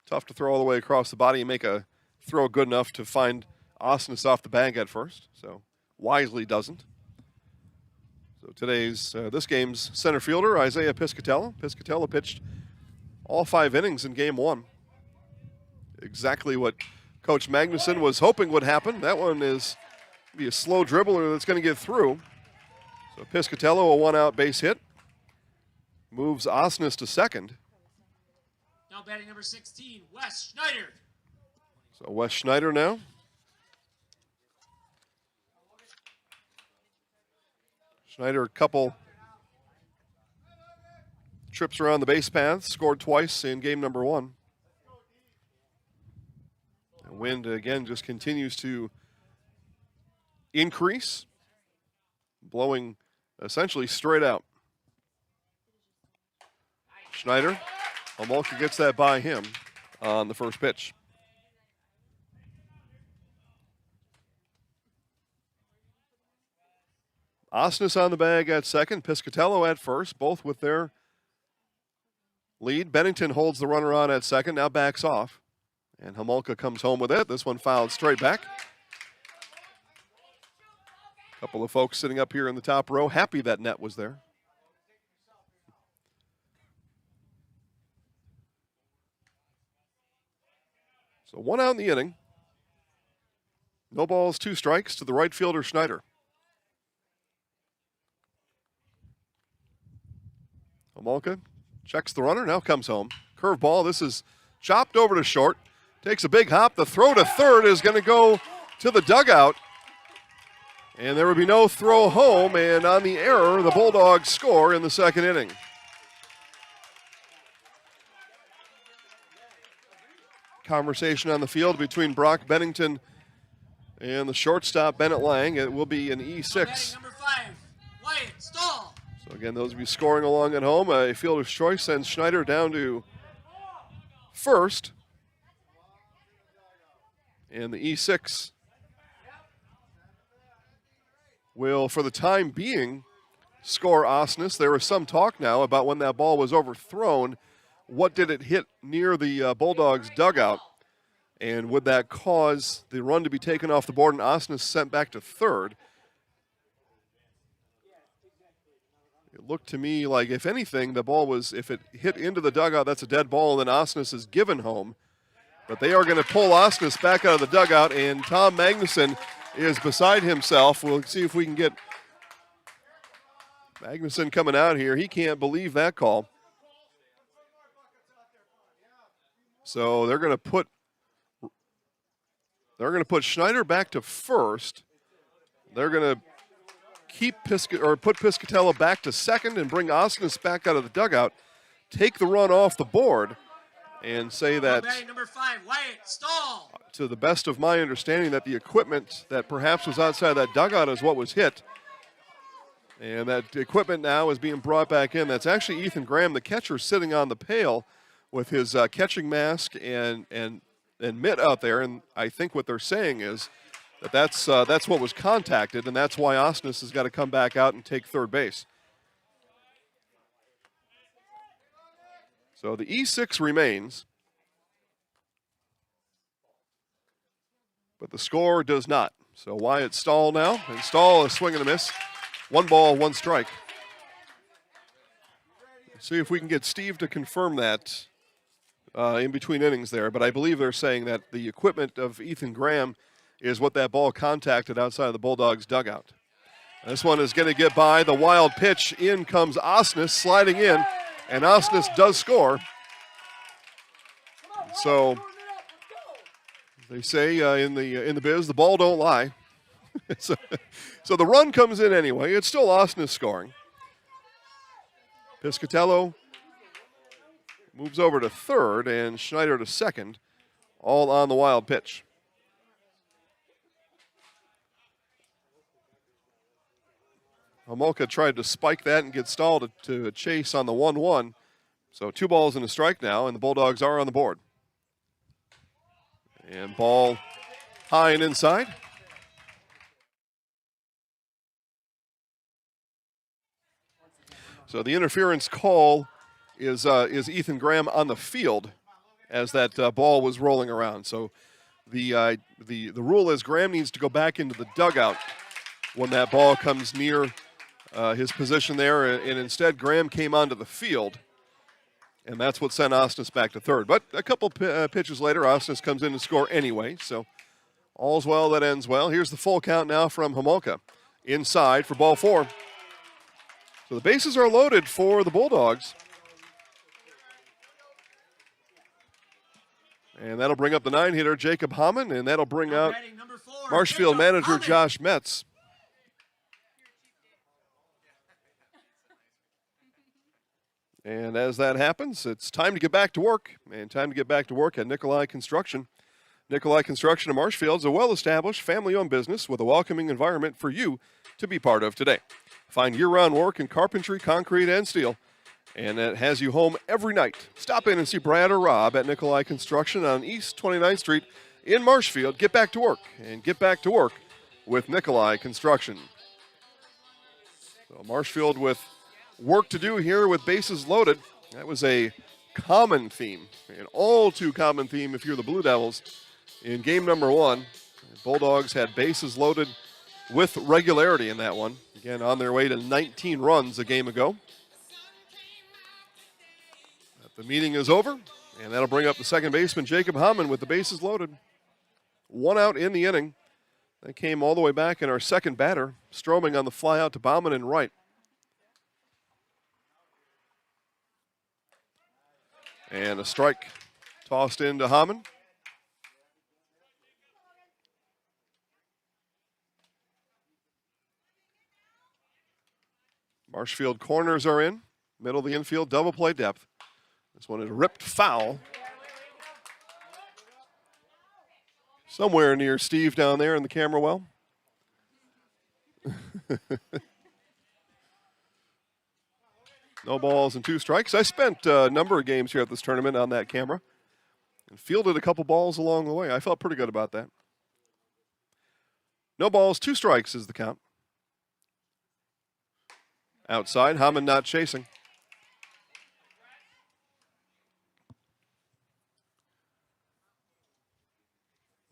tough to throw all the way across the body and make a throw good enough to find Osnes off the bag at first. So wisely doesn't. So this game's center fielder, Isaiah Piscatella. Piscatella pitched all 5 innings in Game 1. Exactly what Coach Magnuson was hoping would happen. That one is be a slow dribbler that's going to get through. So Piscatella, a 1-out base hit. Moves Osnes to second. Now batting number 16, Wes Schneider. So Wes Schneider now. Schneider, a couple trips around the base paths, scored twice in game number 1. The wind, again, just continues to increase, blowing essentially straight out. Schneider, Homolka gets that by him on the first pitch. Osnes on the bag at second, Piscatello at first, both with their lead. Bennington holds the runner on at second, now backs off. And Homolka comes home with it. This one fouled straight back. A couple of folks sitting up here in the top row, happy that net was there. So 1 out in the inning. No balls, 2 strikes to the right fielder, Schneider. Homolka checks the runner, now comes home. Curveball, this is chopped over to short. Takes a big hop. The throw to third is going to go to the dugout. And there would be no throw home, and on the error, the Bulldogs score in the 2nd inning. Conversation on the field between Brock Bennington and the shortstop, Bennett Lang. It will be an E6. Number 5, Wyatt Stahl. So again, those of you scoring along at home, a fielder's choice sends Schneider down to first. And the E6 will, for the time being, score Osnes. There is some talk now about when that ball was overthrown. What did it hit near the Bulldogs' dugout? And would that cause the run to be taken off the board and Osnes sent back to third? It looked to me like, if anything, the ball was, if it hit into the dugout, that's a dead ball, and then Osnes is given home. But they are going to pull Osnes back out of the dugout, and Tom Magnuson is beside himself. We'll see if we can get Magnuson coming out here. He can't believe that call. So they're going to put Schneider back to first. They're going to put Piscatello back to second and bring Osnes back out of the dugout, take the run off the board, and say that, Number 5, Wyatt Stahl. to the best of my understanding, that the equipment that perhaps was outside that dugout is what was hit. And that equipment now is being brought back in. That's actually Ethan Graham, the catcher, sitting on the pail with his catching mask and mitt out there. And I think what they're saying is that that's what was contacted, and that's why Osnes has got to come back out and take third base. So the E6 remains, but the score does not. So Wyatt Stahl now, and Stahl is swinging a miss. 1 ball, 1 strike. See if we can get Steve to confirm that in between innings there. But I believe they're saying that the equipment of Ethan Graham is what that ball contacted outside of the Bulldogs' dugout. This one is going to get by. The wild pitch. In comes Osnes sliding in, and Osnes does score. So they say in the biz, the ball don't lie. so the run comes in anyway. It's still Osnes scoring. Piscatello moves over to third, and Schneider to second, all on the wild pitch. Homolka tried to spike that and get stalled to chase on the 1-1. So 2 balls and a strike now, and the Bulldogs are on the board. And ball high and inside. So the interference call is Ethan Graham on the field as that ball was rolling around. So the rule is Graham needs to go back into the dugout when that ball comes near his position there, and instead Graham came onto the field, and that's what sent Osnes back to third. But a couple pitches later, Osnes comes in to score anyway, so all's well that ends well. Here's the full count now from Homolka. Inside for ball 4. So the bases are loaded for the Bulldogs. And that'll bring up the 9-hitter, Jacob Hamann, and that'll bring out Marshfield manager Josh Metz. And as that happens, it's time to get back to work, and time to get back to work at Nikolai Construction. Nikolai Construction of Marshfield is a well-established, family-owned business with a welcoming environment for you to be part of today. Find year-round work in carpentry, concrete, and steel, and it has you home every night. Stop in and see Brad or Rob at Nikolai Construction on East 29th Street in Marshfield. Get back to work, and get back to work with Nikolai Construction. So Marshfield with work to do here with bases loaded. That was a common theme, an all too common theme if you're the Blue Devils. In game number 1, the Bulldogs had bases loaded with regularity in that one. Again, on their way to 19 runs a game ago. The meeting is over, and that'll bring up the second baseman, Jacob Hamann, with the bases loaded. 1 out in the inning. That came all the way back in our second batter, Stroming on the fly out to Bauman and right. And a strike tossed into Hamann. Marshfield corners are in. Middle of the infield, double play depth. This one is ripped foul. Somewhere near Steve down there in the camera well. No balls and 2 strikes. I spent a number of games here at this tournament on that camera and fielded a couple balls along the way. I felt pretty good about that. No balls, 2 strikes is the count. Outside, Hamann not chasing.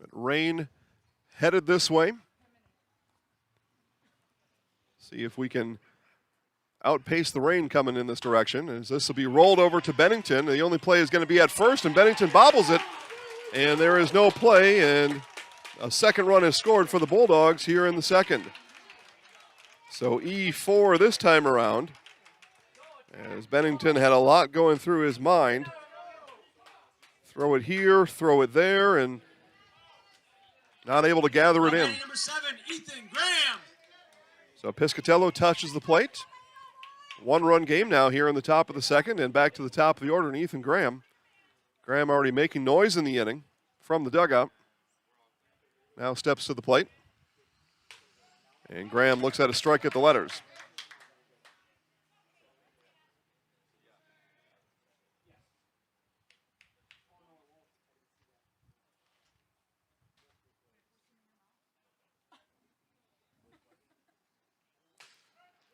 But rain headed this way. See if we can outpace the rain coming in this direction, as this will be rolled over to Bennington. The only play is going to be at first, and Bennington bobbles it, and there is no play, and a second run is scored for the Bulldogs here in the second. So E4 this time around, as Bennington had a lot going through his mind. Throw it here, throw it there, and not able to gather it in. Number 7, Ethan Graham. So Piscatello touches the plate. 1-run game now here in the top of the second, and back to the top of the order, and Ethan Graham. Graham already making noise in the inning from the dugout. Now steps to the plate. And Graham looks at a strike at the letters.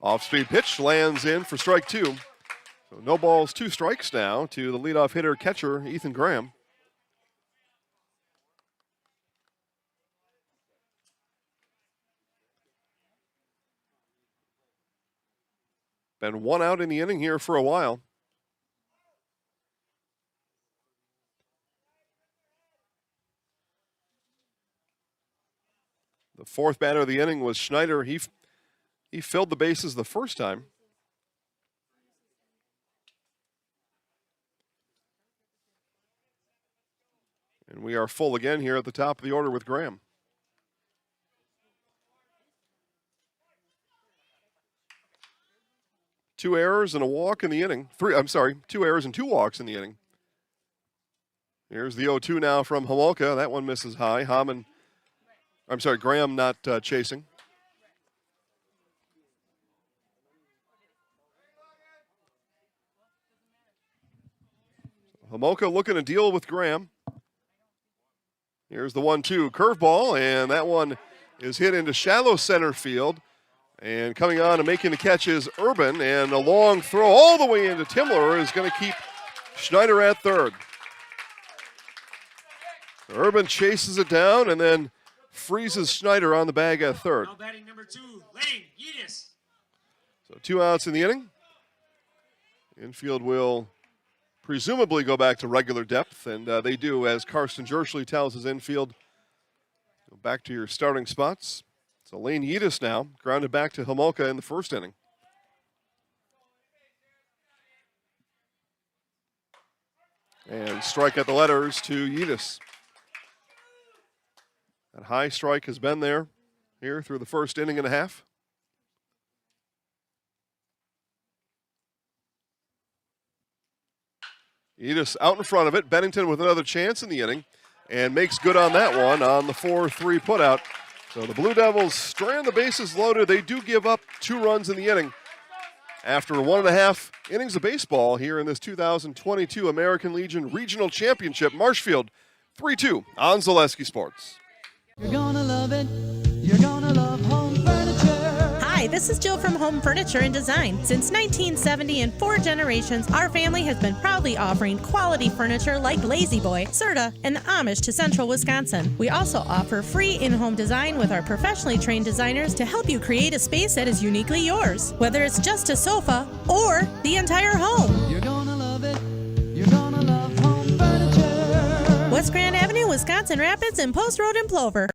Off-speed pitch lands in for strike 2. So no balls, 2 strikes now to the leadoff hitter, catcher, Ethan Graham. Been 1 out in the inning here for a while. fourth batter of the inning was Schneider. He filled the bases the first time. And we are full again here at the top of the order with Graham. Two errors and a walk in the inning. Two errors and 2 walks in the inning. Here's the 0-2 now from Homolka. That one misses high. Graham not chasing. Homolka looking to deal with Graham. Here's the 1-2 curveball, and that one is hit into shallow center field. And coming on and making the catch is Urban, and a long throw all the way into Timler is going to keep Schneider at third. Urban chases it down and then freezes Schneider on the bag at third. Now batting number 2, Lane Yedis. So 2 outs in the inning. Infield will presumably go back to regular depth, and they do, as Karsten Jerschley tells his infield. Go back to your starting spots. So Lane Yedis now grounded back to Homolka in the first inning. And strike at the letters to Yedis. That high strike has been there here through the first inning and a half. Yedis out in front of it. Bennington with another chance in the inning and makes good on that one on the 4-3 putout. So the Blue Devils strand the bases loaded. They do give up 2 runs in the inning after 1.5 innings of baseball here in this 2022 American Legion Regional Championship. Marshfield 3-2 on Zaleski Sports. You're gonna love it. You're gonna love home furniture. Hi, this is Jill from Home Furniture and Design. Since 1970 and 4 generations, our family has been proudly offering quality furniture like Lazy Boy, Serta, and the Amish to Central Wisconsin. We also offer free in-home design with our professionally trained designers to help you create a space that is uniquely yours, whether it's just a sofa or the entire home. You're gonna love it. You're gonna love home furniture. West Grand Avenue, Wisconsin Rapids, and Post Road in Plover.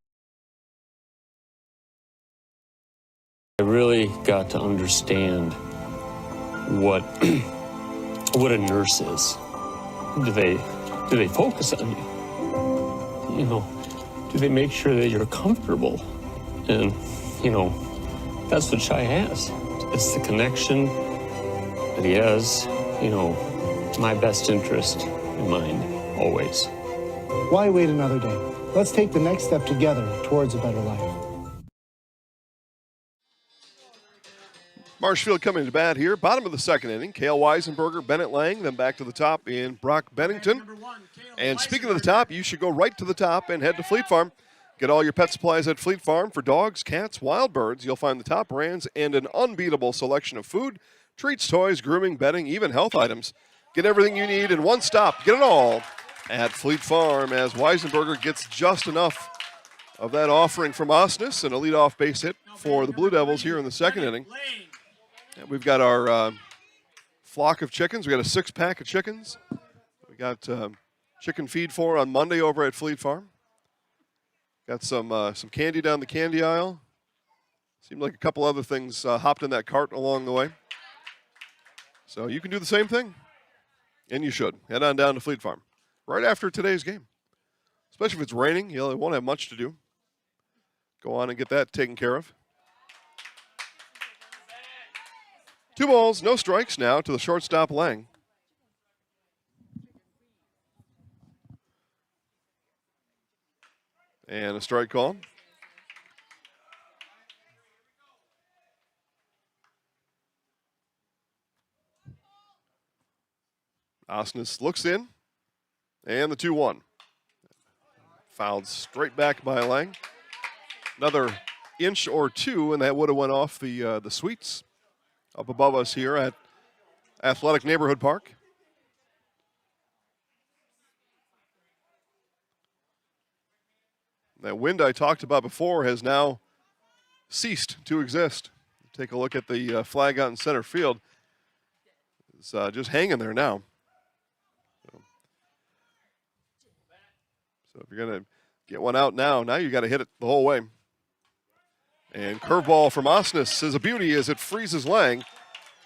I really got to understand what a nurse is. Do they focus on you? You know, do they make sure that you're comfortable? And you know, that's what Shai has. It's the connection that he has. You know, my best interest in mind always. Why wait another day? Let's take the next step together towards a better life. Marshfield coming to bat here. Bottom of the second inning. Cale Weisenberger, Bennett Lang, then back to the top in Brock Bennington. And speaking of the top, you should go right to the top and head to Fleet Farm. Get all your pet supplies at Fleet Farm for dogs, cats, wild birds. You'll find the top brands and an unbeatable selection of food, treats, toys, grooming, bedding, even health items. Get everything you need in one stop. Get it all at Fleet Farm, as Weisenberger gets just enough of that offering from Osnes and a leadoff base hit for the Blue Devils here in the second inning. And we've got our flock of chickens. We got a 6-pack of chickens. We got chicken feed for on Monday over at Fleet Farm. Got some candy down the candy aisle. Seemed like a couple other things hopped in that cart along the way. So you can do the same thing, and you should. Head on down to Fleet Farm right after today's game. Especially if it's raining, you won't have much to do. Go on and get that taken care of. 2 balls, no strikes now to the shortstop, Lang. And a strike call. Osnes looks in, and the 2-1. Fouled straight back by Lang. Another inch or 2, and that would have went off the suites up above us here at Athletic Neighborhood Park. That wind I talked about before has now ceased to exist. Take a look at the flag out in center field. It's just hanging there now. So if you're going to get one out now you got to hit it the whole way. And curveball from Osnes is a beauty as it freezes Lang.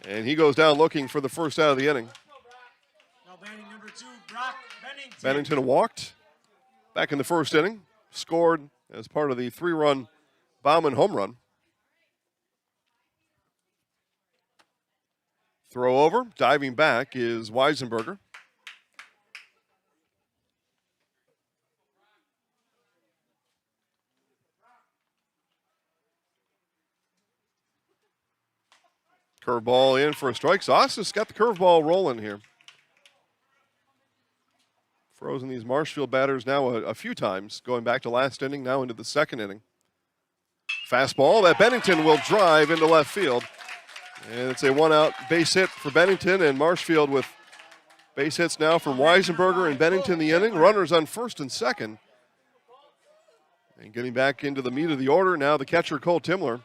And he goes down looking for the first out of the inning. Now batting number 2, Brock Bennington. Bennington walked back in the first inning, scored as part of the 3-run Bauman home run. Throw over, diving back is Weisenberger. Curveball in for a strike. So Osnes got the curveball rolling here. Frozen these Marshfield batters now a few times, going back to last inning, now into the second inning. Fastball that Bennington will drive into left field. And it's a one-out base hit for Bennington, and Marshfield with base hits now from Weisenberger and Bennington the inning. Runners on first and second. And getting back into the meat of the order, now the catcher, Cole Timler.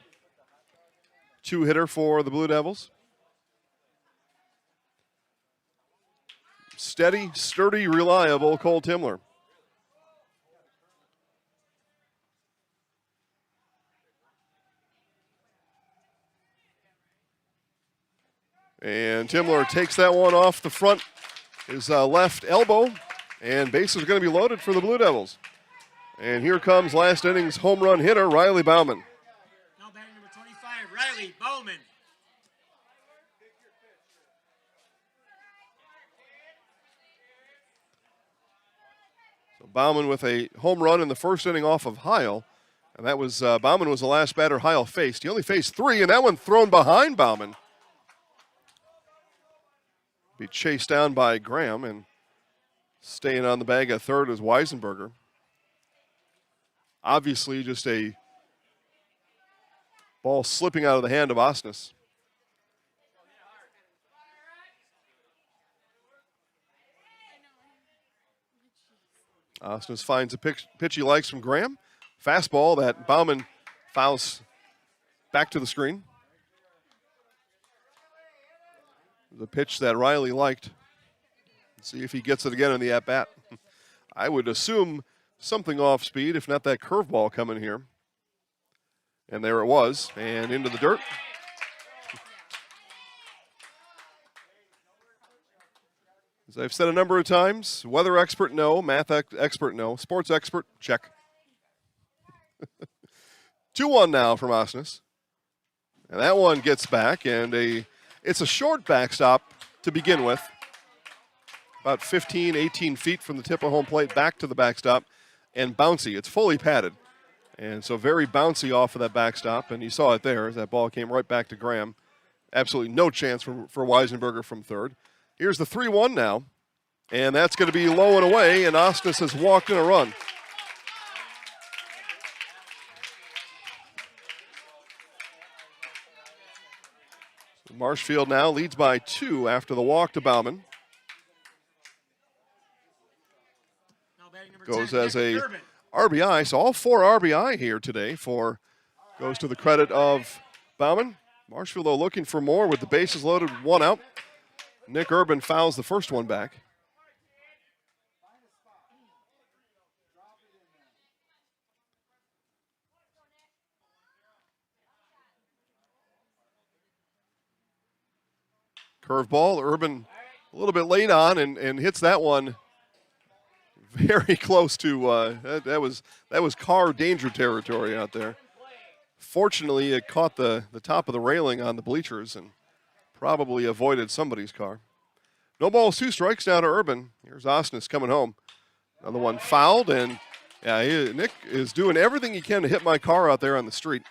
2-hitter for the Blue Devils. Steady, sturdy, reliable Cole Timler. And Timler takes that one off the front, his left elbow, and bases are going to be loaded for the Blue Devils. And here comes last inning's home run hitter, Riley Bauman. Now batting number 25, Riley Bauman. So Bauman with a home run in the first inning off of Heil. And that was, Bauman was the last batter Heil faced. He only faced 3, and that one thrown behind Bauman. Be chased down by Graham, and staying on the bag at third is Weisenberger. Obviously just a ball slipping out of the hand of Osnes. Osnes finds a pitch he likes from Graham. Fastball that Bauman fouls back to the screen. The pitch that Riley liked. Let's see if he gets it again in the at-bat. I would assume something off speed, if not that curveball coming here. And there it was, and into the dirt. As I've said a number of times, weather expert, no. Math expert, no. Sports expert, check. 2-1 now from Osnes. And that one gets back, and it's a short backstop to begin with. About 15, 18 feet from the tip of home plate back to the backstop, and bouncy. It's fully padded. And so very bouncy off of that backstop, and you saw it there as that ball came right back to Graham. Absolutely no chance for Weisenberger from third. Here's the 3-1 now, and that's going to be low and away, and Osnes has walked in a run. So Marshfield now leads by 2 after the walk to Bauman. Goes as a RBI, so all 4 RBI here today goes to the credit of Bauman. Marshfield, though, looking for more with the bases loaded, 1 out. Nick Urban fouls the first one back. Curveball, Urban a little bit late on and hits that one very close to, that was car danger territory out there. Fortunately, it caught the top of the railing on the bleachers and probably avoided somebody's car. No balls, 2 strikes now to Urban. Here's Osnes coming home. Another one fouled, and yeah, Nick is doing everything he can to hit my car out there on the street.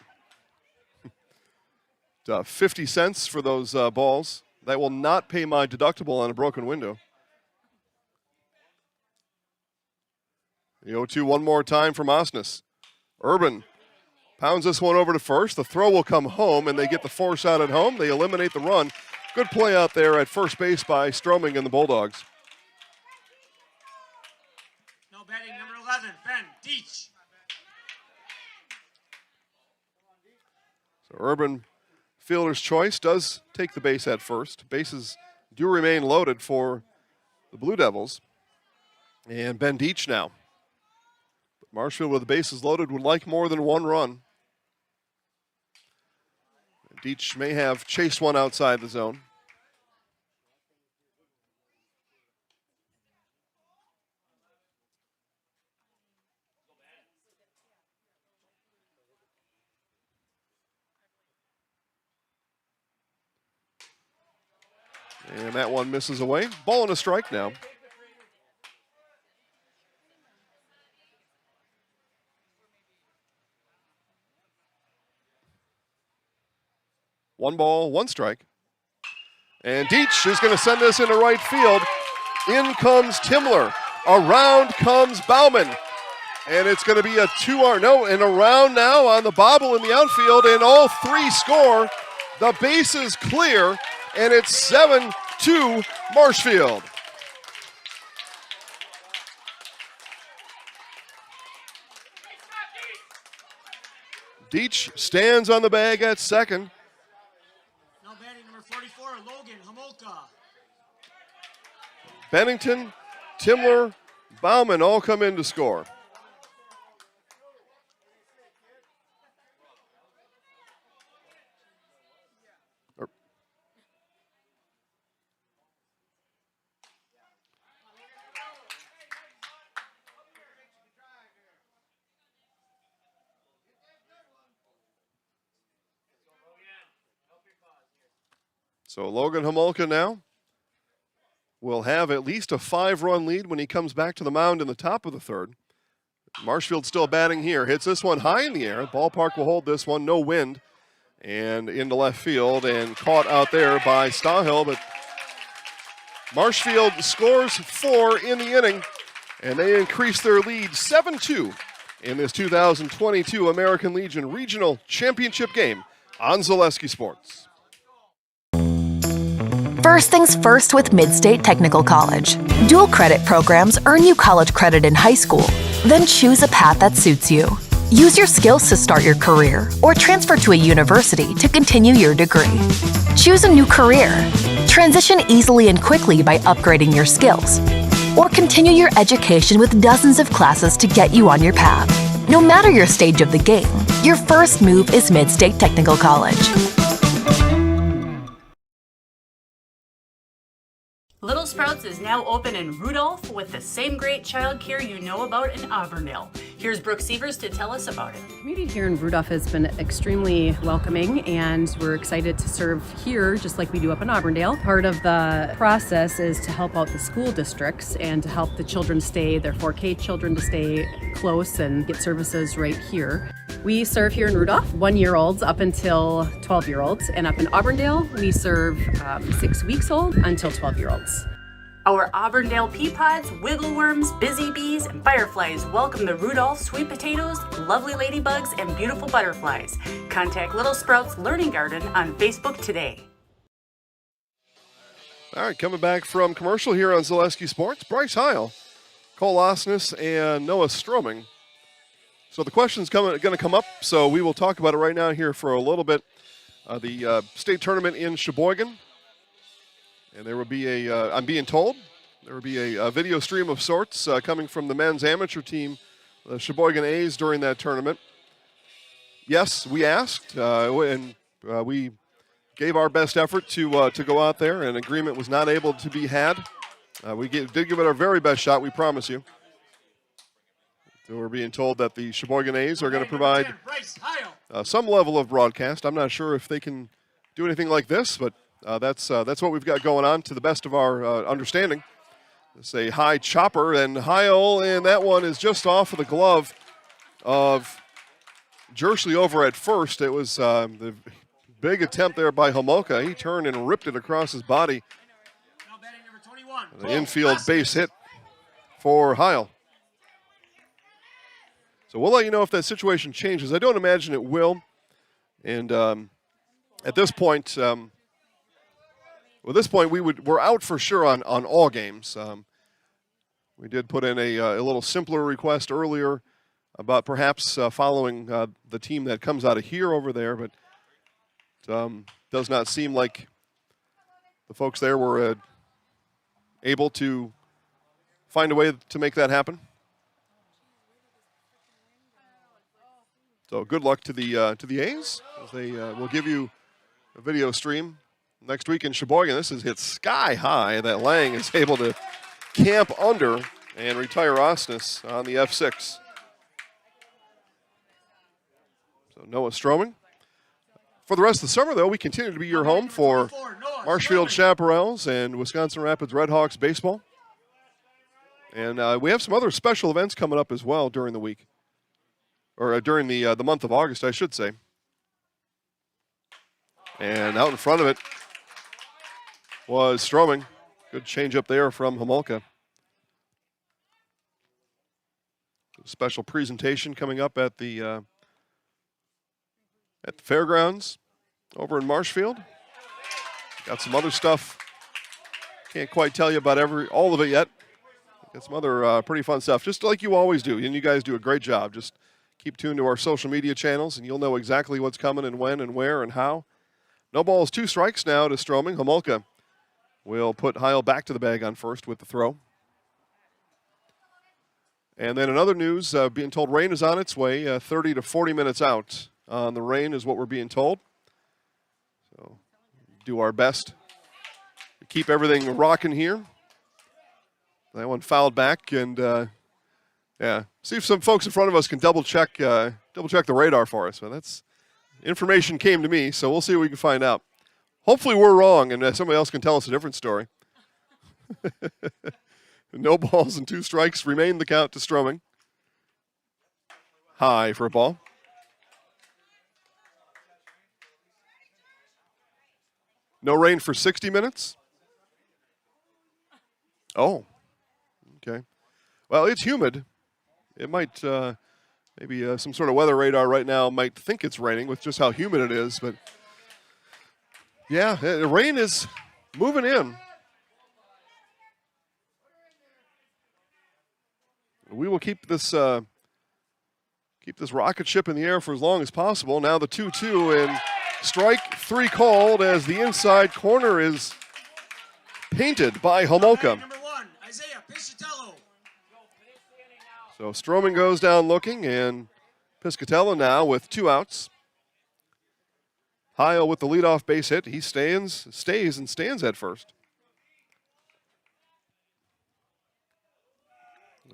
50 cents for those balls. That will not pay my deductible on a broken window. The 0-2 one more time from Osnes. Urban pounds this one over to first. The throw will come home, and they get the force out at home. They eliminate the run. Good play out there at first base by Stroming and the Bulldogs. Now batting number 11, Ben Deach. So Urban, fielder's choice, does take the base at first. Bases do remain loaded for the Blue Devils. And Ben Deach now. Marshfield with the bases loaded would like more than 1 run. Deach may have chased one outside the zone. And that one misses away. Ball and a strike now. One ball, one strike. And Deach is going to send this into right field. In comes Timler. Around comes Bauman. And it's going to be a 2-R. No, and around now on the bobble in the outfield, and all three score. The base is clear, and it's 7-2 Marshfield. Deach stands on the bag at second. Now batting number 44, Logan Homolka. Bennington, Timler, Bauman all come in to score. So Logan Homolka now will have at least a 5-run lead when he comes back to the mound in the top of the third. Marshfield still batting here. Hits this one high in the air. Ballpark will hold this one. No wind. And into left field and caught out there by Stahill. But Marshfield scores 4 in the inning. And they increase their lead 7-2 in this 2022 American Legion Regional Championship game on Zaleski Sports. First things first with Mid-State Technical College. Dual credit programs earn you college credit in high school. Then choose a path that suits you. Use your skills to start your career or transfer to a university to continue your degree. Choose a new career. Transition easily and quickly by upgrading your skills. Or continue your education with dozens of classes to get you on your path. No matter your stage of the game, your first move is Mid-State Technical College. Little Sprouts is now open in Rudolph with the same great childcare you know about in Auburndale. Here's Brooke Sievers to tell us about it. The community here in Rudolph has been extremely welcoming, and we're excited to serve here just like we do up in Auburndale. Part of the process is to help out the school districts and to help the children stay, their 4K children to stay close and get services right here. We serve here in Rudolph 1-year-olds up until 12-year-olds, and up in Auburndale we serve 6 weeks old until 12-year-olds. Our Auburndale pea pods, wiggle worms, busy bees, and fireflies welcome the Rudolph sweet potatoes, lovely ladybugs, and beautiful butterflies. Contact Little Sprouts Learning Garden on Facebook today. All right, coming back from commercial here on Zaleski Sports, Bryce Heil, Cole Osnes, and Noah Stroming. So the question's going to come up, so we will talk about it right now here for a little bit. The state tournament in Sheboygan. And there will be I'm being told, there will be a video stream of sorts coming from the men's amateur team, the Sheboygan A's, during that tournament. Yes, we asked, and we gave our best effort to go out there, and agreement was not able to be had. We did give it our very best shot, we promise you. So we're being told that the Sheboygan A's are going to provide some level of broadcast. I'm not sure if they can do anything like this, but that's what we've got going on to the best of our understanding. It's a high chopper, and Heil, and that one is just off of the glove of Jersley over at first. It was the big attempt there by Homolka. He turned and ripped it across his body. The infield base hit for Heil. So we'll let you know if that situation changes. I don't imagine it will. And at this point, we're out for sure on all games. We did put in a little simpler request earlier about perhaps following the team that comes out of here over there, but does not seem like the folks there were able to find a way to make that happen. So good luck to the A's, as they will give you a video stream next week in Sheboygan. This has hit sky high that Lang is able to camp under and retire Osnes on the F6. So Noah Stroming. For the rest of the summer, though, we continue to be your home for Marshfield Chaparrals and Wisconsin Rapids Redhawks baseball. And we have some other special events coming up as well during the week, or during the month of August, I should say. And out in front of it was Stroming. Good change up there from Homolka. Special presentation coming up at the fairgrounds over in Marshfield. Got some other stuff. Can't quite tell you about all of it yet. Got some other pretty fun stuff, just like you always do. And you guys do a great job. Just keep tuned to our social media channels, and you'll know exactly what's coming and when and where and how. No balls, 2 strikes now to Stroming. Homolka will put Heil back to the bag on first with the throw. And then in other news, being told rain is on its way, 30 to 40 minutes out on the rain is what we're being told. So do our best to keep everything rocking here. That one fouled back, and yeah, see if some folks in front of us can double check the radar for us. Well, that's information came to me, so we'll see what we can find out. Hopefully we're wrong, and somebody else can tell us a different story. No balls and 2 strikes remain the count to Stroming. High for a ball. No rain for 60 minutes? Oh, okay. Well, it's humid. It might, maybe some sort of weather radar right now might think it's raining with just how humid it is, but yeah, the rain is moving in. We will keep this rocket ship in the air for as long as possible. Now the 2-2 and strike 3 called as the inside corner is painted by Homolka. Number 1, Isaiah Piscitello. So Stroming goes down looking, and Piscitello now with 2 outs. Heil with the leadoff base hit. He stays and stands at first.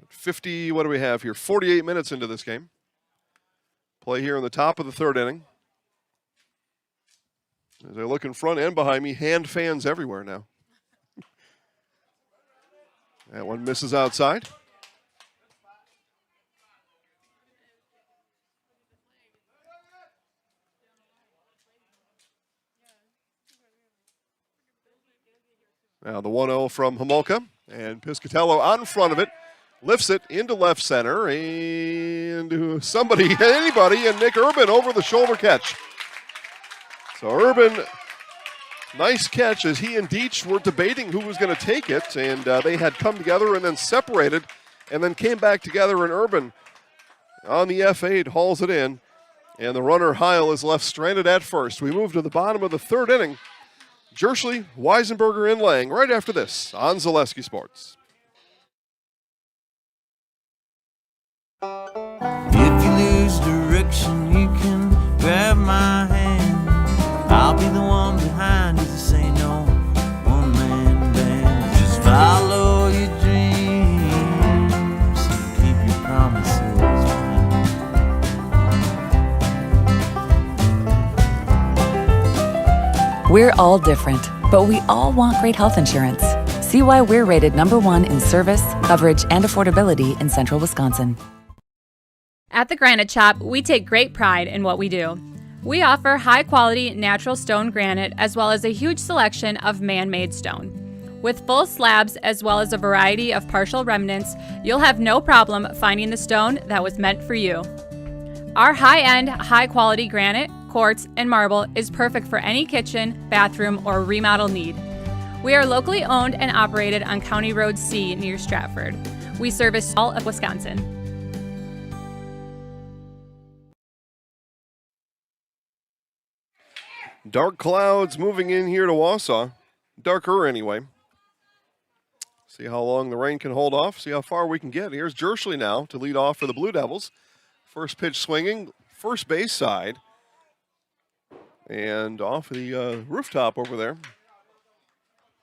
50, what do we have here? 48 minutes into this game. Play here in the top of the 3rd inning. As I look in front and behind me, hand fans everywhere now. That one misses outside. Now the 1-0 from Homolka, and Piscitello out in front of it. Lifts it into left center, and anybody, and Nick Urban over the shoulder catch. So Urban, nice catch as he and Deitch were debating who was going to take it, and they had come together and then separated, and then came back together, and Urban on the F8 hauls it in, and the runner Heil is left stranded at first. We move to the bottom of the 3rd inning. Jerschley, Weisenberger, and Lang right after this on Zaleski Sports. If you lose direction, you can grab my hand. I'll be the one behind you to say no one-man band. Just follow your dreams and keep your promises. We're all different, but we all want great health insurance. See why we're rated #1 in service, coverage, and affordability in Central Wisconsin. At the Granite Shop, we take great pride in what we do. We offer high-quality natural stone granite as well as a huge selection of man-made stone. With full slabs as well as a variety of partial remnants, you'll have no problem finding the stone that was meant for you. Our high-end, high-quality granite, quartz, and marble is perfect for any kitchen, bathroom, or remodel need. We are locally owned and operated on County Road C near Stratford. We service all of Wisconsin. Dark clouds moving in here to Wausau. Darker anyway. See how long the rain can hold off. See how far we can get. Here's Jerschley now to lead off for the Blue Devils. First pitch swinging. First base side. And off the rooftop over there.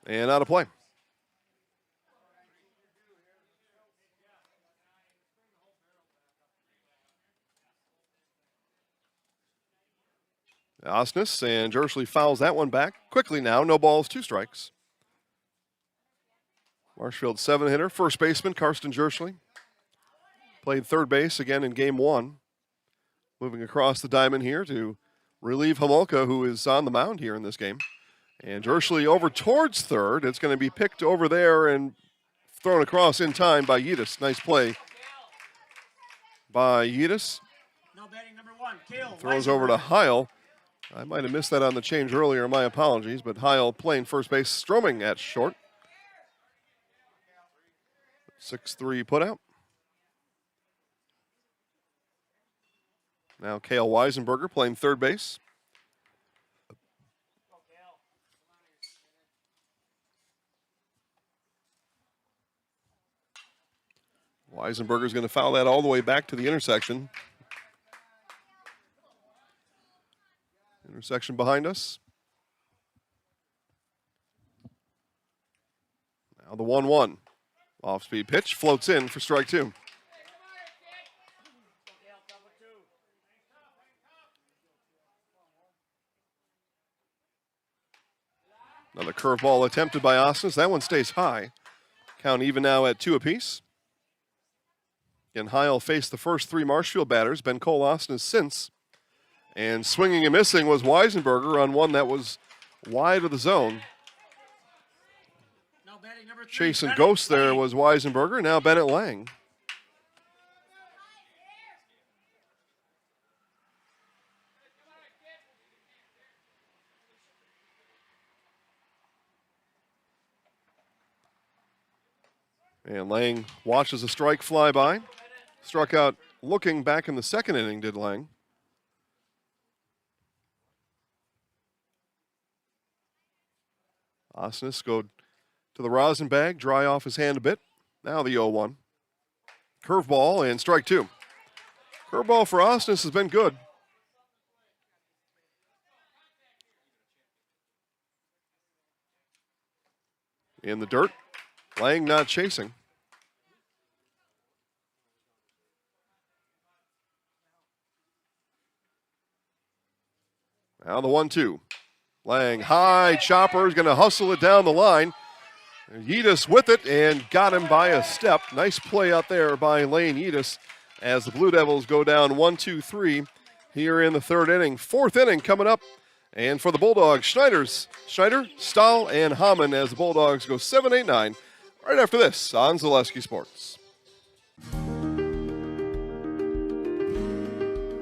And out of play. Osnes, and Jersley fouls that one back. Quickly now, no balls, 2 strikes. Marshfield 7-hitter, first baseman Karsten Jersley. Played third base again in game 1. Moving across the diamond here to relieve Homolka, who is on the mound here in this game. And Jersley over towards third. It's going to be picked over there and thrown across in time by Yedis. Nice play by Yedis. Now batting number 1, Kale. Throws over to Heil. I might have missed that on the change earlier. My apologies, but Heil playing first base, Stroming at short. 6-3 putout. Now Kale Weisenberger playing third base. Weisenberger's going to foul that all the way back to the intersection. Intersection behind us. Now the 1-1. Off-speed pitch floats in for strike 2. Another curveball attempted by Osnes. That one stays high. Count even now at 2 apiece. Again, Heil faced the first 3 Marshfield batters. Ben Cole Osnes since. And swinging and missing was Weisenberger on one that was wide of the zone. Now batting number 3, Chasing Bennett ghost there Lang. was Weisenberger. Now Bennett Lang. And Lang watches a strike fly by. Struck out looking back in the second inning, did Lang. Osnes go to the rosin bag, dry off his hand a bit. Now the 0-1. Curveball and strike 2. Curveball for Osnes has been good. In the dirt. Lang not chasing. Now the 1-2. Lang high chopper is going to hustle it down the line. Yedis with it and got him by a step. Nice play out there by Lane Yedis as the Blue Devils go down 1-2-3 here in the third inning. Fourth inning coming up. And for the Bulldogs, Schneider, Stahl, and Hamann as the Bulldogs go 7-8-9 right after this on Zaleski Sports.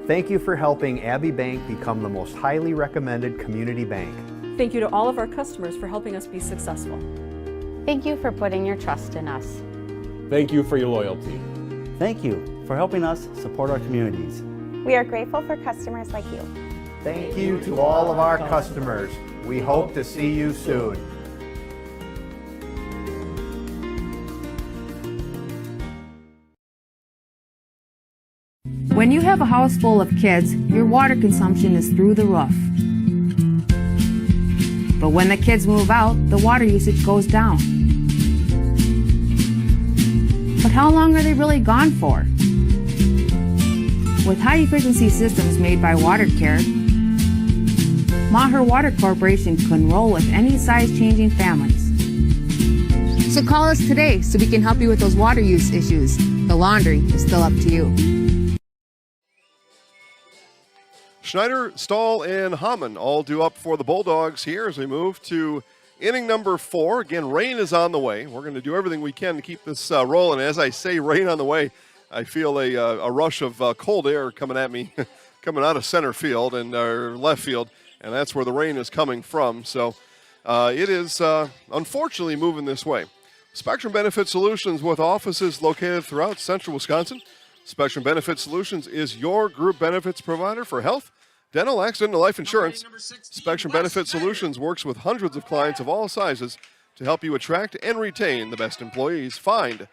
Thank you for helping Abbey Bank become the most highly recommended community bank. Thank you to all of our customers for helping us be successful. Thank you for putting your trust in us. Thank you for your loyalty. Thank you for helping us support our communities. We are grateful for customers like you. Thank you to all of our customers. We hope to see you soon. When you have a house full of kids, your water consumption is through the roof. But when the kids move out, the water usage goes down. But how long are they really gone for? With high-efficiency systems made by WaterCare, Maher Water Corporation can roll with any size-changing families. So call us today so we can help you with those water use issues. The laundry is still up to you. Schneider, Stahl, and Hamann all due up for the Bulldogs here as we move to inning number 4. Again, rain is on the way. We're going to do everything we can to keep this rolling. As I say rain on the way, I feel a rush of cold air coming at me, coming out of center field and left field, and that's where the rain is coming from. So it is unfortunately moving this way. Spectrum Benefit Solutions with offices located throughout central Wisconsin. Spectrum Benefit Solutions is your group benefits provider for health, dental, accident, and life insurance. Spectrum Benefit Solutions works with hundreds of clients of all sizes to help you attract and retain the best employees. Find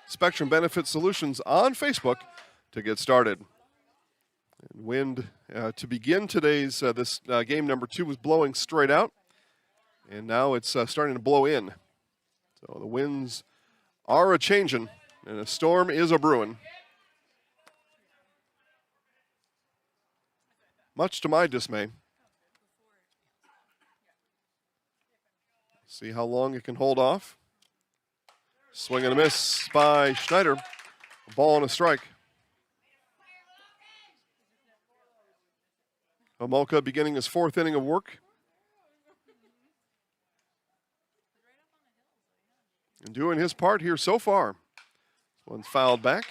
Spectrum Benefit Solutions on Facebook to get started. And wind to begin today's this game number 2 was blowing straight out, and now it's starting to blow in. So the winds are a changing, and a storm is a brewing. Much to my dismay. See how long it can hold off. Swing and a miss by Schneider. A ball and a strike. Homolka beginning his 4th inning of work. And doing his part here so far. This one's fouled back.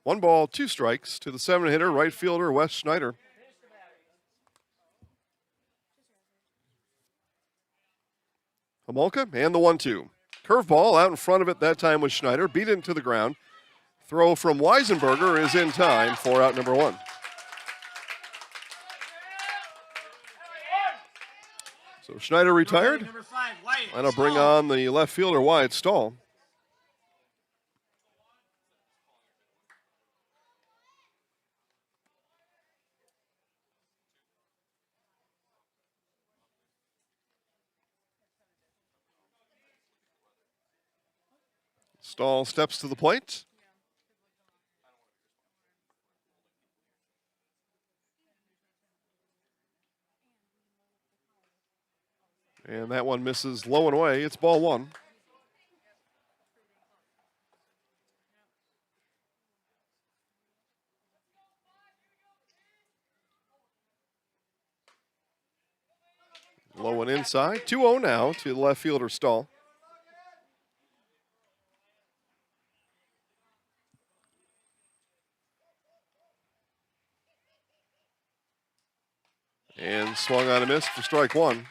One ball, 2 strikes to the 7-hitter, right fielder Wes Schneider. Homolka and the 1-2. Curveball out in front of it that time was Schneider. Beat it to the ground. Throw from Weisenberger is in time for out number 1. So Schneider retired. And I'll bring on the left fielder Wyatt Stahl. Stahl steps to the plate. And that one misses low and away. It's ball 1. Low and inside. 2-0 now to the left fielder Stahl. And swung on a miss for strike 1.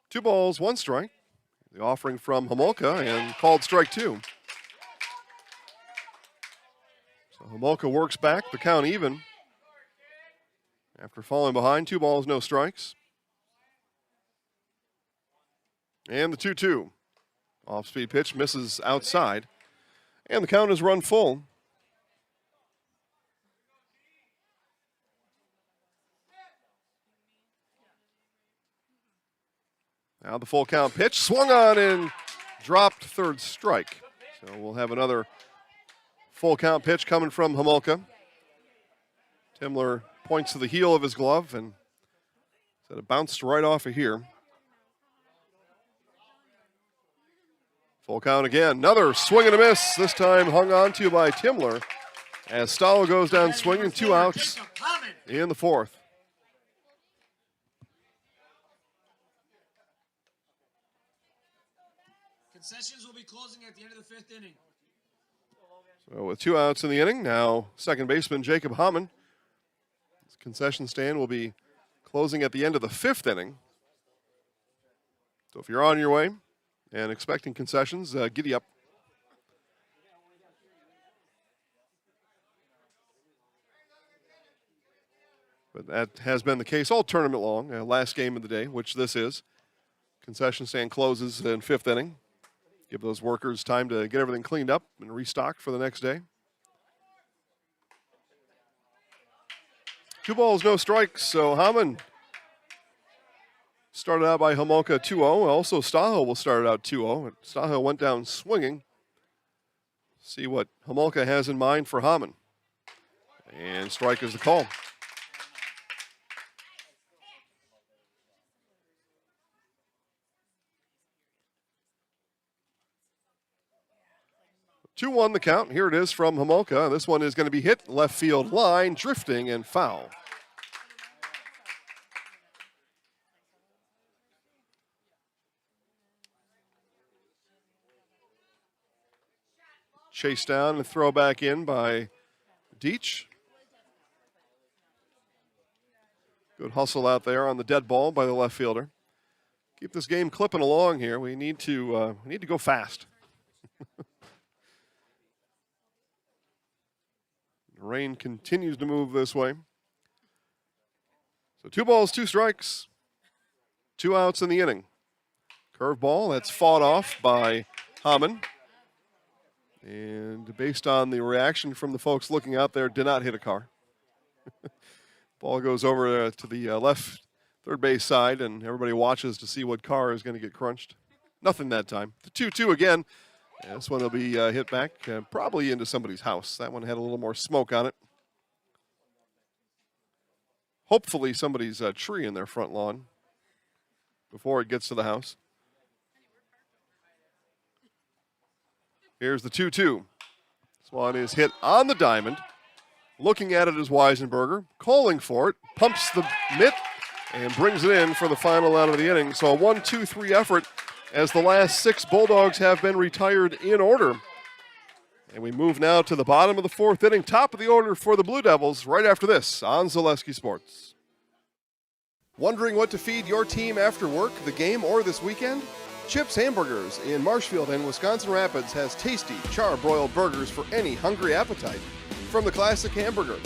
Two balls, 1 strike. The offering from Homolka and called strike 2. So Homolka works back, the count even. After falling behind, 2 balls, no strikes. And the 2-2. Off-speed pitch misses outside. And the count is run full. Now the full count pitch, swung on and dropped, 3rd strike. So we'll have another full count pitch coming from Homolka. Timler points to the heel of his glove and said it bounced right off of here. Full count again, another swing and a miss, this time hung on to by Timler as Stahl goes down swinging, 2 outs in the 4th. Concessions will be closing at the end of the 5th inning. So with 2 outs in the inning, now second baseman Jacob Hamann. His concession stand will be closing at the end of the 5th inning. So if you're on your way and expecting concessions, giddy up. But that has been the case all tournament long, last game of the day, which this is. Concession stand closes in 5th inning. Give those workers time to get everything cleaned up and restocked for the next day. 2 balls, no strikes, so Hamann started out by Homolka 2-0. Also, Stahl will start out 2-0. Stahl went down swinging. See what Homolka has in mind for Hamann. And strike is the call. 2-1 the count. Here it is from Homolka. This one is going to be hit left field line, drifting and foul. Chased down and throw back in by Deach. Good hustle out there on the dead ball by the left fielder. Keep this game clipping along here. We need to go fast. The rain continues to move this way. So 2 balls, 2 strikes, 2 outs in the inning. Curveball, that's fought off by Hamann. And based on the reaction from the folks looking out there, did not hit a car. Ball goes over to the left third base side, and everybody watches to see what car is going to get crunched. Nothing that time. The 2-2 again. And this one will be hit back, probably into somebody's house. That one had a little more smoke on it. Hopefully somebody's tree in their front lawn before it gets to the house. Here's the 2-2. This one is hit on the diamond. Looking at it is Weisenberger, calling for it, pumps the mitt, and brings it in for the final out of the inning. So a 1-2-3 effort as the last 6 Bulldogs have been retired in order. And we move now to the bottom of the 4th inning, top of the order for the Blue Devils, right after this on Zaleski Sports. Wondering what to feed your team after work, the game, or this weekend? Chips Hamburgers in Marshfield and Wisconsin Rapids has tasty, char-broiled burgers for any hungry appetite. From the classic hamburger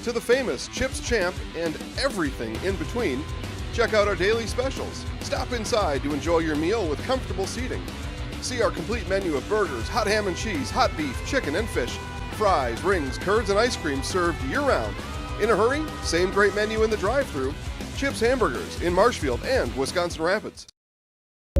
to the famous Chips Champ and everything in between, check out our daily specials. Stop inside to enjoy your meal with comfortable seating. See our complete menu of burgers, hot ham and cheese, hot beef, chicken and fish, fries, rings, curds, and ice cream served year-round. In a hurry? Same great menu in the drive-thru. Chips Hamburgers in Marshfield and Wisconsin Rapids.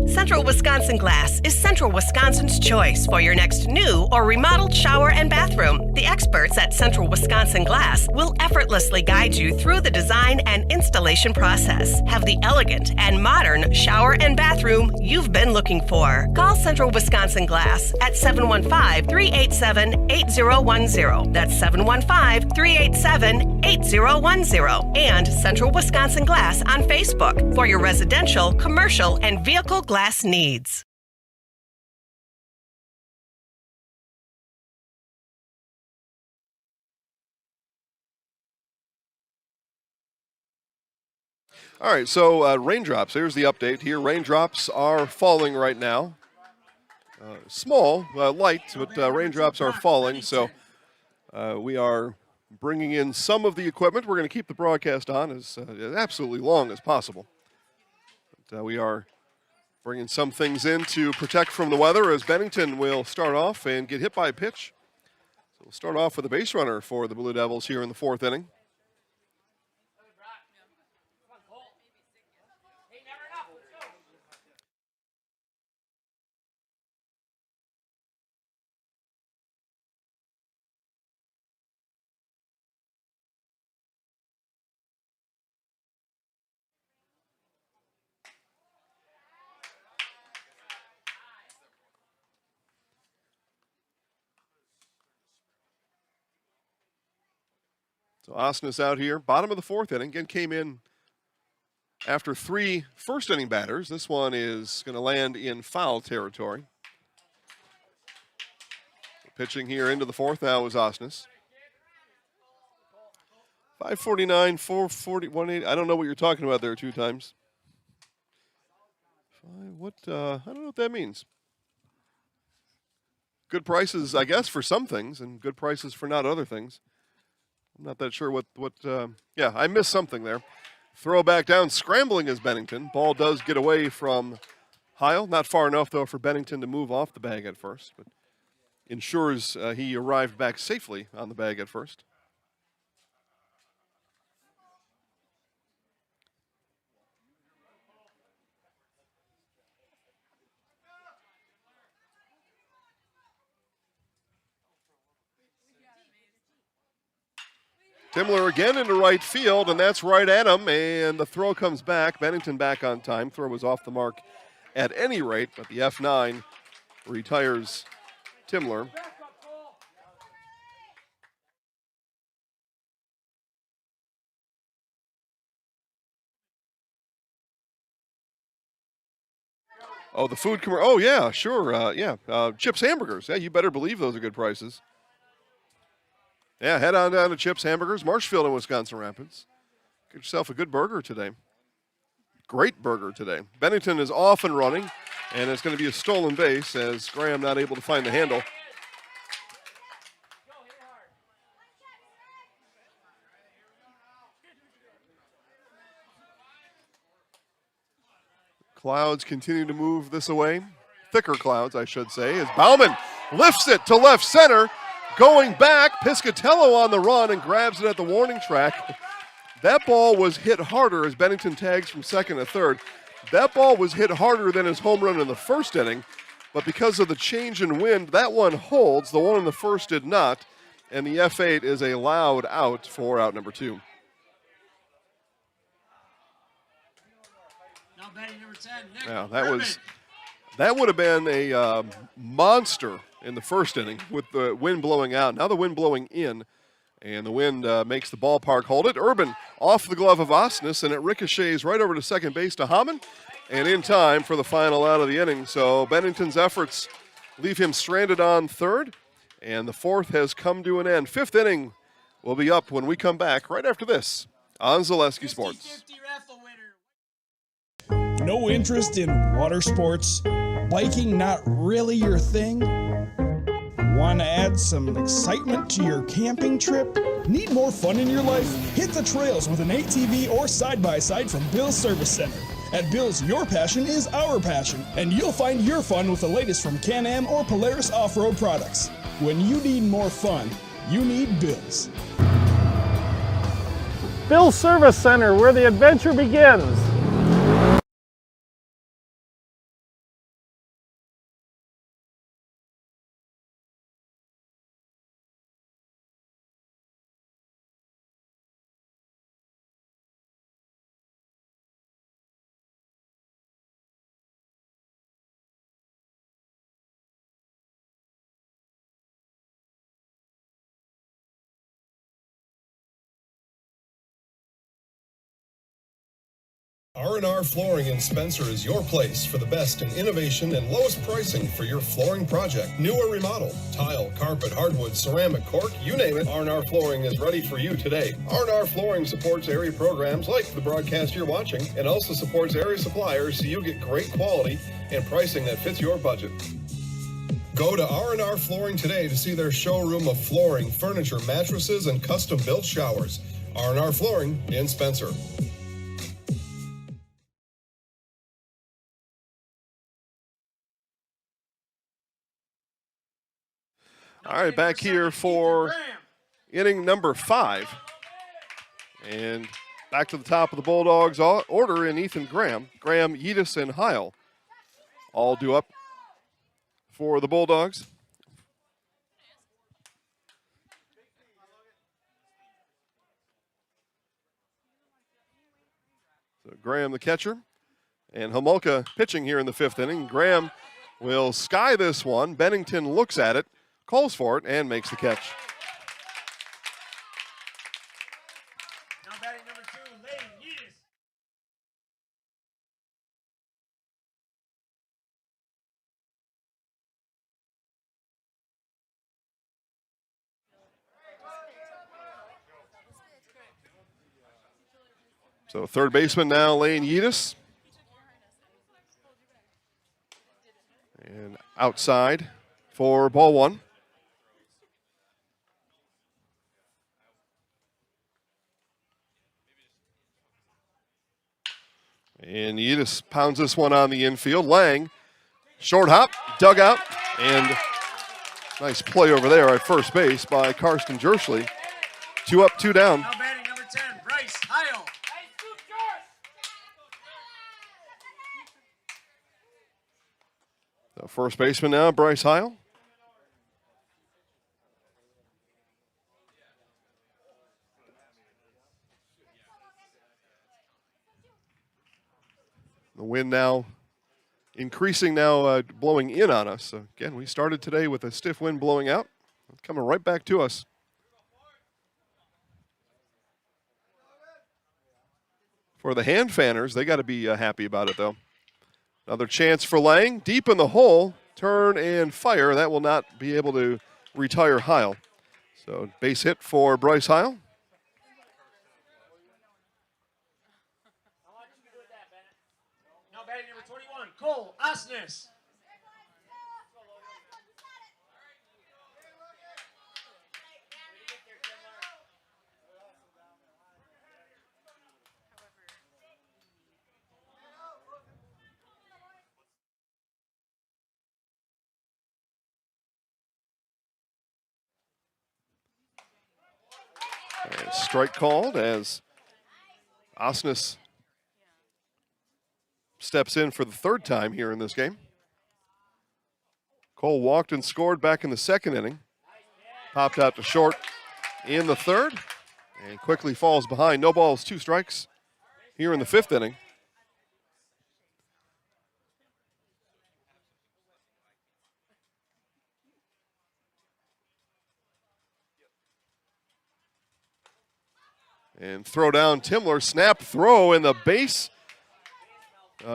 Central Wisconsin Glass is Central Wisconsin's choice for your next new or remodeled shower and bathroom. The experts at Central Wisconsin Glass will effortlessly guide you through the design and installation process. Have the elegant and modern shower and bathroom you've been looking for. Call Central Wisconsin Glass at 715-387-8010. That's 715-387-8010. And Central Wisconsin Glass on Facebook for your residential, commercial, and vehicle glass needs. All right, so raindrops. Here's the update here. Raindrops are falling right now. Small, light, but raindrops are falling. So we are bringing in some of the equipment. We're going to keep the broadcast on as absolutely long as possible. But, we are bringing some things in to protect from the weather as Bennington will start off and get hit by a pitch. So we'll start off with a base runner for the Blue Devils here in the 4th inning. So Osnes out here, bottom of the 4th inning. Again, came in after 3 first-inning batters. This one is going to land in foul territory. Pitching here into the 4th now is Osnes. 549, 440, 180. I don't know what you're talking about there 2 times. I don't know what that means. Good prices, I guess, for some things, and good prices for not other things. I'm not that sure what yeah, I missed something there. Throw back down, scrambling is Bennington. Ball does get away from Heil. Not far enough, though, for Bennington to move off the bag at first, but ensures he arrived back safely on the bag at first. Timler again into right field, and that's right at him, and the throw comes back. Bennington back on time. Throw was off the mark at any rate, but the F9 retires Timler. Oh, the food commercial. Oh, yeah, sure. Chips Hamburgers. Yeah, you better believe those are good prices. Yeah, head on down to Chips Hamburgers, Marshfield in Wisconsin Rapids. Get yourself a good burger today. Great burger today. Bennington is off and running, and it's going to be a stolen base as Graham not able to find the handle. Clouds continue to move this away. Thicker clouds, I should say, as Bauman lifts it to left center. Going back, Piscatello on the run and grabs it at the warning track. That ball was hit harder as Bennington tags from second to third. That ball was hit harder than his home run in the first inning, but because of the change in wind, that one holds. The one in the first did not, and the F8 is a loud out for out number 2. Now batting number 10, Nick. Yeah, that would have been a monster in the first inning with the wind blowing out. Now the wind blowing in, and the wind makes the ballpark hold it. Urban off the glove of Osnes, and it ricochets right over to second base to Hamann, and in time for the final out of the inning. So Bennington's efforts leave him stranded on third, and the fourth has come to an end. Fifth inning will be up when we come back right after this on Zaleski Sports. No interest in water sports? Biking not really your thing? Want to add some excitement to your camping trip? Need more fun in your life? Hit the trails with an ATV or side-by-side from Bill's Service Center. At Bill's, your passion is our passion, and you'll find your fun with the latest from Can-Am or Polaris off-road products. When you need more fun, you need Bill's. Bill's Service Center, where the adventure begins. R&R Flooring in Spencer is your place for the best in innovation and lowest pricing for your flooring project. New or remodel, tile, carpet, hardwood, ceramic, cork, you name it, R&R Flooring is ready for you today. R&R Flooring supports area programs like the broadcast you're watching and also supports area suppliers so you get great quality and pricing that fits your budget. Go to R&R Flooring today to see their showroom of flooring, furniture, mattresses, and custom-built showers. R&R Flooring in Spencer. All right, back here for inning number 5. And back to the top of the Bulldogs order in Ethan Graham. Graham, Yeatus, and Heil all due up for the Bulldogs. So Graham the catcher, and Homolka pitching here in the 5th inning. Graham will sky this one. Bennington looks at it, calls for it, and makes the catch. Now batting number 2, Lane Yeatus. So third baseman now, Lane Yeatus. And outside for ball 1. And Yeatus pounds this one on the infield. Lang, short hop, dug out, and nice play over there at first base by Karsten Jerschley. 2 up, 2 down. Now batting number 10, Bryce Heil. The first baseman now, Bryce Heil. The wind now increasing now, blowing in on us. So again, we started today with a stiff wind blowing out. It's coming right back to us. For the hand fanners, they got to be happy about it, though. Another chance for Lang. Deep in the hole. Turn and fire. That will not be able to retire Heil. So base hit for Bryce Heil. Now batting number 21, Cole Osnes. Strike called as Osnes steps in for the third time here in this game. Cole walked and scored back in the second inning. Popped out to short in the third and quickly falls behind. No balls, 2 strikes here in the fifth inning. And throw down Timler, snap throw, and the base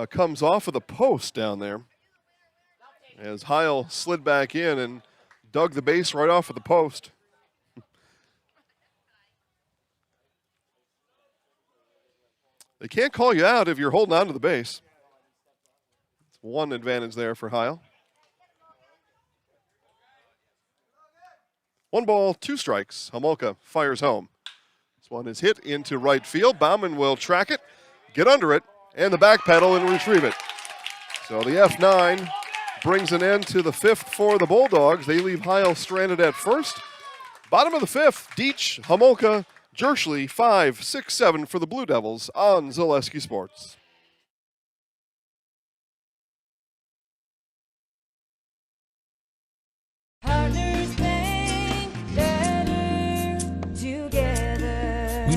comes off of the post down there as Heil slid back in and dug the base right off of the post. They can't call you out if you're holding on to the base. It's one advantage there for Heil. 1 ball, 2 strikes. Homolka fires home. This one is hit into right field. Bauman will track it, get under it, and the back pedal and retrieve it. So the F9 brings an end to the fifth for the Bulldogs. They leave Heil stranded at first. Bottom of the fifth, Deitch, Homolka, Jerschley, 5, 6, 7 for the Blue Devils on Zaleski Sports.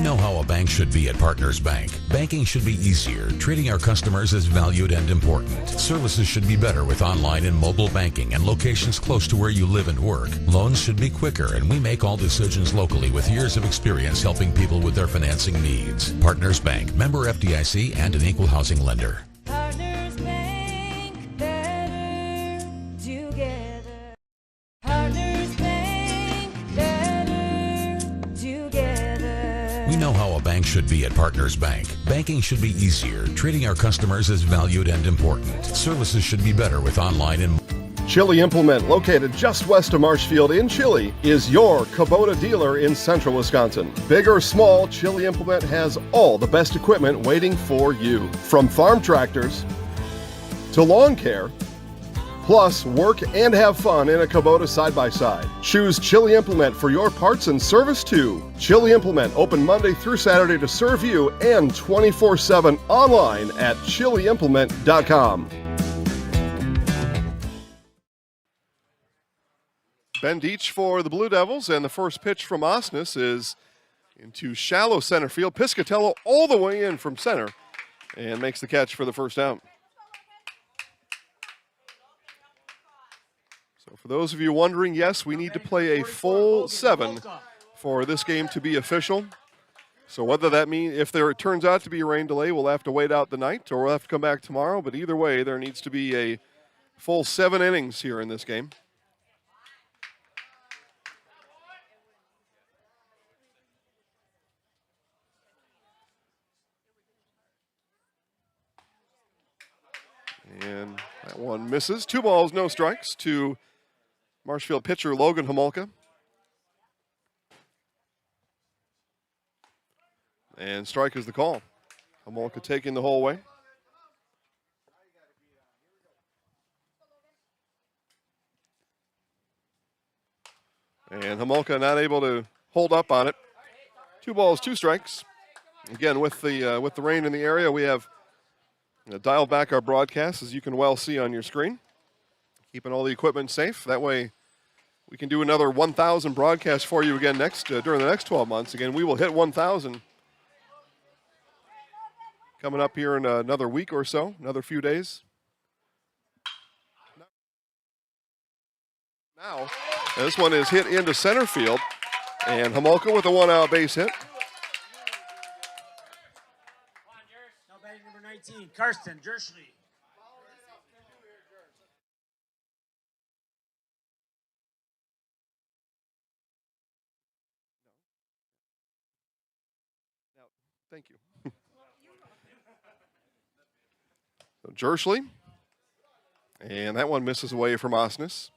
We know how a bank should be at Partners Bank. Banking should be easier. Treating our customers as valued and important. Services should be better with online and mobile banking and locations close to where you live and work. Loans should be quicker, and we make all decisions locally with years of experience helping people with their financing needs. Partners Bank, member FDIC, and an equal housing lender. Partners Bank, better together. Partners Bank, better together. We know how a bank should be at Partners Bank. Banking should be easier. Treating our customers as valued and important. Services should be better with online and Chili Implement, located just west of Marshfield in Chili, is your Kubota dealer in central Wisconsin. Big or small, Chili Implement has all the best equipment waiting for you. From farm tractors to lawn care, plus work and have fun in a Kubota side-by-side. Choose Chili Implement for your parts and service too. Chili Implement, open Monday through Saturday to serve you and 24/7 online at chiliimplement.com. Ben Deitch for the Blue Devils, and the first pitch from Osnes is into shallow center field. Piscatello all the way in from center and makes the catch for the first out. So for those of you wondering, yes, we need to play a full 7 for this game to be official. So whether that means, if it turns out to be a rain delay, we'll have to wait out the night or we'll have to come back tomorrow. But either way, there needs to be a full 7 innings here in this game. And that one misses. 2 balls, no strikes to Marshfield pitcher Logan Homolka. And strike is the call. Homolka taking the whole way. And Homolka not able to hold up on it. 2 balls, 2 strikes. Again, with the rain in the area, we have dialed back our broadcast, as you can well see on your screen. Keeping all the equipment safe. That way we can do another 1,000 broadcasts for you again during the next 12 months. Again, we will hit 1,000 coming up here in another week or so, another few days. Now, this one is hit into center field, and Homolka with a 1-out base hit. Now batting number 19, Karsten Jerschley. Thank you. So Jerschley, and that one misses away from Osnes.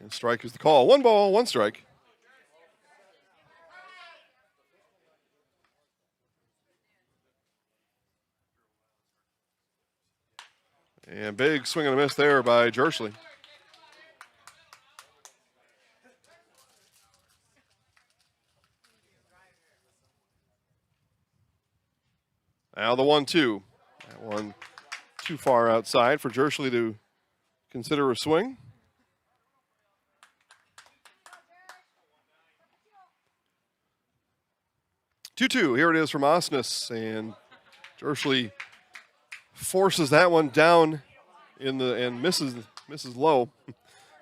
And strike is the call. 1 ball, 1 strike. And big swing and a miss there by Jersley. Now the 1-2. That one too far outside for Jersley to consider a swing. Two-two. Here it is from Osnes, and Jersley forces that one down and misses low.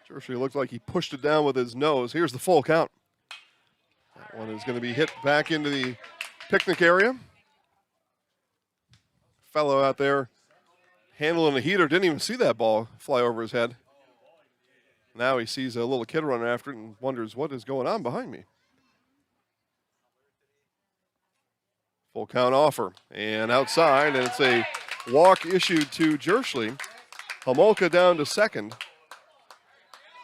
Jersley looked like he pushed it down with his nose. Here's the full count. That one is going to be hit back into the picnic area. Fellow out there handling a heater didn't even see that ball fly over his head. Now he sees a little kid running after it and wonders what is going on behind me. Full count offer and outside, and it's a walk issued to Jersley. Homolka down to second.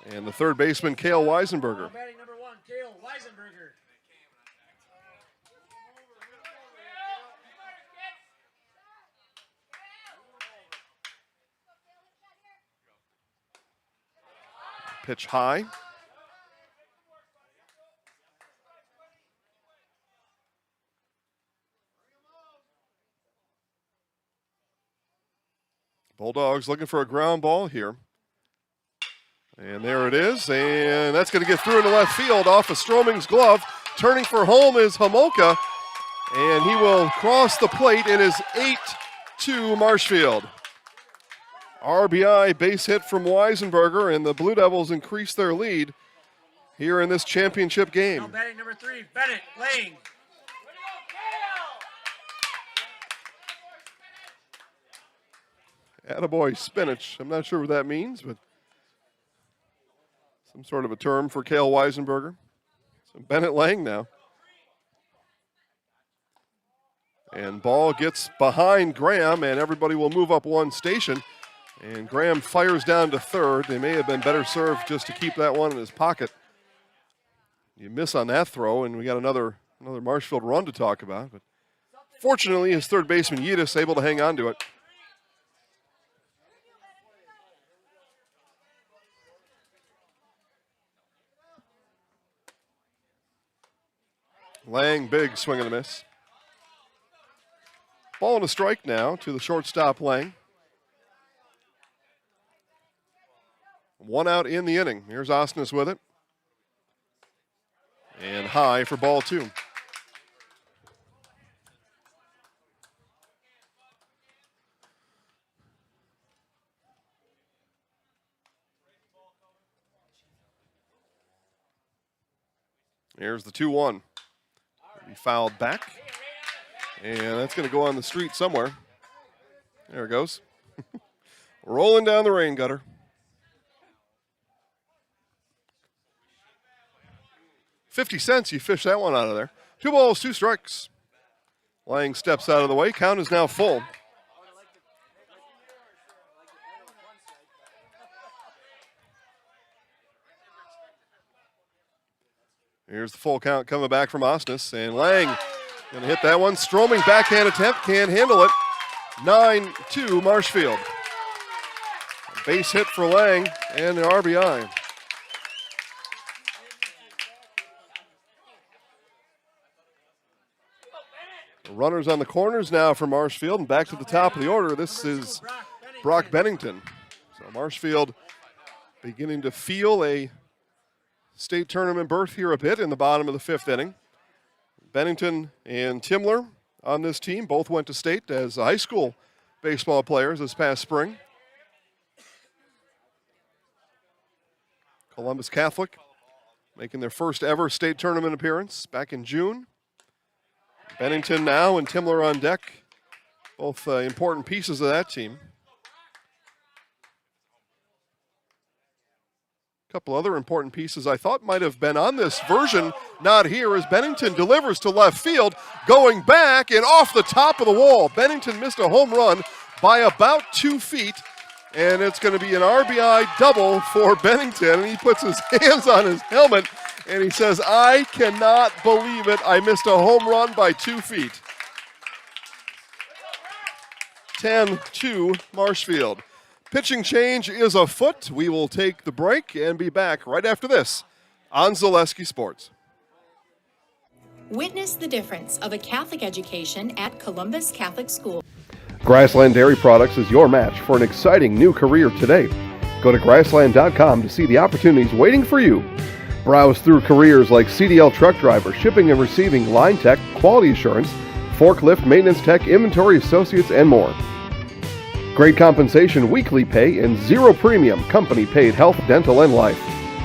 And the third baseman, Cale Weisenberger. Batting number 1, Cale Weisenberger. Pitch high. Bulldogs looking for a ground ball here. And there it is, and that's going to get through into left field off of Stroming's glove. Turning for home is Homolka, and he will cross the plate. It is 8-2 Marshfield. RBI base hit from Weisenberger, and the Blue Devils increase their lead here in this championship game. Now batting number 3, Bennett Lang. Attaboy spinach. I'm not sure what that means, but some sort of a term for Cale Weisenberger. So Bennett Lang now. And ball gets behind Graham, and everybody will move up one station. And Graham fires down to third. They may have been better served just to keep that one in his pocket. You miss on that throw, and we got another Marshfield run to talk about. But fortunately, his third baseman, Yedis, able to hang on to it. Lang, big swing and a miss. Ball and a strike now to the shortstop, Lang. One out in the inning. Here's Osnes with it. And high for ball 2. Here's the 2-1. He fouled back. And that's going to go on the street somewhere. There it goes. Rolling down the rain gutter. $0.50, you fish that one out of there. 2 balls, 2 strikes. Lang steps out of the way. Count is now full. Here's the full count coming back from Osnes, and Lang going to hit that one. Stroming backhand attempt, can't handle it. 9-2 Marshfield. Base hit for Lang and the RBI. The runners on the corners now for Marshfield, and back to the top of the order. This is Brock Bennington. So Marshfield beginning to feel a state tournament berth here a bit in the bottom of the 5th inning. Bennington and Timler on this team both went to state as high school baseball players this past spring. Columbus Catholic making their first ever state tournament appearance back in June. Bennington now and Timler on deck, both important pieces of that team. A couple other important pieces I thought might have been on this version, not here, as Bennington delivers to left field, going back and off the top of the wall. Bennington missed a home run by about 2 feet, and it's going to be an RBI double for Bennington, and he puts his hands on his helmet, and he says, I cannot believe it. I missed a home run by 2 feet. 10-2 Marshfield. Pitching change is afoot. We will take the break and be back right after this on Zaleski Sports. Witness the difference of a Catholic education at Columbus Catholic School. Grassland Dairy Products is your match for an exciting new career today. Go to grassland.com to see the opportunities waiting for you. Browse through careers like CDL truck driver, shipping and receiving, line tech, quality assurance, forklift, maintenance tech, inventory associates, and more. Great compensation, weekly pay, and zero premium company-paid health, dental, and life.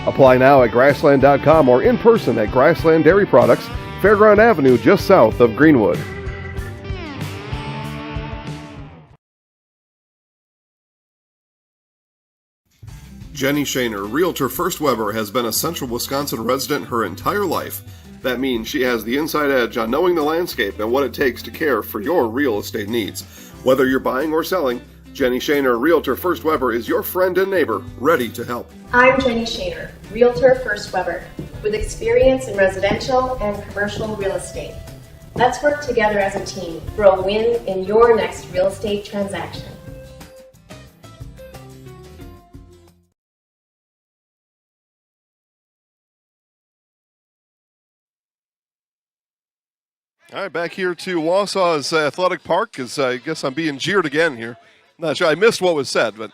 Apply now at grassland.com or in person at Grassland Dairy Products, Fairground Avenue, just south of Greenwood. Jenny Shaner, Realtor First Weber, has been a Central Wisconsin resident her entire life. That means she has the inside edge on knowing the landscape and what it takes to care for your real estate needs. Whether you're buying or selling, Jenny Shaner, Realtor First Weber, is your friend and neighbor, ready to help. I'm Jenny Shaner, Realtor First Weber, with experience in residential and commercial real estate. Let's work together as a team for a win in your next real estate transaction. All right, back here to Wausau's Athletic Park, because I guess I'm being jeered again here. I'm not sure. I missed what was said, but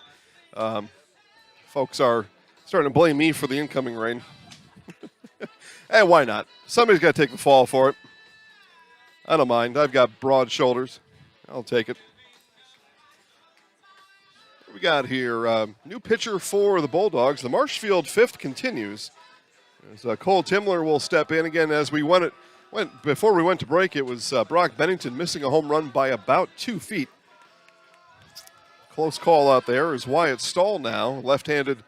folks are starting to blame me for the incoming rain. Hey, why not? Somebody's got to take the fall for it. I don't mind. I've got broad shoulders. I'll take it. What we got here? New pitcher for the Bulldogs. The Marshfield fifth continues. As Cole Timler will step in again as we before we went to break. It was Brock Bennington missing a home run by about 2 feet. Close call out there is Wyatt Stahl now, left-handed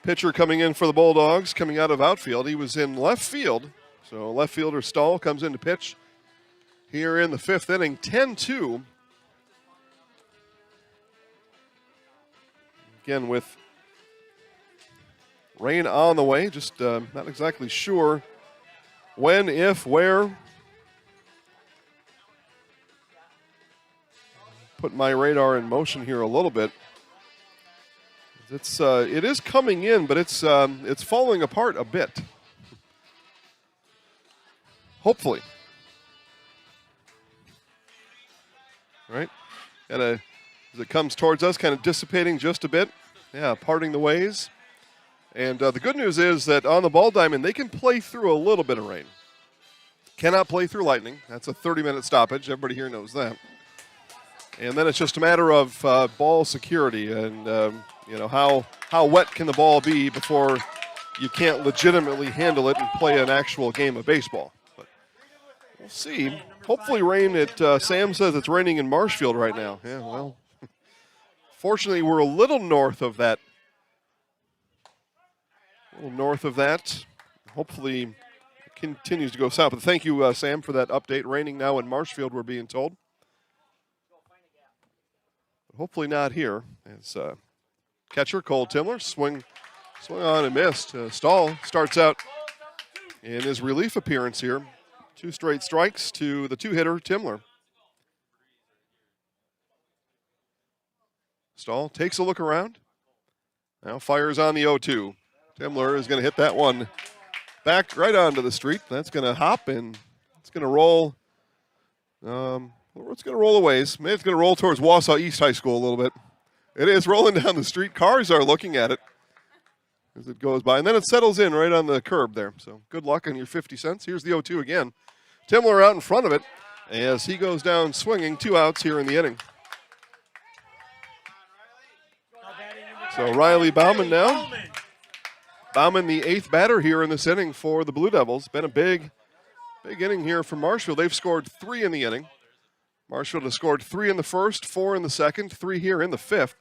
pitcher coming in for the Bulldogs, coming out of outfield. He was in left field, so left fielder Stahl comes in to pitch here in the fifth inning, 10-2. Again, with rain on the way, just not exactly sure when, if, where. Put my radar in motion here a little bit. It is coming in, but it's falling apart a bit. Hopefully. Right? As it comes towards us, kind of dissipating just a bit. Yeah, parting the ways. And the good news is that on the ball diamond, they can play through a little bit of rain. Cannot play through lightning. That's a 30-minute stoppage. Everybody here knows that. And then it's just a matter of ball security and, how wet can the ball be before you can't legitimately handle it and play an actual game of baseball. But we'll see. Hopefully rain. Sam says it's raining in Marshfield right now. Yeah, well, fortunately we're a little north of that. Hopefully it continues to go south. But thank you, Sam, for that update. Raining now in Marshfield, we're being told. Hopefully not here. As catcher Cole Timler swung on and missed. Stahl starts out in his relief appearance here. 2 straight strikes to the 2-hitter Timler. Stahl takes a look around. Now fires on the 0-2. Timler is going to hit that one back right onto the street. That's going to hop and it's going to roll. It's going to roll a ways. Maybe it's going to roll towards Wausau East High School a little bit. It is rolling down the street. Cars are looking at it as it goes by. And then it settles in right on the curb there. So good luck on your 50 cents. Here's the 0-2 again. Timler out in front of it as he goes down swinging. 2 outs here in the inning. So Riley Bauman now. Bauman, the 8th batter here in this inning for the Blue Devils. Been a big inning here for Marshfield. They've scored 3 in the inning. Marshfield has scored 3 in the first, 4 in the second, 3 here in the 5th.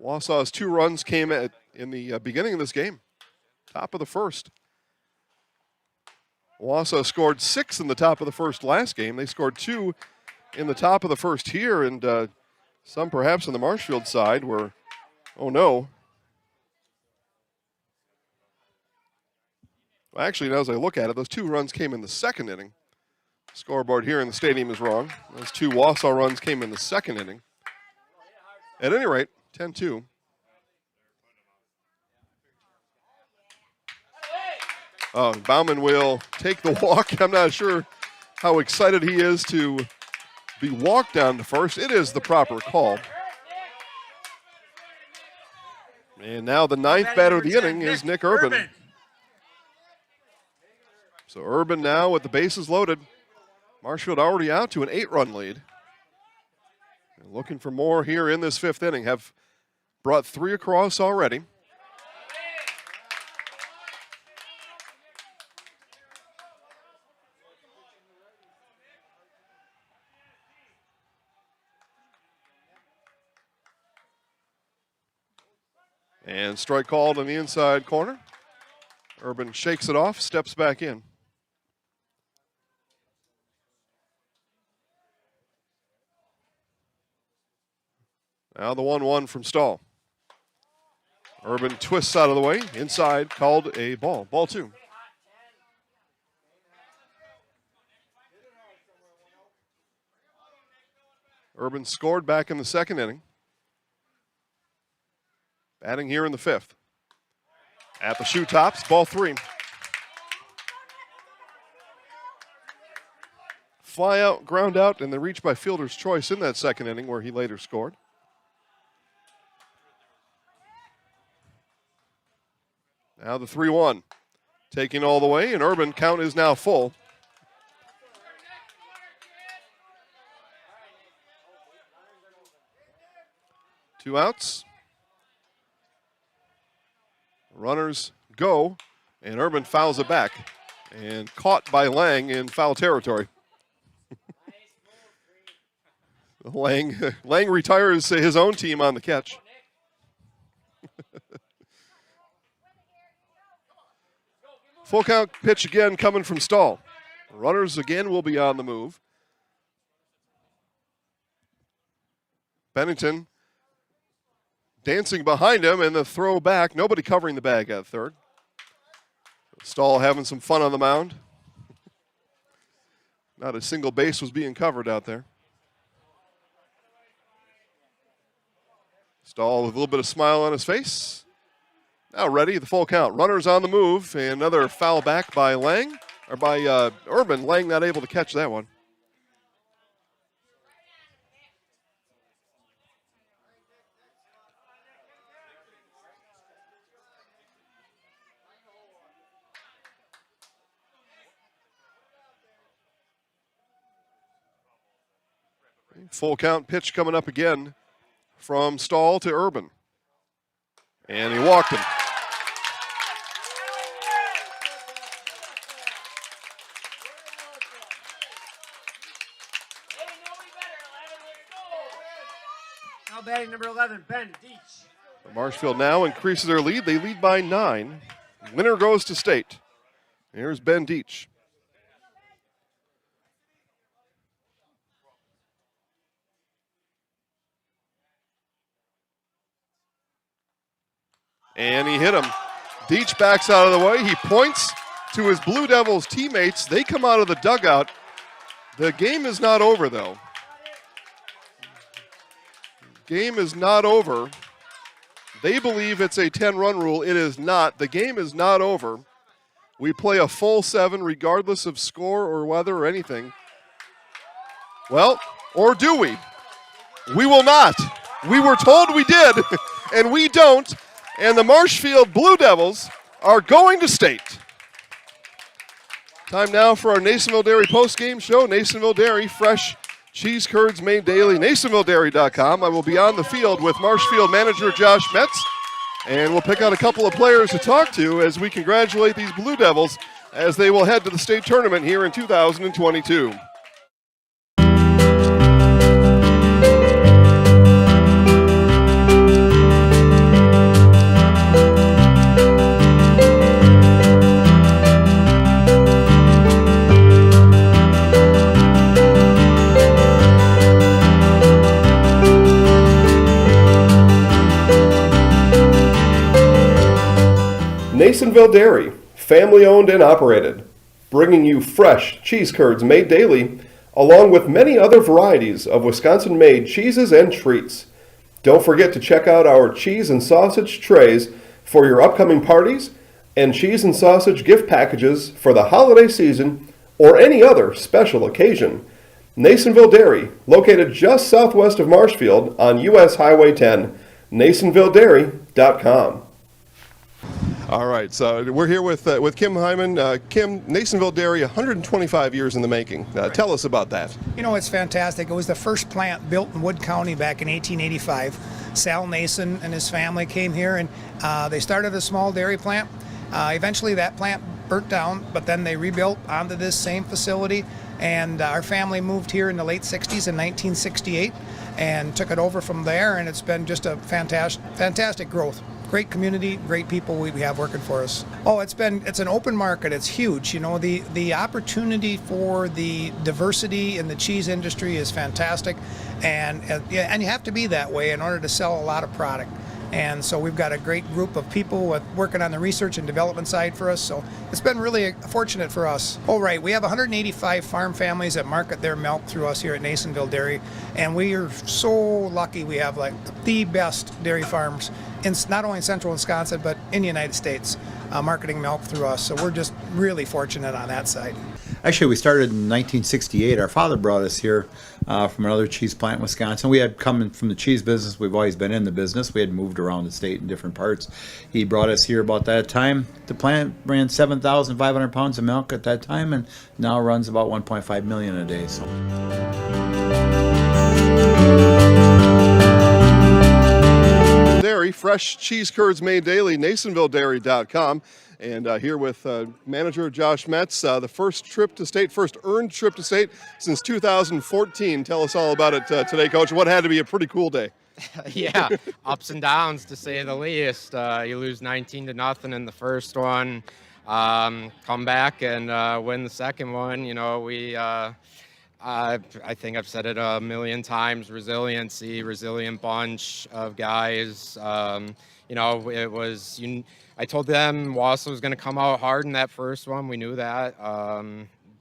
Wausau's 2 runs came in the beginning of this game, top of the first. Wausau scored 6 in the top of the first last game. They scored 2 in the top of the first here, and some perhaps on the Marshfield side were, oh no. Well, actually, as I look at it, those 2 runs came in the second inning. Scoreboard here in the stadium is wrong. Those 2 Wausau runs came in the second inning. At any rate, 10-2. Bauman will take the walk. I'm not sure how excited he is to be walked down to first. It is the proper call. And now the ninth batter of the inning is Nick Urban. So Urban now with the bases loaded. Marshfield already out to an 8-run lead. And looking for more here in this fifth inning. Have brought 3 across already. And strike called on the inside corner. Urban shakes it off, steps back in. Now the 1-1 from Stahl. Urban twists out of the way, inside, called a ball. Ball 2. Urban scored back in the second inning. Batting here in the fifth. At the shoe tops, ball 3. Fly out, ground out, and the reach by fielder's choice in that second inning where he later scored. Now the 3-1. Taking all the way, and Urban count is now full. Two outs. Runners go, and Urban fouls it back. And caught by Lang in foul territory. Lang retires his own team on the catch. Full count pitch again coming from Stahl. Runners again will be on the move. Bennington dancing behind him, and the throw back. Nobody covering the bag at third. Stahl having some fun on the mound. Not a single base was being covered out there. Stahl with a little bit of smile on his face. Now ready, the full count. Runners on the move, and another foul back by Lang, or by Urban. Lang not able to catch that one. Full count pitch coming up again from Stahl to Urban. And he walked him. Now batting number 11, Ben Deach. Marshfield now increases their lead. They lead by 9. Winner goes to state. Here's Ben Deach. And he hit him. Deach backs out of the way. He points to his Blue Devils teammates. They come out of the dugout. The game is not over, though. Game is not over. They believe it's a 10-run rule. It is not. The game is not over. We play a full 7 regardless of score or weather or anything. Well, or do we? We will not. We were told we did, and we don't. And the Marshfield Blue Devils are going to state. Time now for our Nasonville Dairy postgame show. Nasonville Dairy, fresh cheese curds made daily. NasonvilleDairy.com. I will be on the field with Marshfield manager Josh Metz, and we'll pick out a couple of players to talk to as we congratulate these Blue Devils as they will head to the state tournament here in 2022. Nasonville Dairy, family owned and operated, bringing you fresh cheese curds made daily, along with many other varieties of Wisconsin-made cheeses and treats. Don't forget to check out our cheese and sausage trays for your upcoming parties and cheese and sausage gift packages for the holiday season or any other special occasion. Nasonville Dairy, located just southwest of Marshfield on US Highway 10, NasonvilleDairy.com. All right, so we're here with Kim Hyman. Kim, Nasonville Dairy, 125 years in the making. Tell us about that. You know, it's fantastic. It was the first plant built in Wood County back in 1885. Sal Nason and his family came here, and they started a small dairy plant. Eventually that plant burnt down, but then they rebuilt onto this same facility, and our family moved here in the late 60s in 1968 and took it over from there, and it's been just a fantastic growth. Great community, great people we have working for us. Oh, it's an open market. It's huge. You know, the opportunity for the diversity in the cheese industry is fantastic, and you have to be that way in order to sell a lot of product. And so we've got a great group of people working on the research and development side for us. So it's been really fortunate for us. Oh, right. We have 185 farm families that market their milk through us here at Nasonville Dairy. And we are so lucky we have like the best dairy farms in not only in central Wisconsin, but in the United States, marketing milk through us. So we're just really fortunate on that side. Actually, we started in 1968. Our father brought us here from another cheese plant in Wisconsin. We had come from the cheese business. We've always been in the business. We had moved around the state in different parts. He brought us here about that time. The plant ran 7,500 pounds of milk at that time, and now runs about 1.5 million a day. So. Dairy, fresh cheese curds made daily, NasonvilleDairy.com. And here with manager Josh Metz, the first earned trip to state since 2014. Tell us all about it today, Coach. What had to be a pretty cool day? Yeah, ups and downs to say the least. You lose 19-0 in the first one, come back and win the second one. You know, I think I've said it a million times, resilient bunch of guys. You know, it was... I told them Wausau was going to come out hard in that first one. We knew that,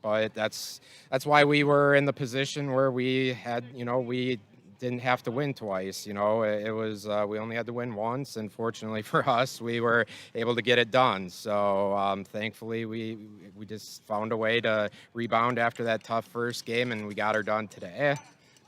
but that's why we were in the position where we had, you know, we didn't have to win twice. You know, it was we only had to win once, and fortunately for us, we were able to get it done. So thankfully, we just found a way to rebound after that tough first game, and we got her done today.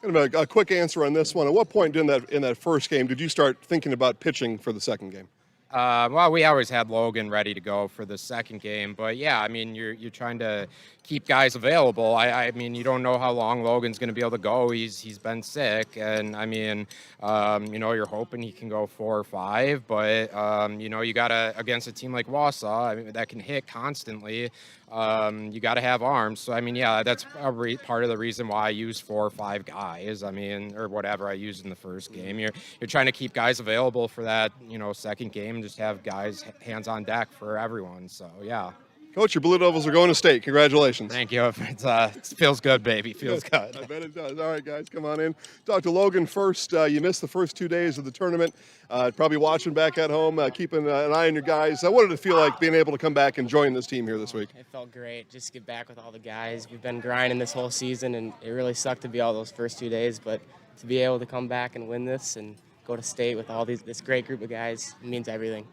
Kind of a quick answer on this one. At what point in that first game did you start thinking about pitching for the second game? Well, we always had Logan ready to go for the second game, but yeah, I mean, you're trying to keep guys available. I mean, you don't know how long Logan's going to be able to go. He's been sick, and I mean, you know, you're hoping he can go 4 or 5, but you know, you gotta, against a team like Wausau, I mean, that can hit constantly. You got to have arms. So I mean, yeah, that's part of the reason why I use 4 or 5 guys. I mean, or whatever I used in the first game. You're trying to keep guys available for that, you know, second game. Just have guys hands on deck for everyone. So yeah. Coach, your Blue Devils are going to state. Congratulations. Thank you. It feels good, baby. Feels good. I bet it does. All right, guys, come on in. Talk to Logan first. You missed the first 2 days of the tournament. Probably watching back at home, keeping an eye on your guys. What did it feel like being able to come back and join this team here this week? It felt great. Just to get back with all the guys. We've been grinding this whole season, and it really sucked to be all those first 2 days. But to be able to come back and win this and go to state with all this great group of guys means everything.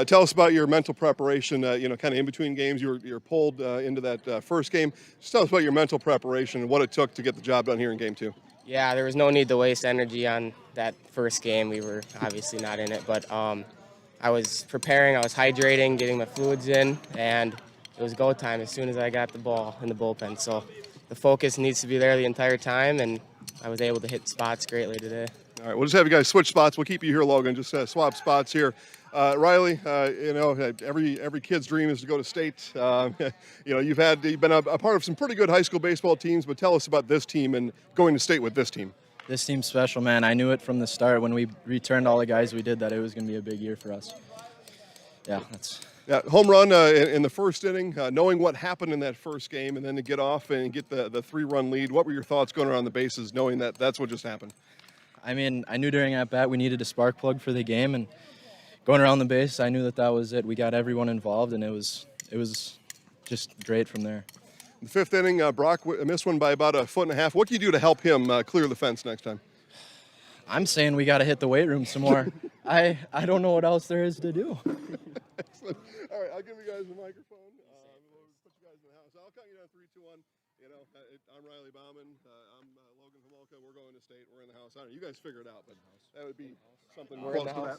Tell us about your mental preparation, you know, kind of in between games. You were pulled into that first game. Just tell us about your mental preparation and what it took to get the job done here in game 2. Yeah, there was no need to waste energy on that first game. We were obviously not in it, but I was preparing, I was hydrating, getting my fluids in, and it was go time as soon as I got the ball in the bullpen. So the focus needs to be there the entire time, and I was able to hit spots greatly today. All right, we'll just have you guys switch spots. We'll keep you here, Logan. Just swap spots here. Riley, you know, every kid's dream is to go to state. You know, you've been a part of some pretty good high school baseball teams, but tell us about this team and going to state with this team. This team's special, man. I knew it from the start when we returned all the guys we did that it was going to be a big year for us. Yeah, that's... Yeah, home run in the first inning, knowing what happened in that first game, and then to get off and get the 3-run lead. What were your thoughts going around the bases, knowing that that's what just happened? I mean, I knew during at bat we needed a spark plug for the game, and going around the base, I knew that was it. We got everyone involved, and it was just great from there. In the 5th inning, Brock missed one by about 1.5 feet. What can you do to help him clear the fence next time? I'm saying we got to hit the weight room some more. I don't know what else there is to do. Excellent. All right, I'll give you guys the microphone. We'll put you guys in the house. I'll count you down 3, 2, 1. You know, I'm Riley Bauman. I'm Logan Homolka. We're going to state. We're in the house. I don't know. You guys figure it out, but that would be something close to that.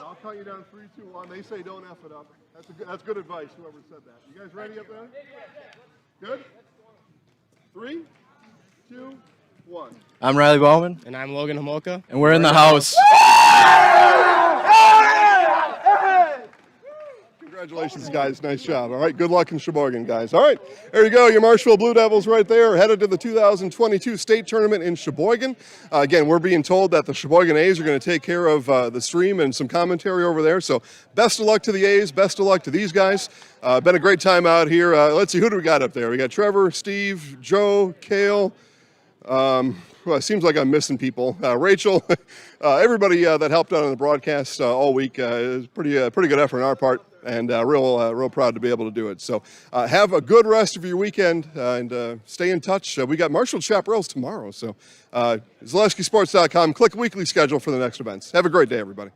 I'll count you down 3, 2, 1. They say don't F it up. That's good advice, whoever said that. You guys ready up there? Good? 3, 2, 1. I'm Riley Bauman. And I'm Logan Homolka. And we're in the house. Congratulations, guys. Nice job. All right, good luck in Sheboygan, guys. All right, there you go. Your Marshfield Blue Devils right there, headed to the 2022 state tournament in Sheboygan. Again, we're being told that the Sheboygan A's are going to take care of the stream and some commentary over there. So best of luck to the A's. Best of luck to these guys. Been a great time out here. Let's see, who do we got up there? We got Trevor, Steve, Joe, Kale. Well, it seems like I'm missing people. Rachel, everybody that helped out on the broadcast all week. Is pretty good effort on our part, and real proud to be able to do it. So have a good rest of your weekend and stay in touch. We got Marshfield Chaparrals tomorrow. So ZalewskiSports.com. Click weekly schedule for the next events. Have a great day, everybody.